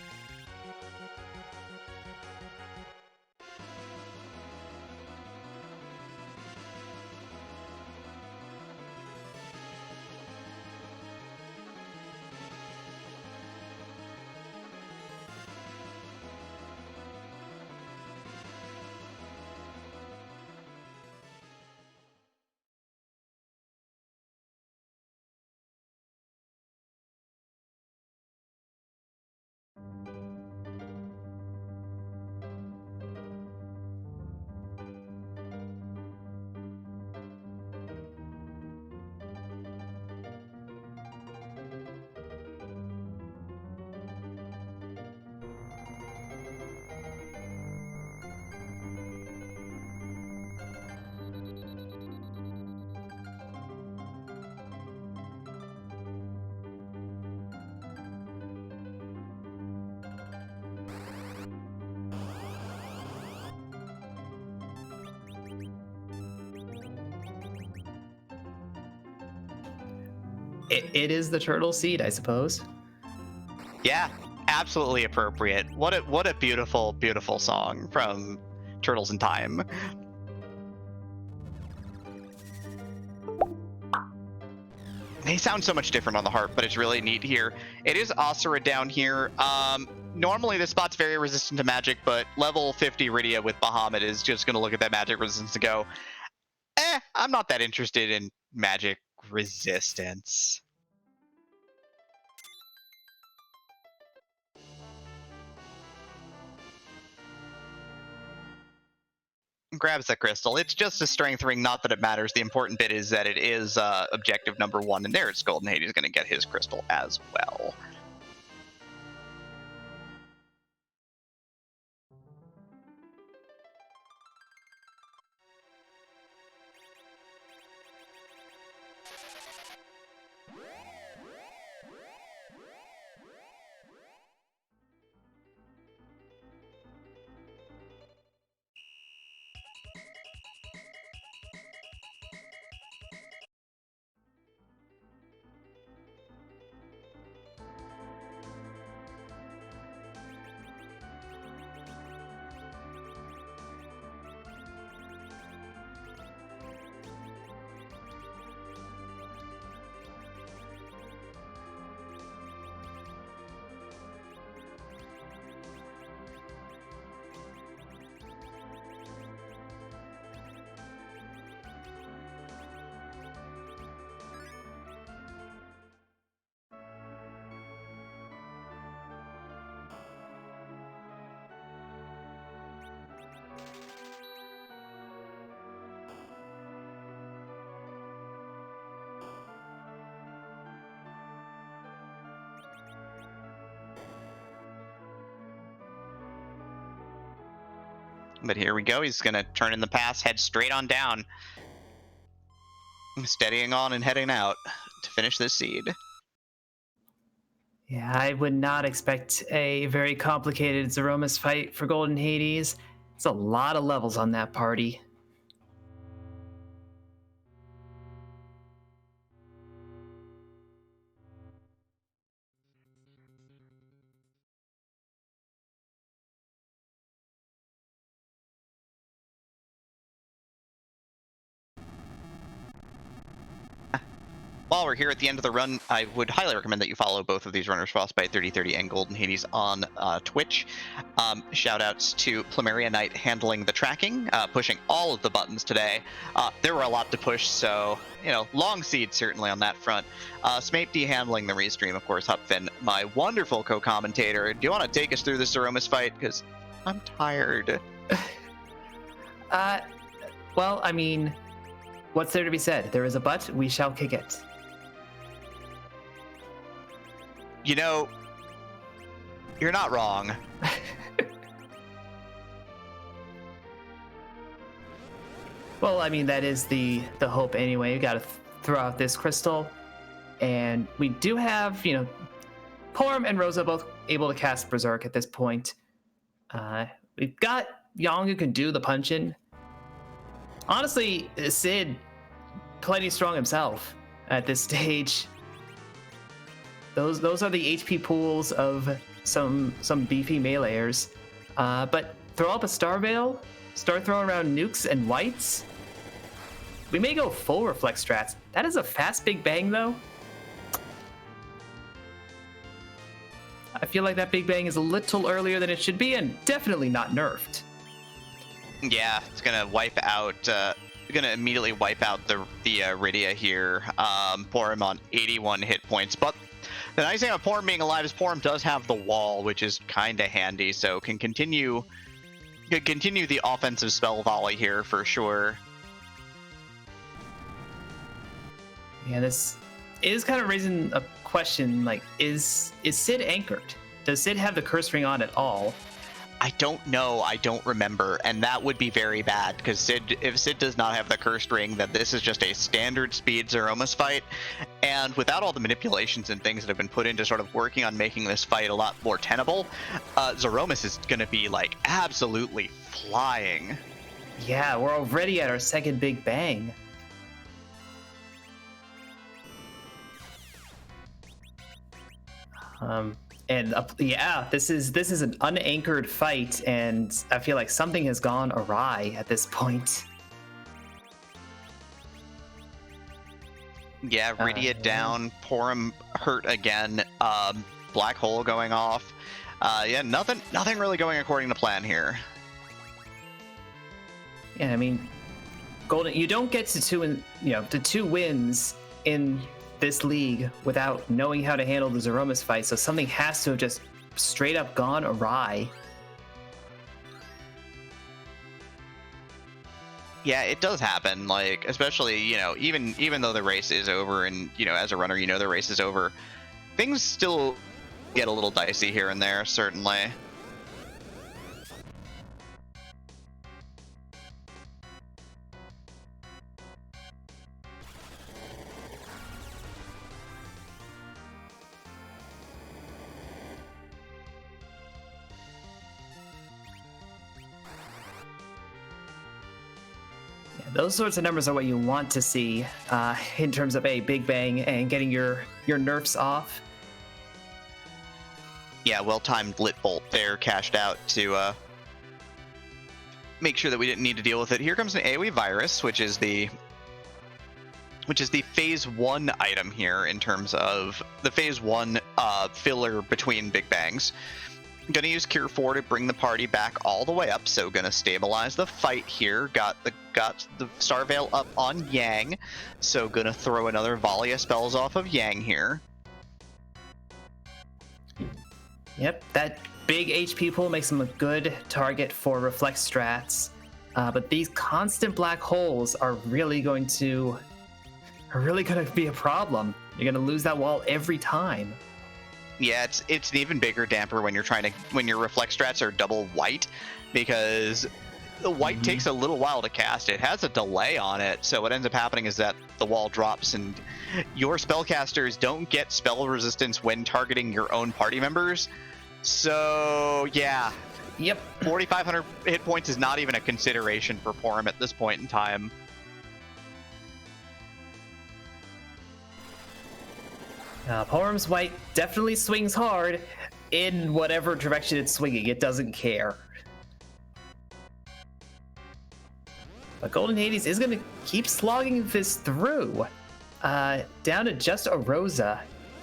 It is the turtle seed, I suppose. Yeah, absolutely appropriate. What a beautiful, beautiful song from Turtles in Time. They sound so much different on the harp, but it's really neat here. It is Asura down here. Normally this spot's very resistant to magic, but level 50 Rydia with Bahamut is just going to look at that magic resistance and go, I'm not that interested in magic resistance. Grabs that crystal. It's just a strength ring, not that it matters. The important bit is that it is objective number 1, and there's goldenhades going to get his crystal as well. But here we go. He's going to turn in the pass, head straight on down. Steadying on and heading out to finish this seed. Yeah, I would not expect a very complicated Zeromus fight for Golden Hades. It's a lot of levels on that party. while we're here at the end of the run, I would highly recommend that you follow both of these runners, Frostbite3030 and Golden Hades, on Twitch. Shout outs to Plumeria Knight handling the tracking, pushing all of the buttons today. There were a lot to push, so, long seed certainly on that front. Smate D handling the restream, of course, Hupfin, my wonderful co-commentator. Do you want to take us through this Zeromus fight? Because I'm tired. Well, I mean, what's there to be said? There is a but, we shall kick it. You're not wrong. Well, I mean, that is the hope anyway. You gotta throw out this crystal. And we do have, Porm and Rosa both able to cast Berserk at this point. We've got Yang who can do the punch-in. Honestly, Sid, plenty strong himself at this stage. Those are the HP pools of some beefy meleeers. But throw up a Star Veil, start throwing around nukes and whites. We may go full Reflect strats. That is a fast Big Bang, though. I feel like that Big Bang is a little earlier than it should be, and definitely not nerfed. Yeah, it's gonna wipe out. Gonna immediately wipe out the Rydia here. Porum on 81 hit points, but the nice thing about Porum being alive is Porum does have the wall, which is kind of handy, so can continue the offensive spell volley here for sure. Yeah, this is kind of raising a question, like, is Sid anchored? Does Sid have the curse ring on at all? I don't know. I don't remember, and that would be very bad because if Sid does not have the cursed ring, then this is just a standard speed Zeromus fight, and without all the manipulations and things that have been put into sort of working on making this fight a lot more tenable, Zeromus is going to be like absolutely flying. Yeah, we're already at our second Big Bang. Yeah, this is an unanchored fight, and I feel like something has gone awry at this point. Yeah, Rydia down, Porum hurt again, Black Hole going off. Yeah, nothing really going according to plan here. Yeah, I mean, Golden, you don't get to two wins in this league without knowing how to handle the Zeromus fight, so something has to have just straight up gone awry. Yeah, it does happen, like, especially, even though the race is over and, as a runner, the race is over, things still get a little dicey here and there, certainly. Those sorts of numbers are what you want to see in terms of a Big Bang and getting your nerfs off. Yeah, well-timed Lit Bolt there, cashed out to make sure that we didn't need to deal with it. Here comes an AoE Virus, which is the Phase 1 item here in terms of the Phase 1 filler between Big Bangs. Gonna use Cure 4 to bring the party back all the way up, so gonna stabilize the fight here. Got the Star Veil up on Yang, so gonna throw another volley of spells off of Yang here. Yep, that big HP pool makes him a good target for Reflect strats, but these constant black holes are really going to be a problem. You're gonna lose that wall every time. Yeah, it's an even bigger damper when your Reflect strats are double white, because the white takes a little while to cast. It has a delay on it, so what ends up happening is that the wall drops and your spellcasters don't get spell resistance when targeting your own party members. So yeah, yep, 4,500 hit points is not even a consideration for Porum at this point in time. Porum's white definitely swings hard in whatever direction it's swinging. It doesn't care. But Golden Hades is going to keep slogging this through. Down to just a Rosa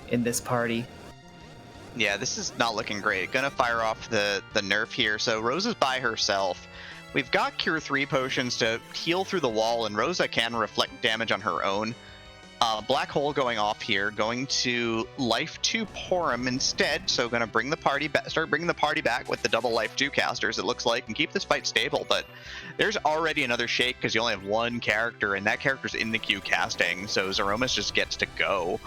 in this party. Yeah, this is not looking great. Gonna fire off the nerf here. So Rosa's by herself. We've got Cure 3 potions to heal through the wall, and Rosa can reflect damage on her own. Black Hole going off here, going to Life 2 Porum instead, so gonna bring the party back, start bringing the party back with the double Life 2 casters, it looks like, and keep this fight stable. But there's already another shake because you only have one character, and that character's in the queue casting, so Zeromus just gets to go.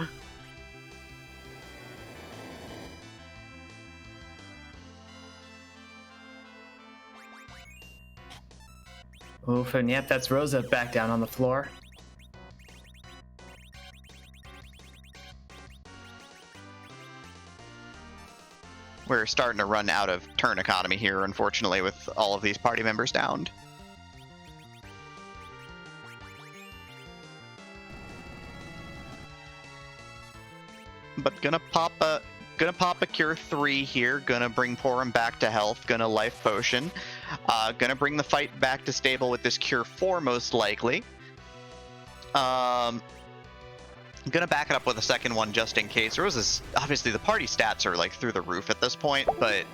Oof, and yep, that's Rosa back down on the floor. We're starting to run out of turn economy here, unfortunately, with all of these party members downed. But gonna pop a Cure 3 here, gonna bring Porum back to health, gonna Life Potion. Gonna bring the fight back to stable with this Cure 4 most likely. I'm gonna back it up with a second one just in case. Rosa's, obviously the party stats are like through the roof at this point, but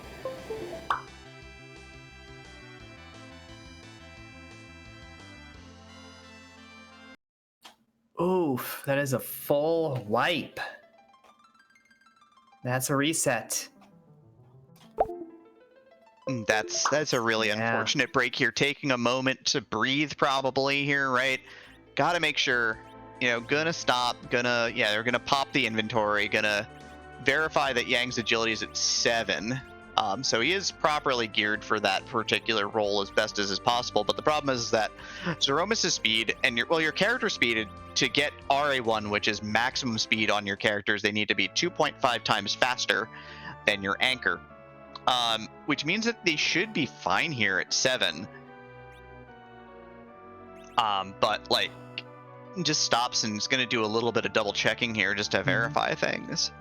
Oof, that is a full wipe. That's a reset. that's a really unfortunate break here. Taking a moment to breathe probably here, right? Gotta make sure, you know, gonna stop, they're gonna pop the inventory, gonna verify that Yang's agility is at 7. So he is properly geared for that particular role as best as is possible. But the problem is that Zeromus' speed and your character speed to get RA1, which is maximum speed on your characters, they need to be 2.5 times faster than your anchor. Which means that they should be fine here at 7. But like, just stops and is going to do a little bit of double checking here just to verify things.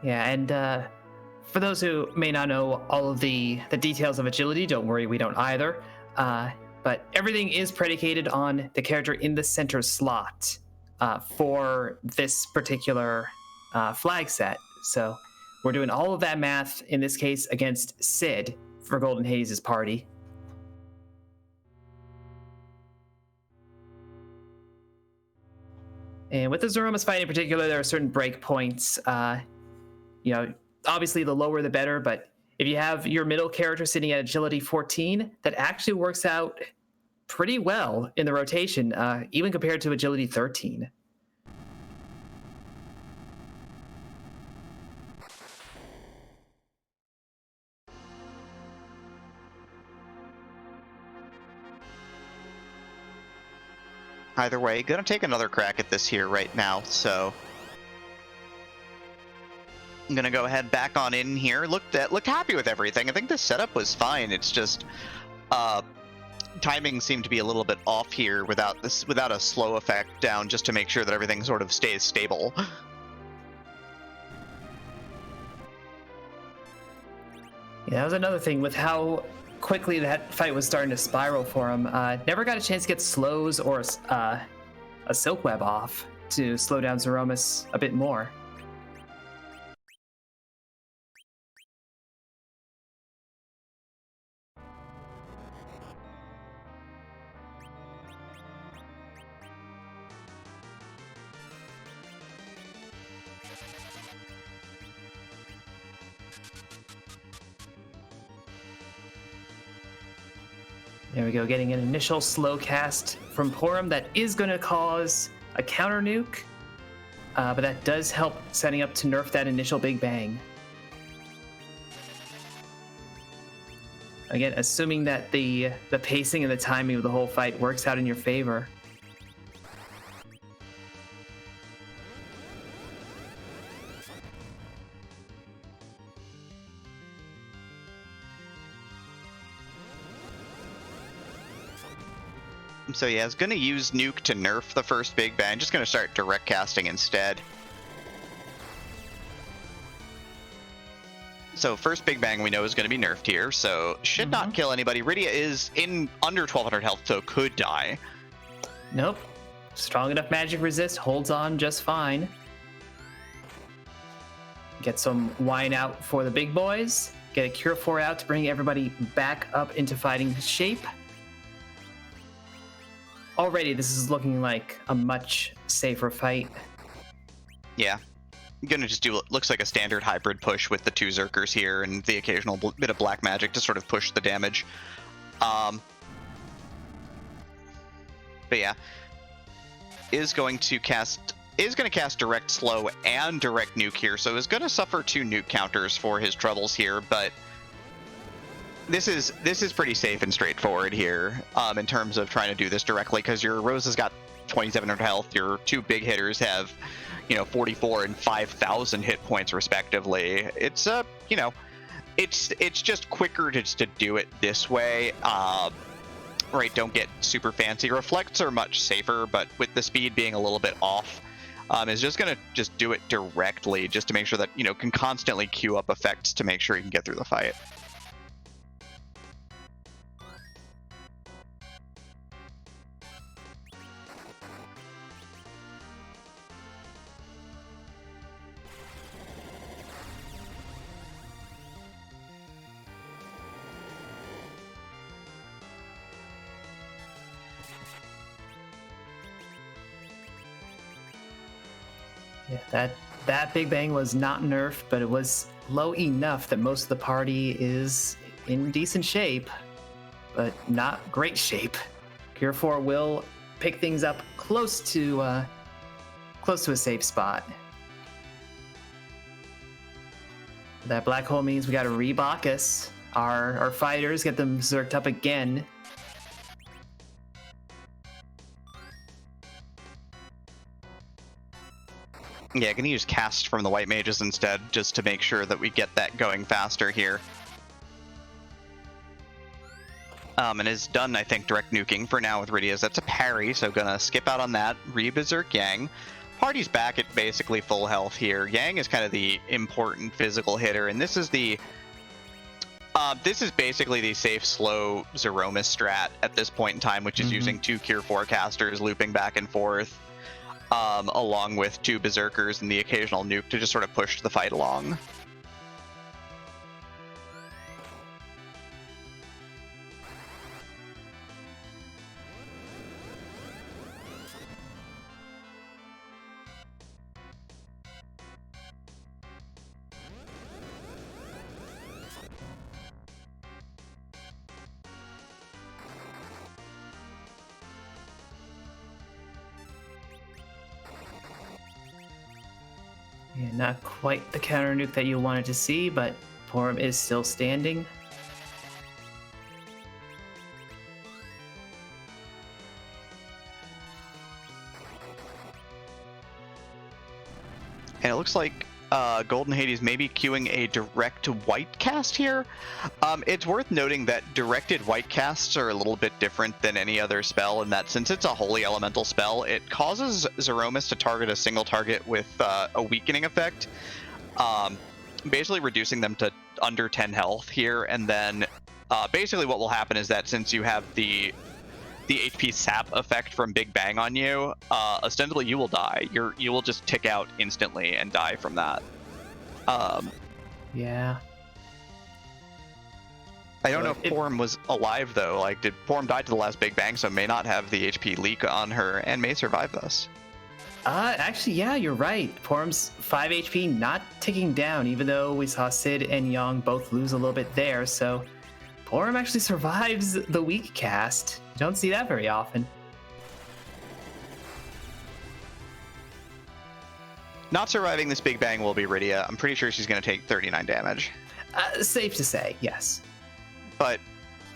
Yeah, and for those who may not know all of the details of agility, don't worry, we don't either. But everything is predicated on the character in the center slot for this particular flag set. So we're doing all of that math, in this case, against Sid for Golden Hades' party. And with the Zeromus fight in particular, there are certain breakpoints. You know, obviously the lower the better, but if you have your middle character sitting at agility 14, that actually works out pretty well in the rotation, even compared to agility 13. Either way, gonna take another crack at this here right now, so I'm gonna go ahead back on in here. Looked happy with everything. I think this setup was fine. It's just timing seemed to be a little bit off here without a slow effect down, just to make sure that everything sort of stays stable. Yeah, that was another thing with how quickly that fight was starting to spiral for him. Never got a chance to get slows or a silk web off to slow down Zeromus a bit more. There we go, getting an initial slow cast from Porum that is going to cause a counter nuke, but that does help setting up to nerf that initial Big Bang. Again, assuming that the pacing and the timing of the whole fight works out in your favor. So yeah, I was gonna use nuke to nerf the first Big Bang. Just gonna start direct casting instead. So first Big Bang we know is gonna be nerfed here, so should not kill anybody. Rydia is in under 1200 health, so could die. Nope. strong enough magic resist, holds on just fine. Get some wine out for the big boys. Get a Cure 4 out to bring everybody back up into fighting shape. Already, this is looking like a much safer fight. Yeah. I'm gonna just do what looks like a standard hybrid push with the 2 Zerkers here and the occasional bit of black magic to sort of push the damage. But yeah, is going to cast direct slow and direct nuke here, so is going to suffer 2 nuke counters for his troubles here. But this is pretty safe and straightforward here in terms of trying to do this directly, because your Rose has got 2,700 health. Your 2 big hitters have 44 and 5,000 hit points respectively. It's it's just quicker to do it this way. Right, don't get super fancy. Reflects are much safer, but with the speed being a little bit off, is just gonna do it directly, just to make sure that can constantly queue up effects to make sure you can get through the fight. Yeah, that Big Bang was not nerfed, but it was low enough that most of the party is in decent shape, but not great shape. Cure 4 will pick things up close to a safe spot. That black hole means we got to re-Bacchus our fighters, get them zerked up again. Yeah, gonna use cast from the white mages instead, just to make sure that we get that going faster here. And is done, I think, direct nuking for now with Rydia's. That's a parry, so gonna skip out on that. Re-berserk Yang. Party's back at basically full health here. Yang is kind of the important physical hitter, and this is basically the safe, slow Zeromus strat at this point in time, which is using 2 Cure 4 casters, looping back and forth, along with 2 Berserkers and the occasional nuke to just sort of push the fight along. Yeah, not quite the counter nuke that you wanted to see, but Porum is still standing. And it looks like Golden Hades may be queuing a direct white cast here. It's worth noting that directed white casts are a little bit different than any other spell, in that since it's a holy elemental spell, it causes Zeromus to target a single target with a weakening effect, basically reducing them to under 10 health here. And then basically what will happen is that since you have the HP sap effect from Big Bang on you, ostensibly you will die. You will just tick out instantly and die from that. Yeah. I don't know if Porum was alive though. Like, did Porum die to the last Big Bang, so may not have the HP leak on her and may survive this. Actually, yeah, you're right. Porum's 5 HP not ticking down, even though we saw Sid and Young both lose a little bit there, so Porum actually survives the weak cast. You don't see that very often. Not surviving this Big Bang will be Rydia. I'm pretty sure she's going to take 39 damage. Safe to say, yes. But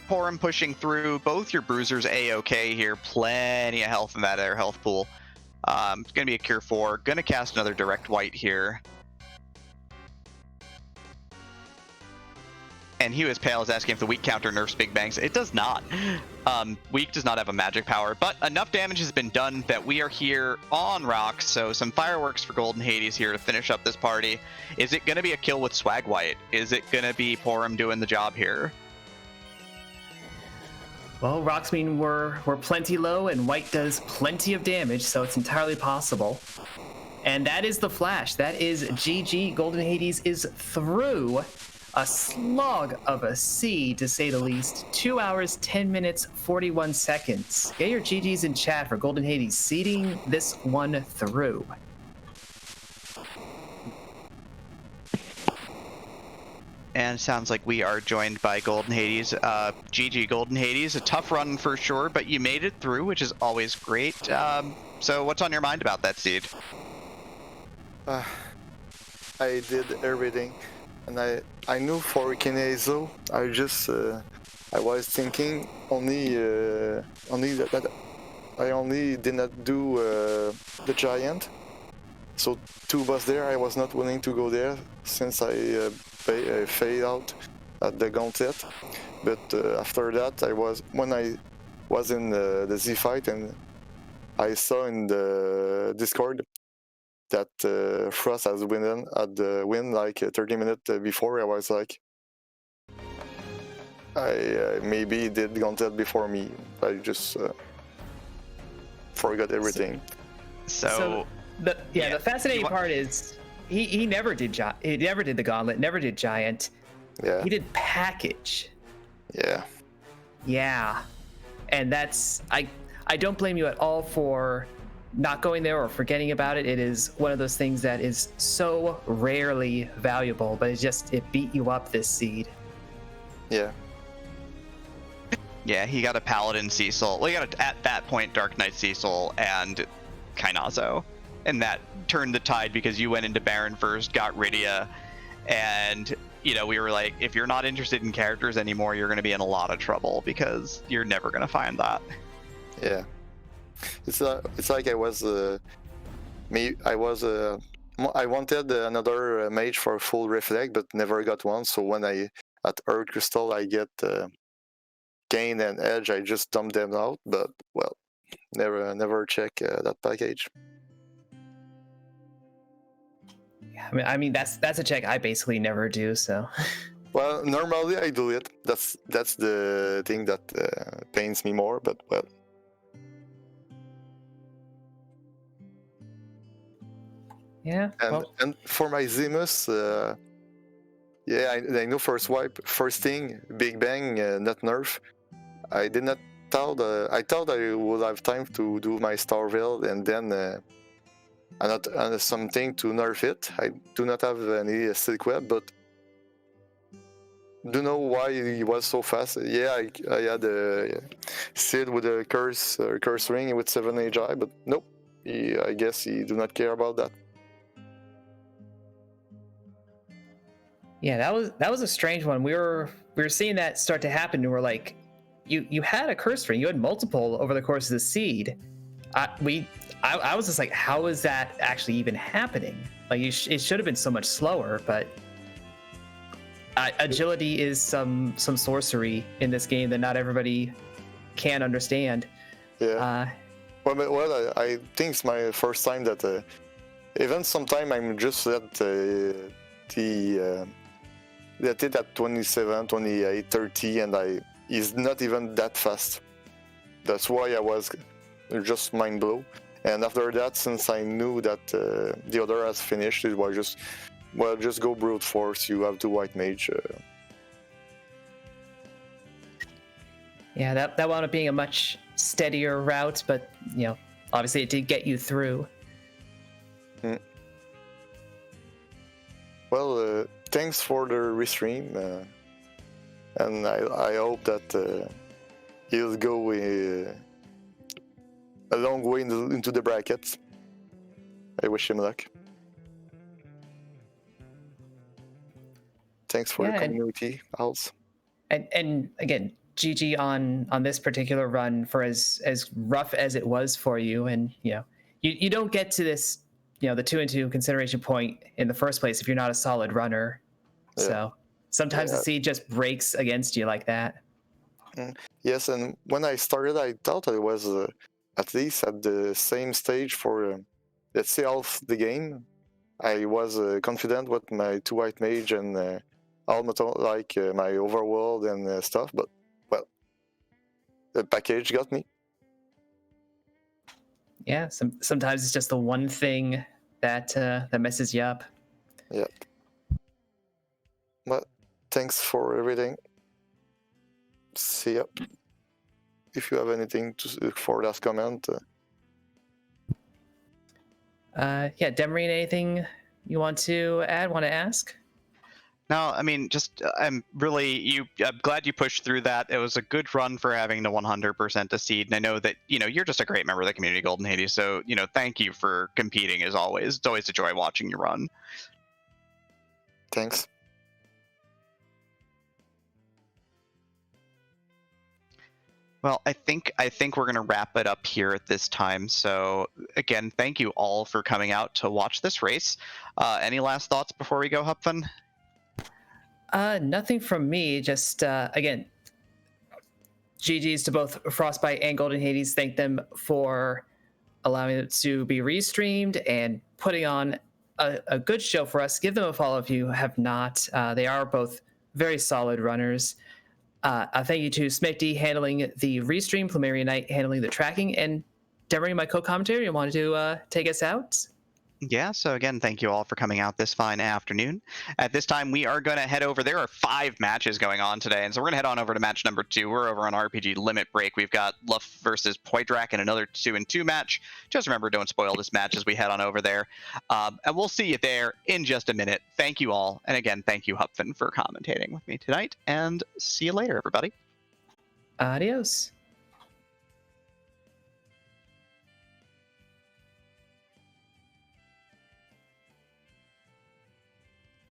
Porum pushing through, both your bruisers A-okay here. Plenty of health in that air health pool. It's going to be a Cure 4. Going to cast another direct white here. And Hugh is Pale is asking if the weak counter nerfs Big Bangs. It does not. Weak does not have a magic power, but enough damage has been done that we are here on rocks. So some fireworks for Golden Hades here to finish up this party. Is it going to be a kill with Swag White? Is it going to be Porum doing the job here? Well, rocks mean we're plenty low, and white does plenty of damage, so it's entirely possible. And that is the flash. That is GG. Golden Hades is through a slog of a seed, to say the least. 2 hours, 10 minutes, 41 seconds. Get your GGs in chat for Golden Hades seeding this one through. And sounds like we are joined by Golden Hades. GG Golden Hades, a tough run for sure, but you made it through, which is always great. So what's on your mind about that seed? I did everything, and I knew for Kineso, I was thinking only that I only did not do the giant. So 2 was there. I was not willing to go there since I fade out at the gauntlet. But after that, when I was in the Z fight, and I saw in the Discord that Frost has win like 30 minutes before. I was like, I maybe did gauntlet before me. I just forgot everything. So the fascinating part is he never did the gauntlet, never did giant. Yeah. He did package. Yeah. Yeah. And that's I don't blame you at all for not going there or forgetting about it. It is one of those things that is so rarely valuable, but it beat you up this seed. Yeah. yeah, he got a Paladin Cecil. Well, he got at that point Dark Knight Cecil and Kainazo, and that turned the tide because you went into Baron first, got Rydia, and we were like, if you're not interested in characters anymore, you're going to be in a lot of trouble because you're never going to find that. Yeah. It's like I wanted another mage for full reflect, but never got one. So when at Earth Crystal I get gain and edge, I just dump them out. But well, never check that package. Yeah, I mean that's a check I basically never do. So. Well, normally I do it. That's the thing that pains me more. But well. Yeah. And for my Zemus, I know first thing, Big Bang, not nerf. I did not thought. I thought I would have time to do my Starville and then something to nerf it. I do not have any Silk Web, but do know why he was so fast. Yeah, I had a Sid with a curse ring with 7 AGI, but nope. I guess he do not care about that. Yeah, that was a strange one. We were seeing that start to happen, and we're like, you had a curse ring, you had multiple over the course of the seed. I was just like, how is that actually even happening? Like, it should have been so much slower, but agility is some sorcery in this game that not everybody can understand. Yeah. Well, I think it's my first time that even sometime I'm just at it at 27, 28, 30, and he's not even that fast. That's why I was just mind blown. And after that, since I knew that the other has finished, it was just go brute force. You have to white mage. Yeah, that wound up being a much steadier route, but obviously it did get you through. Well, thanks for the restream, and I hope that he'll go a long way into the brackets. I wish him luck. Thanks for the community, Als. And again, GG on this particular run for as rough as it was for you, and you don't get to this the 2-2 consideration point in the first place if you're not a solid runner. Yeah. So sometimes the seed just breaks against you like that. Yes, and when I started, I thought I was at least at the same stage for let's say half the game. I was confident with my 2 white mage and almost like my overworld and stuff, but well, the package got me. Yeah, sometimes it's just the one thing that that messes you up. Yeah. But thanks for everything. See ya. If you have anything for last comment. Yeah, Demarine, anything you want to add? Want to ask? No, I mean, just I'm glad you pushed through that. It was a good run for having the 100% a seed, and I know that you're just a great member of the community, Golden Hades. So thank you for competing as always. It's always a joy watching you run. Thanks. Well, I think we're gonna wrap it up here at this time. So again, thank you all for coming out to watch this race. Any last thoughts before we go, Hupfen? Nothing from me. Just again, GG's to both Frostbite and Golden Hades. Thank them for allowing it to be restreamed and putting on a good show for us. Give them a follow if you have not. They are both very solid runners. Thank you to Smitty handling the restream, Plumeria Knight handling the tracking, and Demarine, my co-commentator. You wanted to take us out? Yeah, so again, thank you all for coming out this fine afternoon. At this time, we are going to head over. There are 5 matches going on today, and so we're going to head on over to match number 2. We're over on RPG Limit Break. We've got Luff versus Poidrak and another 2-2 match. Just remember, don't spoil this match as we head on over there. And we'll see you there in just a minute. Thank you all. And again, thank you, Hupfen, for commentating with me tonight. And see you later, everybody. Adios.